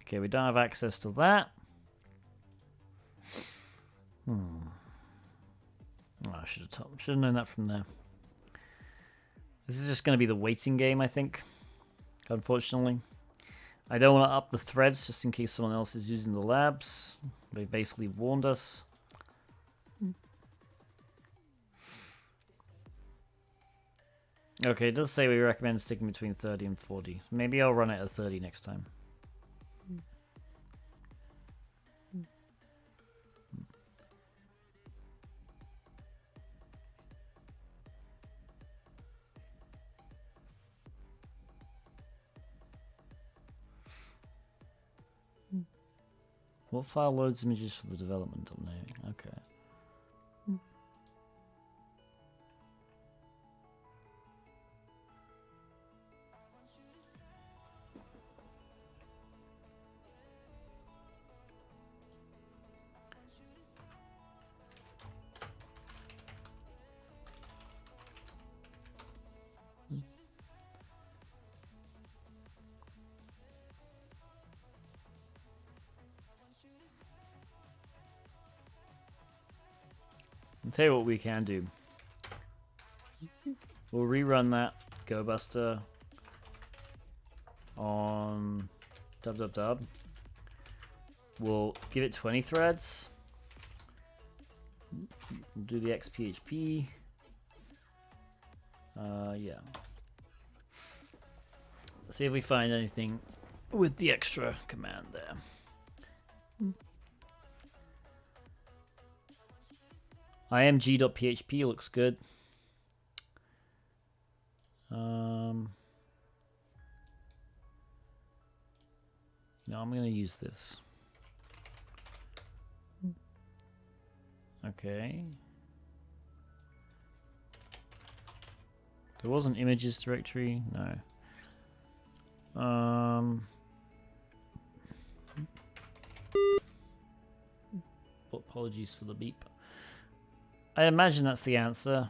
Okay, we don't have access to that. Oh, I should have known that from there. This is just going to be the waiting game, I think. Unfortunately, I don't want to up the threads just in case someone else is using the labs. They basically warned us. Okay, it does say we recommend sticking between 30 and 40. Maybe I'll run it at 30 next time. What file loads images for the development of naming? Okay. I'll tell you what we can do. We'll rerun that GoBuster on dub. We'll give it 20 threads. We'll do the XPHP. Yeah. Let's see if we find anything with the extra command there. img.php looks good. No, I'm going to use this. Okay. There was an images directory. No. Apologies for the beep. I imagine that's the answer.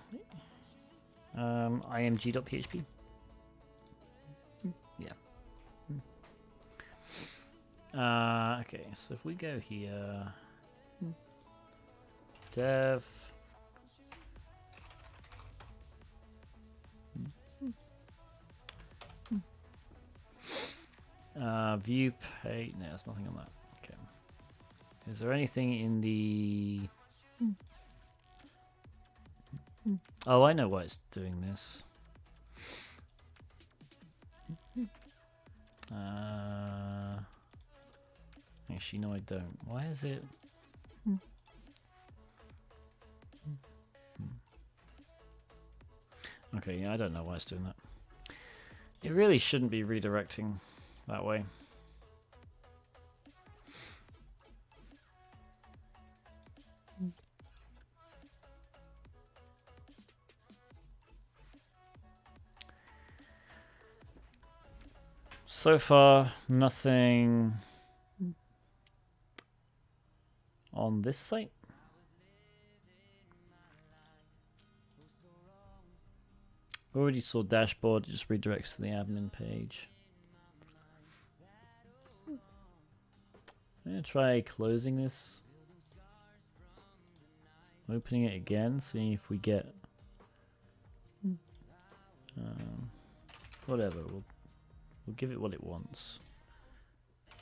img.php. Yeah. Okay, so if we go here, dev, view page. No, there's nothing on that. Okay. Is there anything in the? Oh, I know why it's doing this. Actually, no, I don't. Why is it? Okay, yeah, I don't know why it's doing that. It really shouldn't be redirecting that way. So far, nothing on this site. Already saw dashboard, it just redirects to the admin page. I'm going to try closing this. Opening it again, seeing if we get... whatever, we'll give it what it wants.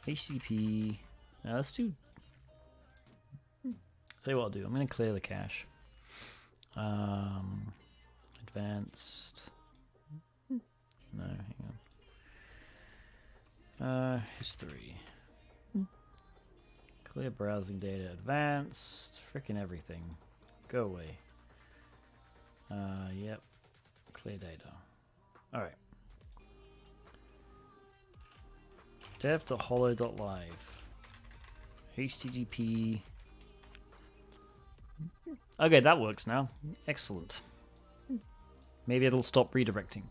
HTTP... let's do... Tell you what I'll do, I'm going to clear the cache. Advanced... No, hang on. History. Clear browsing data, advanced, frickin' everything. Go away. Yep. Clear data. Alright. dev.holo.live. HTTP. Okay, that works now. Excellent. Maybe it'll stop redirecting.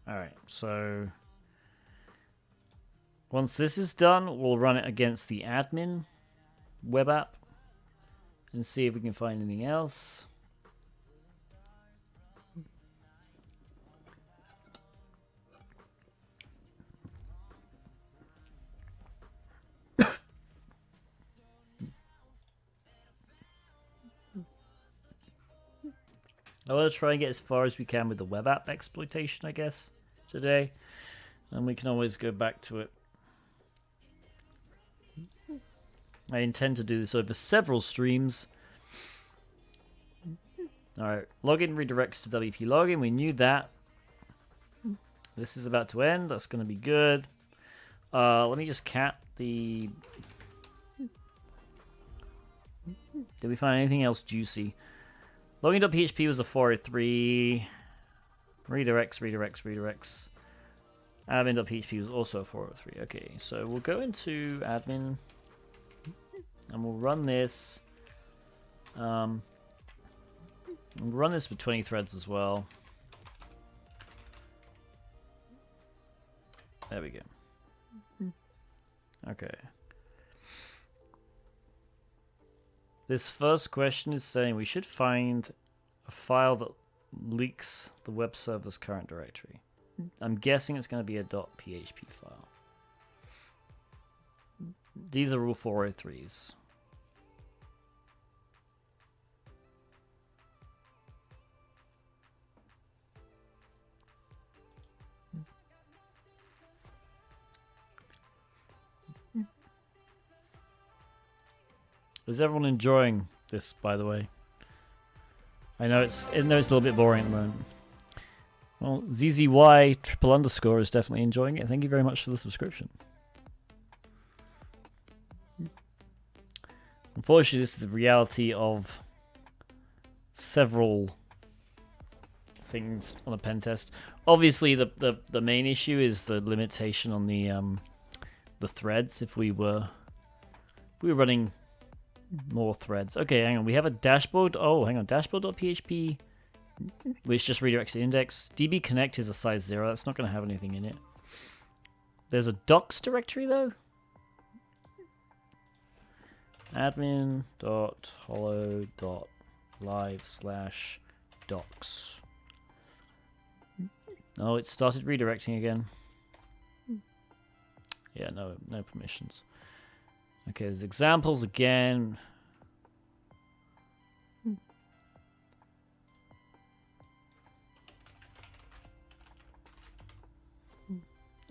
Alright, so... Once this is done, we'll run it against the admin web app and see if we can find anything else. I want to try and get as far as we can with the web app exploitation, I guess, today. And we can always go back to it. I intend to do this over several streams. Alright, login redirects to WP login. We knew that. This is about to end. That's going to be good. Let me just cat the... Did we find anything else juicy? Login.php was a 403. Redirects. Admin.php was also a 403. Okay, so we'll go into admin and we'll run this. We'll run this with 20 threads as well. There we go. Okay. This first question is saying we should find a file that leaks the web server's current directory. I'm guessing it's going to be a .php file. These are all 403s. Is everyone enjoying this, by the way? I know it's a little bit boring at the moment. Well, ZZY __ is definitely enjoying it. Thank you very much for the subscription. Unfortunately, this is the reality of several things on a pen test. Obviously, the main issue is the limitation on the threads. If we were running more threads. Okay, hang on. We have a dashboard. Oh, hang on. Dashboard.php, which just redirects to index. DB connect is a size 0. That's not going to have anything in it. There's a docs directory, though. admin.holo.live/docs. Oh, it started redirecting again. Yeah, no permissions. Okay, there's examples again.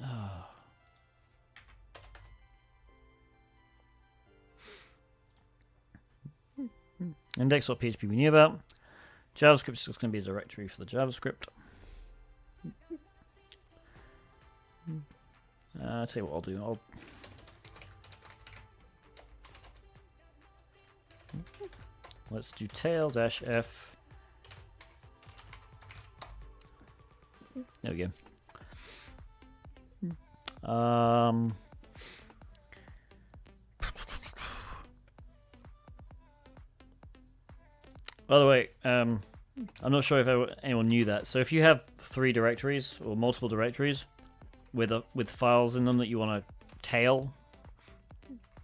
Oh. Index.php we knew about. JavaScript is just going to be a directory for the JavaScript. I'll tell you what I'll do. Let's do tail-f. There we go. By the way, I'm not sure if anyone knew that. So if you have 3 directories or multiple directories, with files in them that you want to tail,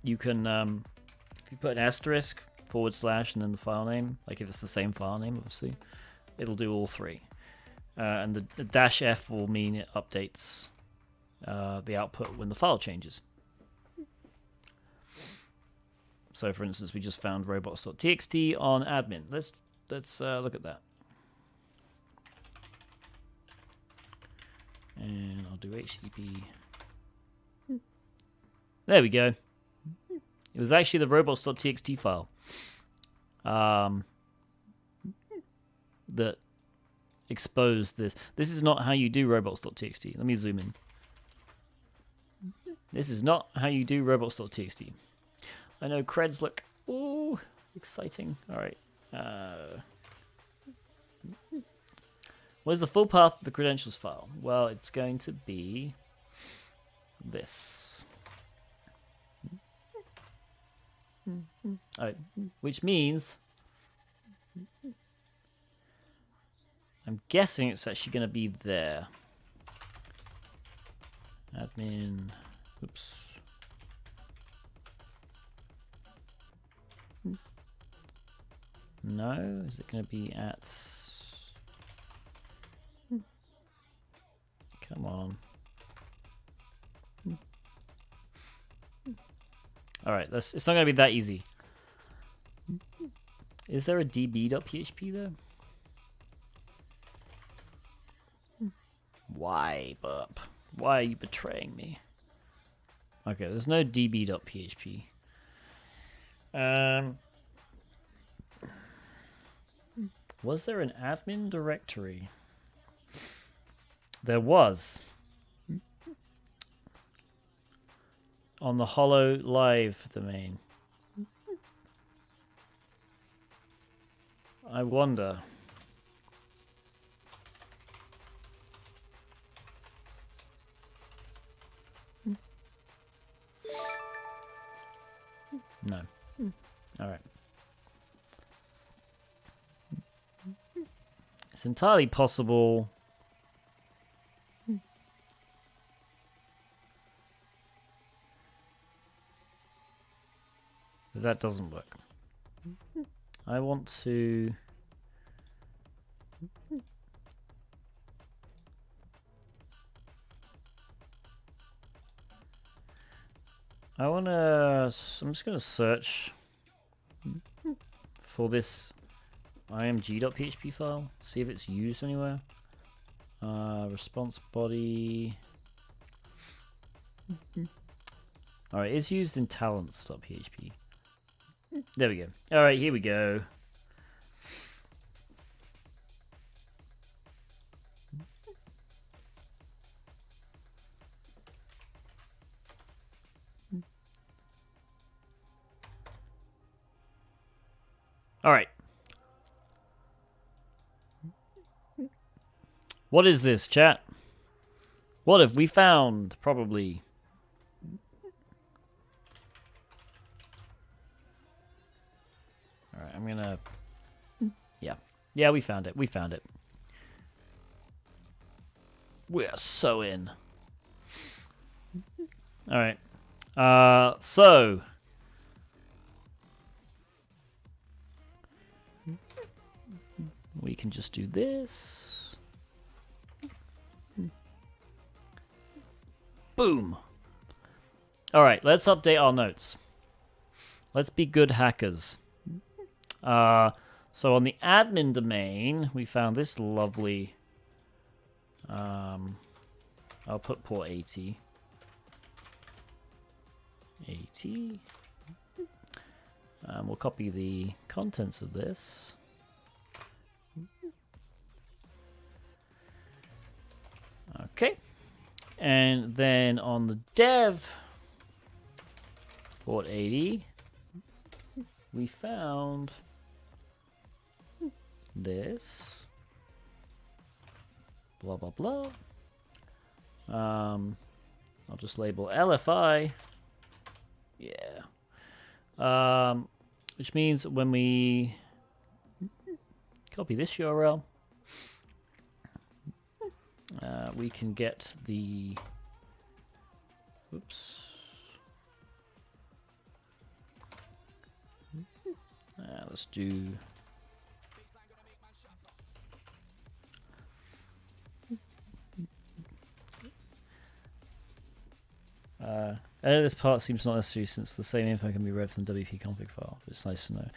you can if you put an asterisk / and then the file name, like if it's the same file name, obviously, it'll do all three. And the -f will mean it updates the output when the file changes. So, for instance, we just found robots.txt on admin. Let's look at that. And I'll do HTTP. There we go. It was actually the robots.txt file that exposed this. This is not how you do robots.txt. Let me zoom in. This is not how you do robots.txt. I know creds look, ooh, exciting. All right. Where's the full path of the credentials file? Well, it's going to be this. All right. Which means I'm guessing it's actually going to be there. Admin. Oops. No, is it going to be at... Come on. Alright, it's not going to be that easy. Is there a db.php there? Why, Burp? Why are you betraying me? Okay, there's no db.php. Was there an admin directory? There was. On the Holo Live domain. I wonder. No. All right. It's entirely possible that doesn't work. I want to... I'm just going to search for this img.php file, see if it's used anywhere. Response body. Alright, it's used in talents.php. There we go. Alright, here we go. Alright. What is this, chat? What have we found? Probably. Alright, I'm gonna... Yeah. Yeah, we found it. We found it. We're so in. Alright. So... we can just do this. Boom. Alright, let's update our notes. Let's be good hackers. So on the admin domain, we found this lovely... I'll put port 80. 80. We'll copy the contents of this. Okay. And then on the dev, port 80, we found this. Blah, blah, blah. I'll just label LFI. Yeah. Which means when we copy this URL, we can get the Oops. Let's do. Edit this part seems not necessary since the same info can be read from the WP config file. But it's nice to know.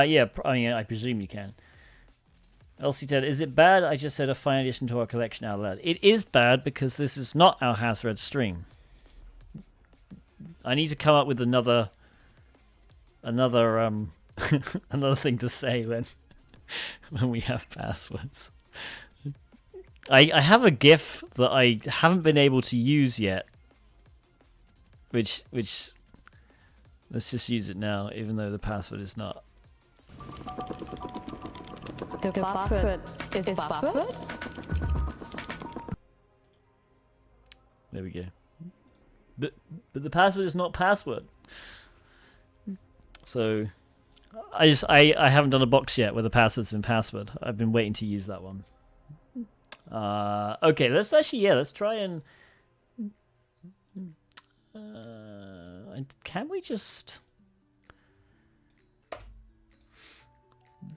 Yeah, I mean, I presume you can. Elsie said, is it bad I just said a fine addition to our collection out loud? It is bad because this is not our has read stream. I need to come up with another another thing to say when we have passwords. I have a GIF that I haven't been able to use yet. Which let's just use it now, even though the password is not. The password is password? There we go. But the password is not password. So I haven't done a box yet where the password's been password. I've been waiting to use that one. Okay, let's try and. Can we just?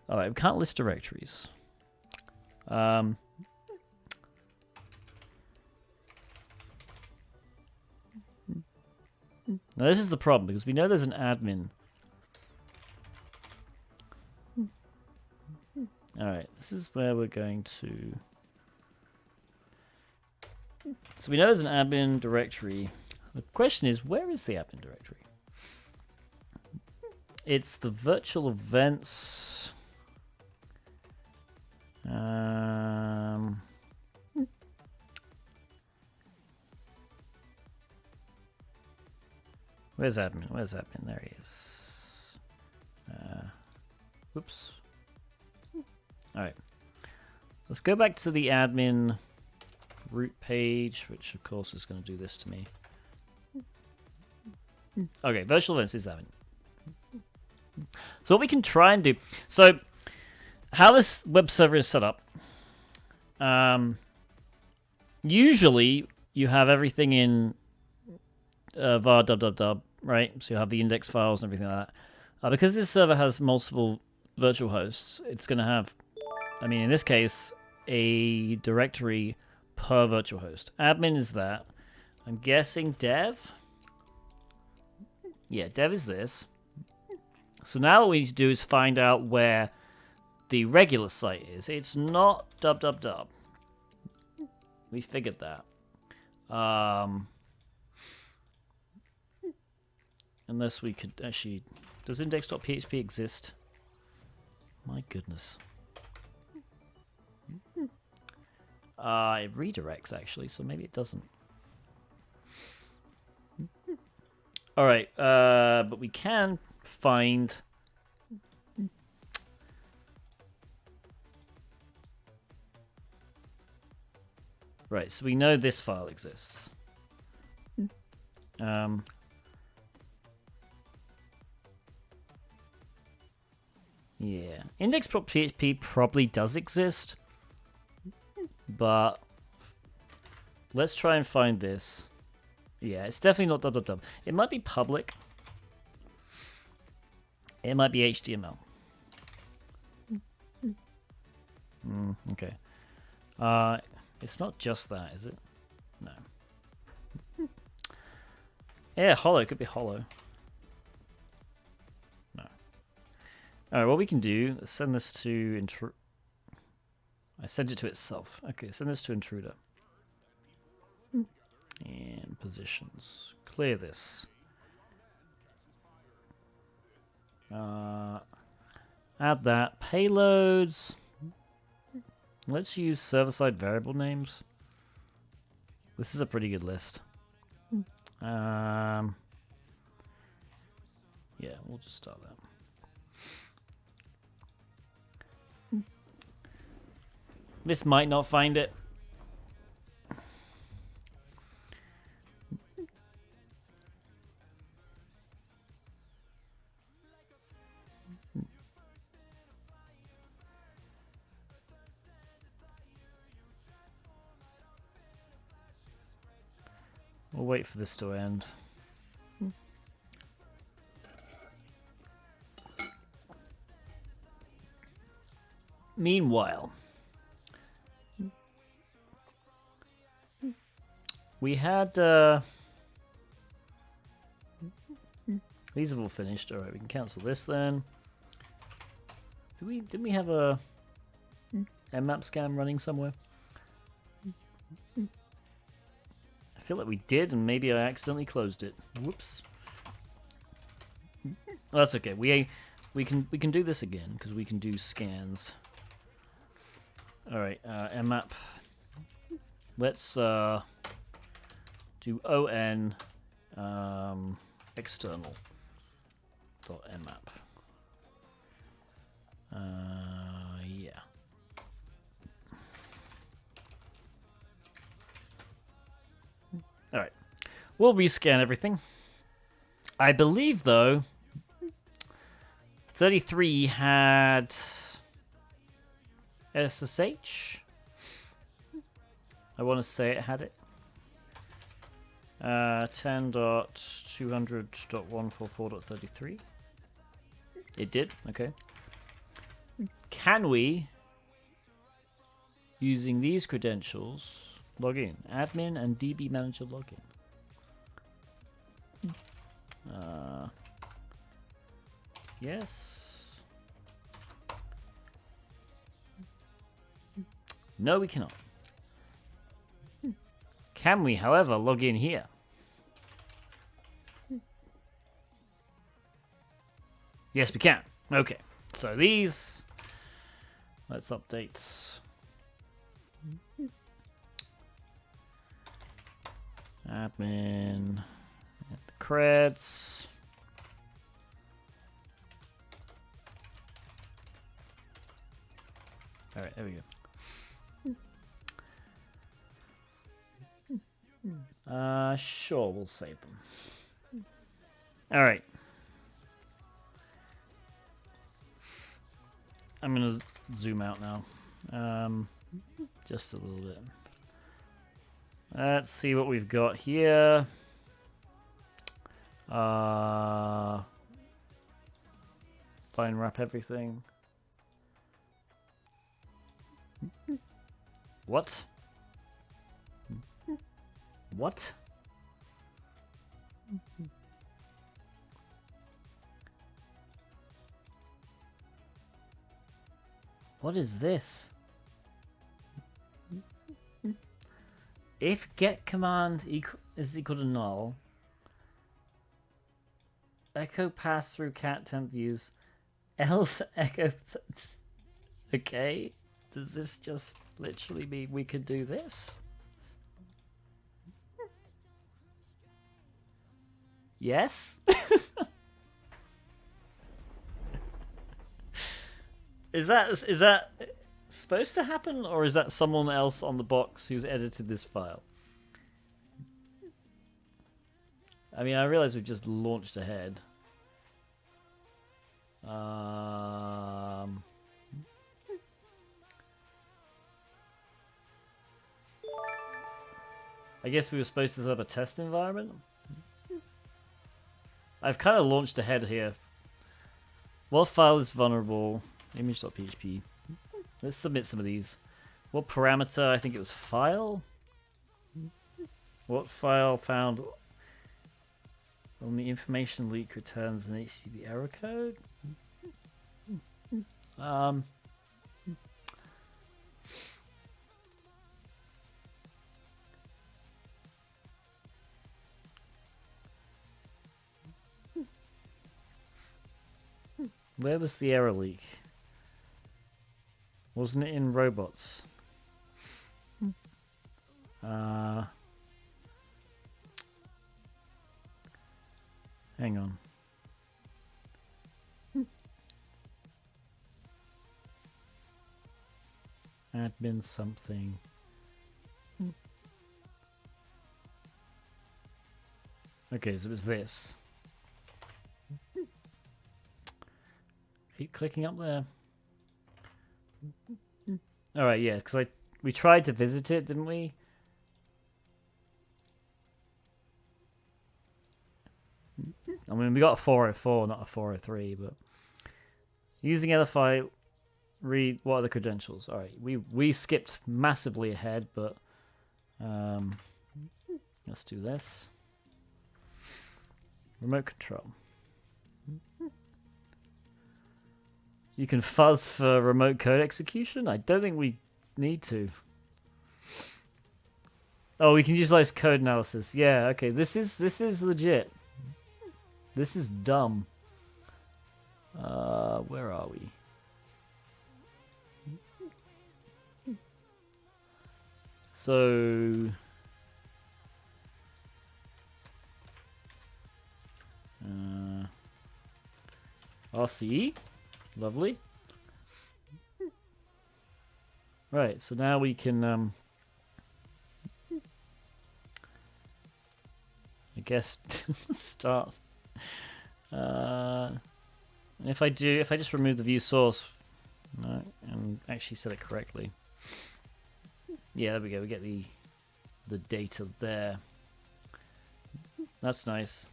All right, we can't list directories. Now this is the problem because we know there's an admin. All right, this is where we're going to. So we know there's an admin directory. The question is, where is the admin directory? It's the virtual events. Where's admin? Where's admin? There he is. Oops. All right. Let's go back to the admin root page, which of course is going to do this to me. Okay, virtual events is admin. So what we can try and do. So how this web server is set up. Usually you have everything in var www, right? So you have the index files and everything like that. Because this server has multiple virtual hosts, it's going to have, I mean, in this case, a directory per virtual host. Admin is that. I'm guessing dev. Yeah, dev is this. So now what we need to do is find out where the regular site is. It's not www. We figured that. Unless we could actually... Does index.php exist? My goodness. It redirects, actually, so maybe it doesn't. Alright, but we can find... Right, so we know this file exists. Yeah, index.php probably does exist, but let's try and find this. Yeah, it's definitely not www. It might be public. It might be HTML. Okay. It's not just that, is it? No. Yeah, Holo. It could be Holo. No. Alright, what we can do is send this to I sent it to itself. Okay, send this to intruder. And positions. Clear this. Add that. Payloads. Let's use server-side variable names. This is a pretty good list. Yeah, we'll just start that. This might not find it. We'll wait for this to end. Meanwhile, we had these have all finished. All right, we can cancel this then. Didn't we have a mmap scan running somewhere? I feel like we did, and maybe I accidentally closed it. Whoops. Well, that's okay. We can do this again because we can do scans. All right, mmap. Let's do on external dot mmap. Yeah. All right, we'll rescan everything. I believe though, 33 had SSH. I want to say it had it. 10.200.144.33. It did. Okay. Can we, using these credentials, log in? Admin and DB manager login. Yes. No, we cannot. Can we, however, log in here? Yes, we can. Okay. So these, let's update. Admin, creds. All right, there we go. Sure, we'll save them. All right. I'm gonna zoom out now, just a little bit. Let's see what we've got here. Line wrap everything. What? What? What is this? If get command is equal to null, echo pass through cat temp views, else echo. Okay, does this just literally mean we could do this? Yes? Is that supposed to happen, or is that someone else on the box who's edited this file? I mean, I realize we've just launched ahead. I guess we were supposed to set up a test environment. I've kind of launched ahead here. What file is vulnerable? Image.php. Let's submit some of these. What parameter? I think it was file. What file found when the information leak returns an HTTP error code? Where was the error leak? Wasn't it in robots? Hang on. Admin something. Okay, so it was this. Keep clicking up there. All right, yeah, because we tried to visit it, didn't we? I mean, we got a 404, not a 403, but using LFI, read what are the credentials? All right, we skipped massively ahead, but let's do this. Remote control. You can fuzz for remote code execution? I don't think we need to. Oh, we can utilize code analysis. Yeah, okay. This is legit. This is dumb. Where are we? So RCE. Lovely. Right, so now we can I guess start. If I just remove the view source, no, and actually set it correctly. Yeah, there we go. We get the data there. That's nice.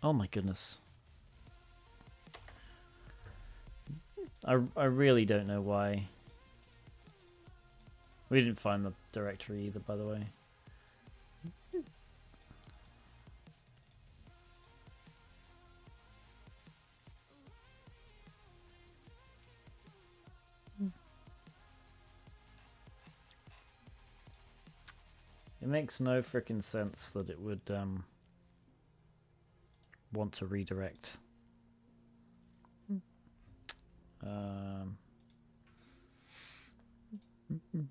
Oh my goodness. I really don't know why. We didn't find the directory either, by the way. It makes no frickin' sense that it would want to redirect.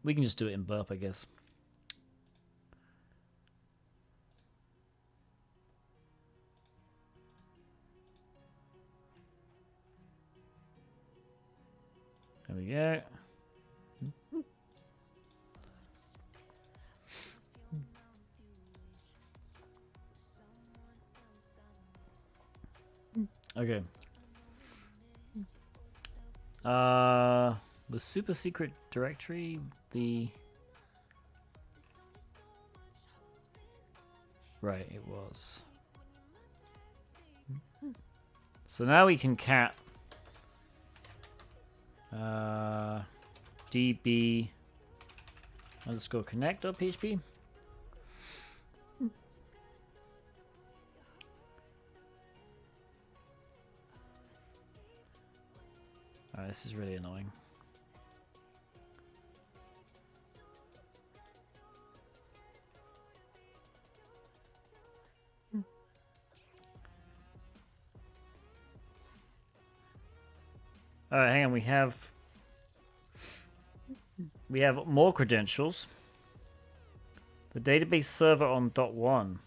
We can just do it in burp, I guess. There we go. Okay. The super secret directory, right, it was. So now we can cat db underscore connect.php. This is really annoying. Alright, hang on, we have more credentials. The database server on .1.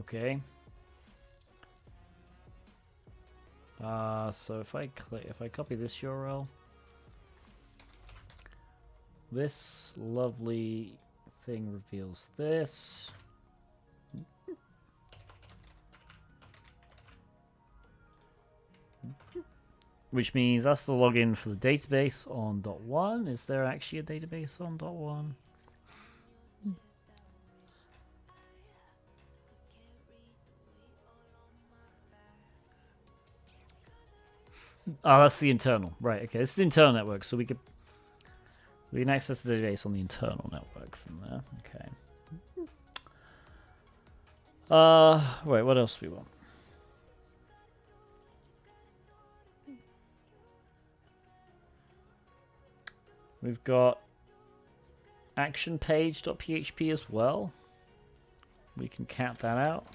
Okay. So if I copy this URL, this lovely thing reveals this. Which means that's the login for the database on .1. Is there actually a database on .1? Oh, that's the internal. Right, okay. It's the internal network, so we can access the database on the internal network from there. Okay. Wait, what else do we want? We've got action page.php as well. We can cat that out.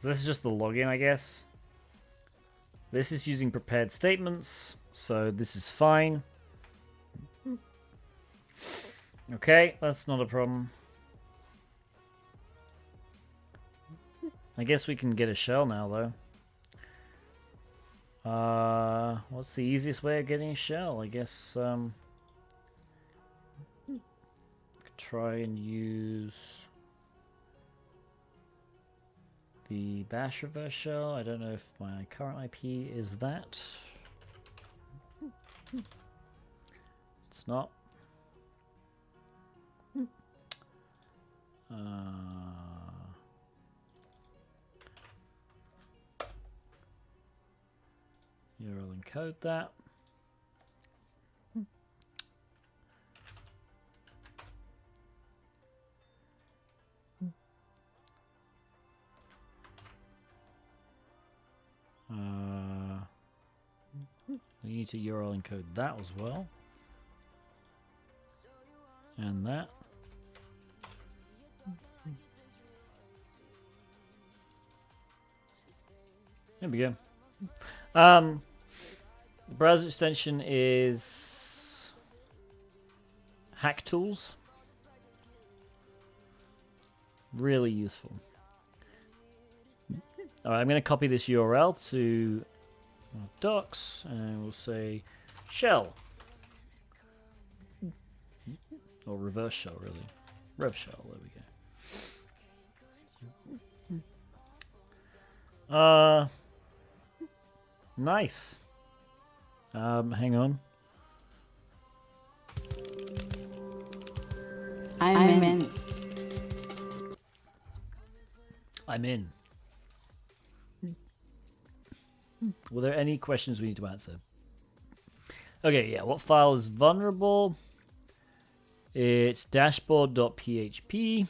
This is just the login, I guess. This is using prepared statements, so this is fine. Okay, that's not a problem. I guess we can get a shell now, though. What's the easiest way of getting a shell? I guess could try and use the bash reverse shell. I don't know if my current IP is that. It's not. URL encode that. We need to URL encode that as well. And that. There we go. The browser extension is Hack Tools. Really useful. Alright, I'm going to copy this URL to docs and we'll say shell. Or reverse shell, really. Rev shell, there we go. Nice. Hang on. I'm in. I'm in. Were there any questions we need to answer? Okay, yeah. What file is vulnerable? It's dashboard.php.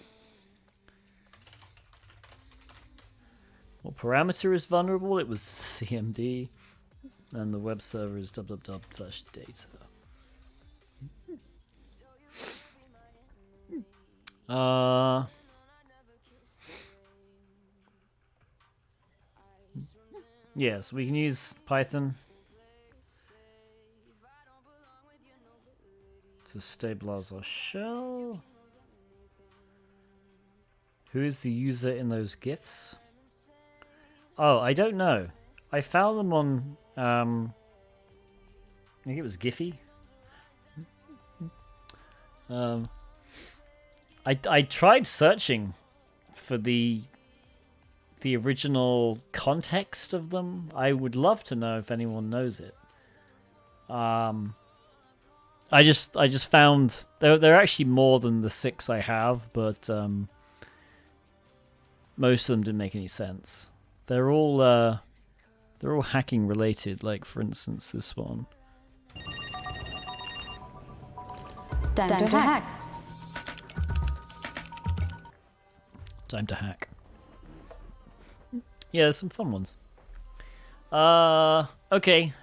What parameter is vulnerable? It was cmd. And the web server is www/data. Yeah, so we can use Python to stabilize our shell. Who is the user in those GIFs? Oh, I don't know. I found them on, I think it was Giphy. I tried searching for the original context of them. I would love to know if anyone knows it. I just found there are actually more than the 6 I have, but most of them didn't make any sense. They're all hacking related. Like for instance, this one. Time to hack. Time to hack. Yeah, there's some fun ones. Okay.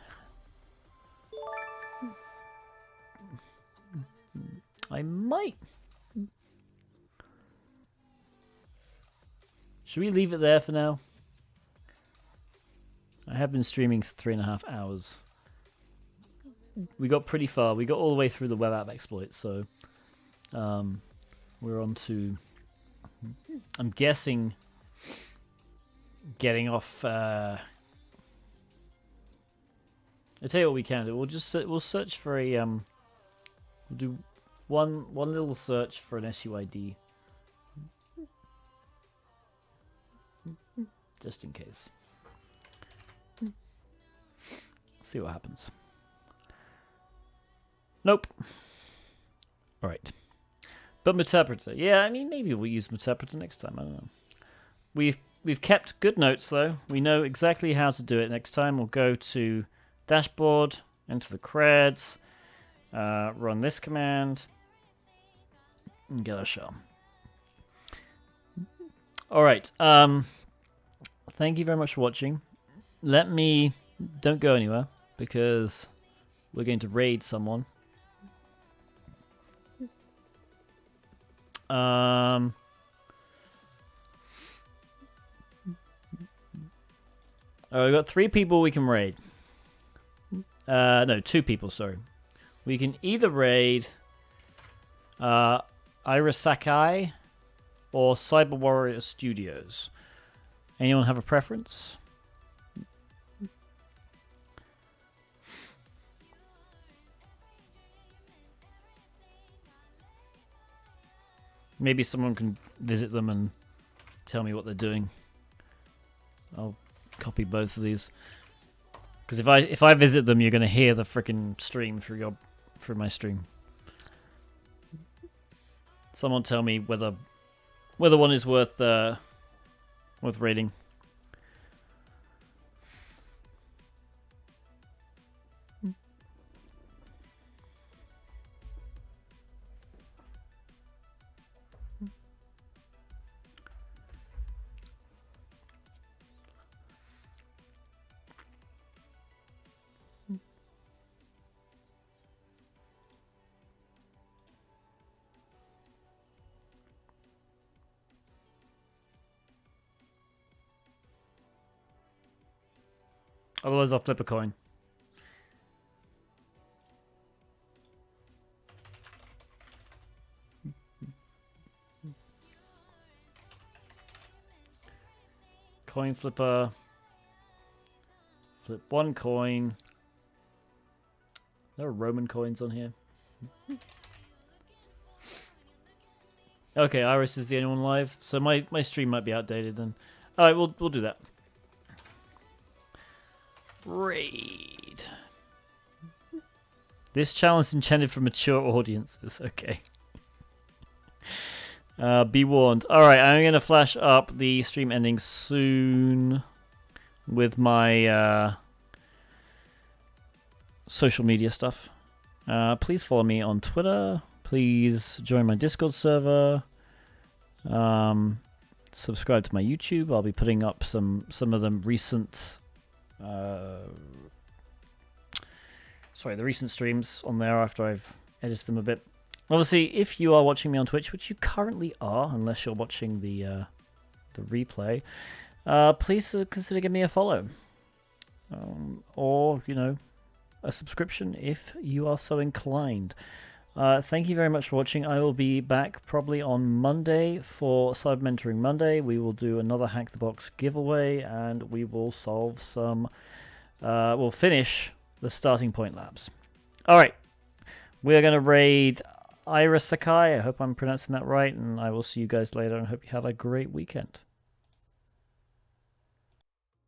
I might. Should we leave it there for now? I have been streaming for 3.5 hours. We got pretty far. We got all the way through the web app exploits, so we're on to, I'm guessing, getting off. I'll tell you what we can do. We'll search for a we'll do one little search for an SUID, just in case. See what happens. Nope. All right. But Meterpreter, yeah. I mean, maybe we'll use Meterpreter next time. I don't know. We've kept good notes though. We know exactly how to do it next time. We'll go to dashboard, enter the creds, run this command, and get our shell. All right. Thank you very much for watching. Don't go anywhere because we're going to raid someone. Oh, we've got 3 people we can raid. No, 2 people, sorry. We can either raid Ira Sakai or Cyber Warrior Studios. Anyone have a preference? Maybe someone can visit them and tell me what they're doing. I'll copy both of these. Because if I visit them, you're gonna hear the freaking stream through my stream. Someone tell me whether one is worth rating. Otherwise, I'll flip a coin. Coin flipper. Flip one coin. There are Roman coins on here. Okay, Iris is the only one live, so my stream might be outdated then. All right, we'll do that. Raid. This channel is intended for mature audiences. Okay. Be warned. Alright, I'm going to flash up the stream ending soon with my social media stuff. Please follow me on Twitter. Please join my Discord server. Subscribe to my YouTube. I'll be putting up some of the recent the recent streams on there after I've edited them a bit. Obviously, if you are watching me on Twitch, which you currently are, unless you're watching the replay, please consider giving me a follow, or a subscription if you are so inclined. Thank you very much for watching. I will be back probably on Monday for Cyber Mentoring Monday. We will do another Hack the Box giveaway, and we will solve some. We'll finish the starting point labs. All right, we are going to raid Ira Sakai. I hope I'm pronouncing that right, and I will see you guys later, and hope you have a great weekend.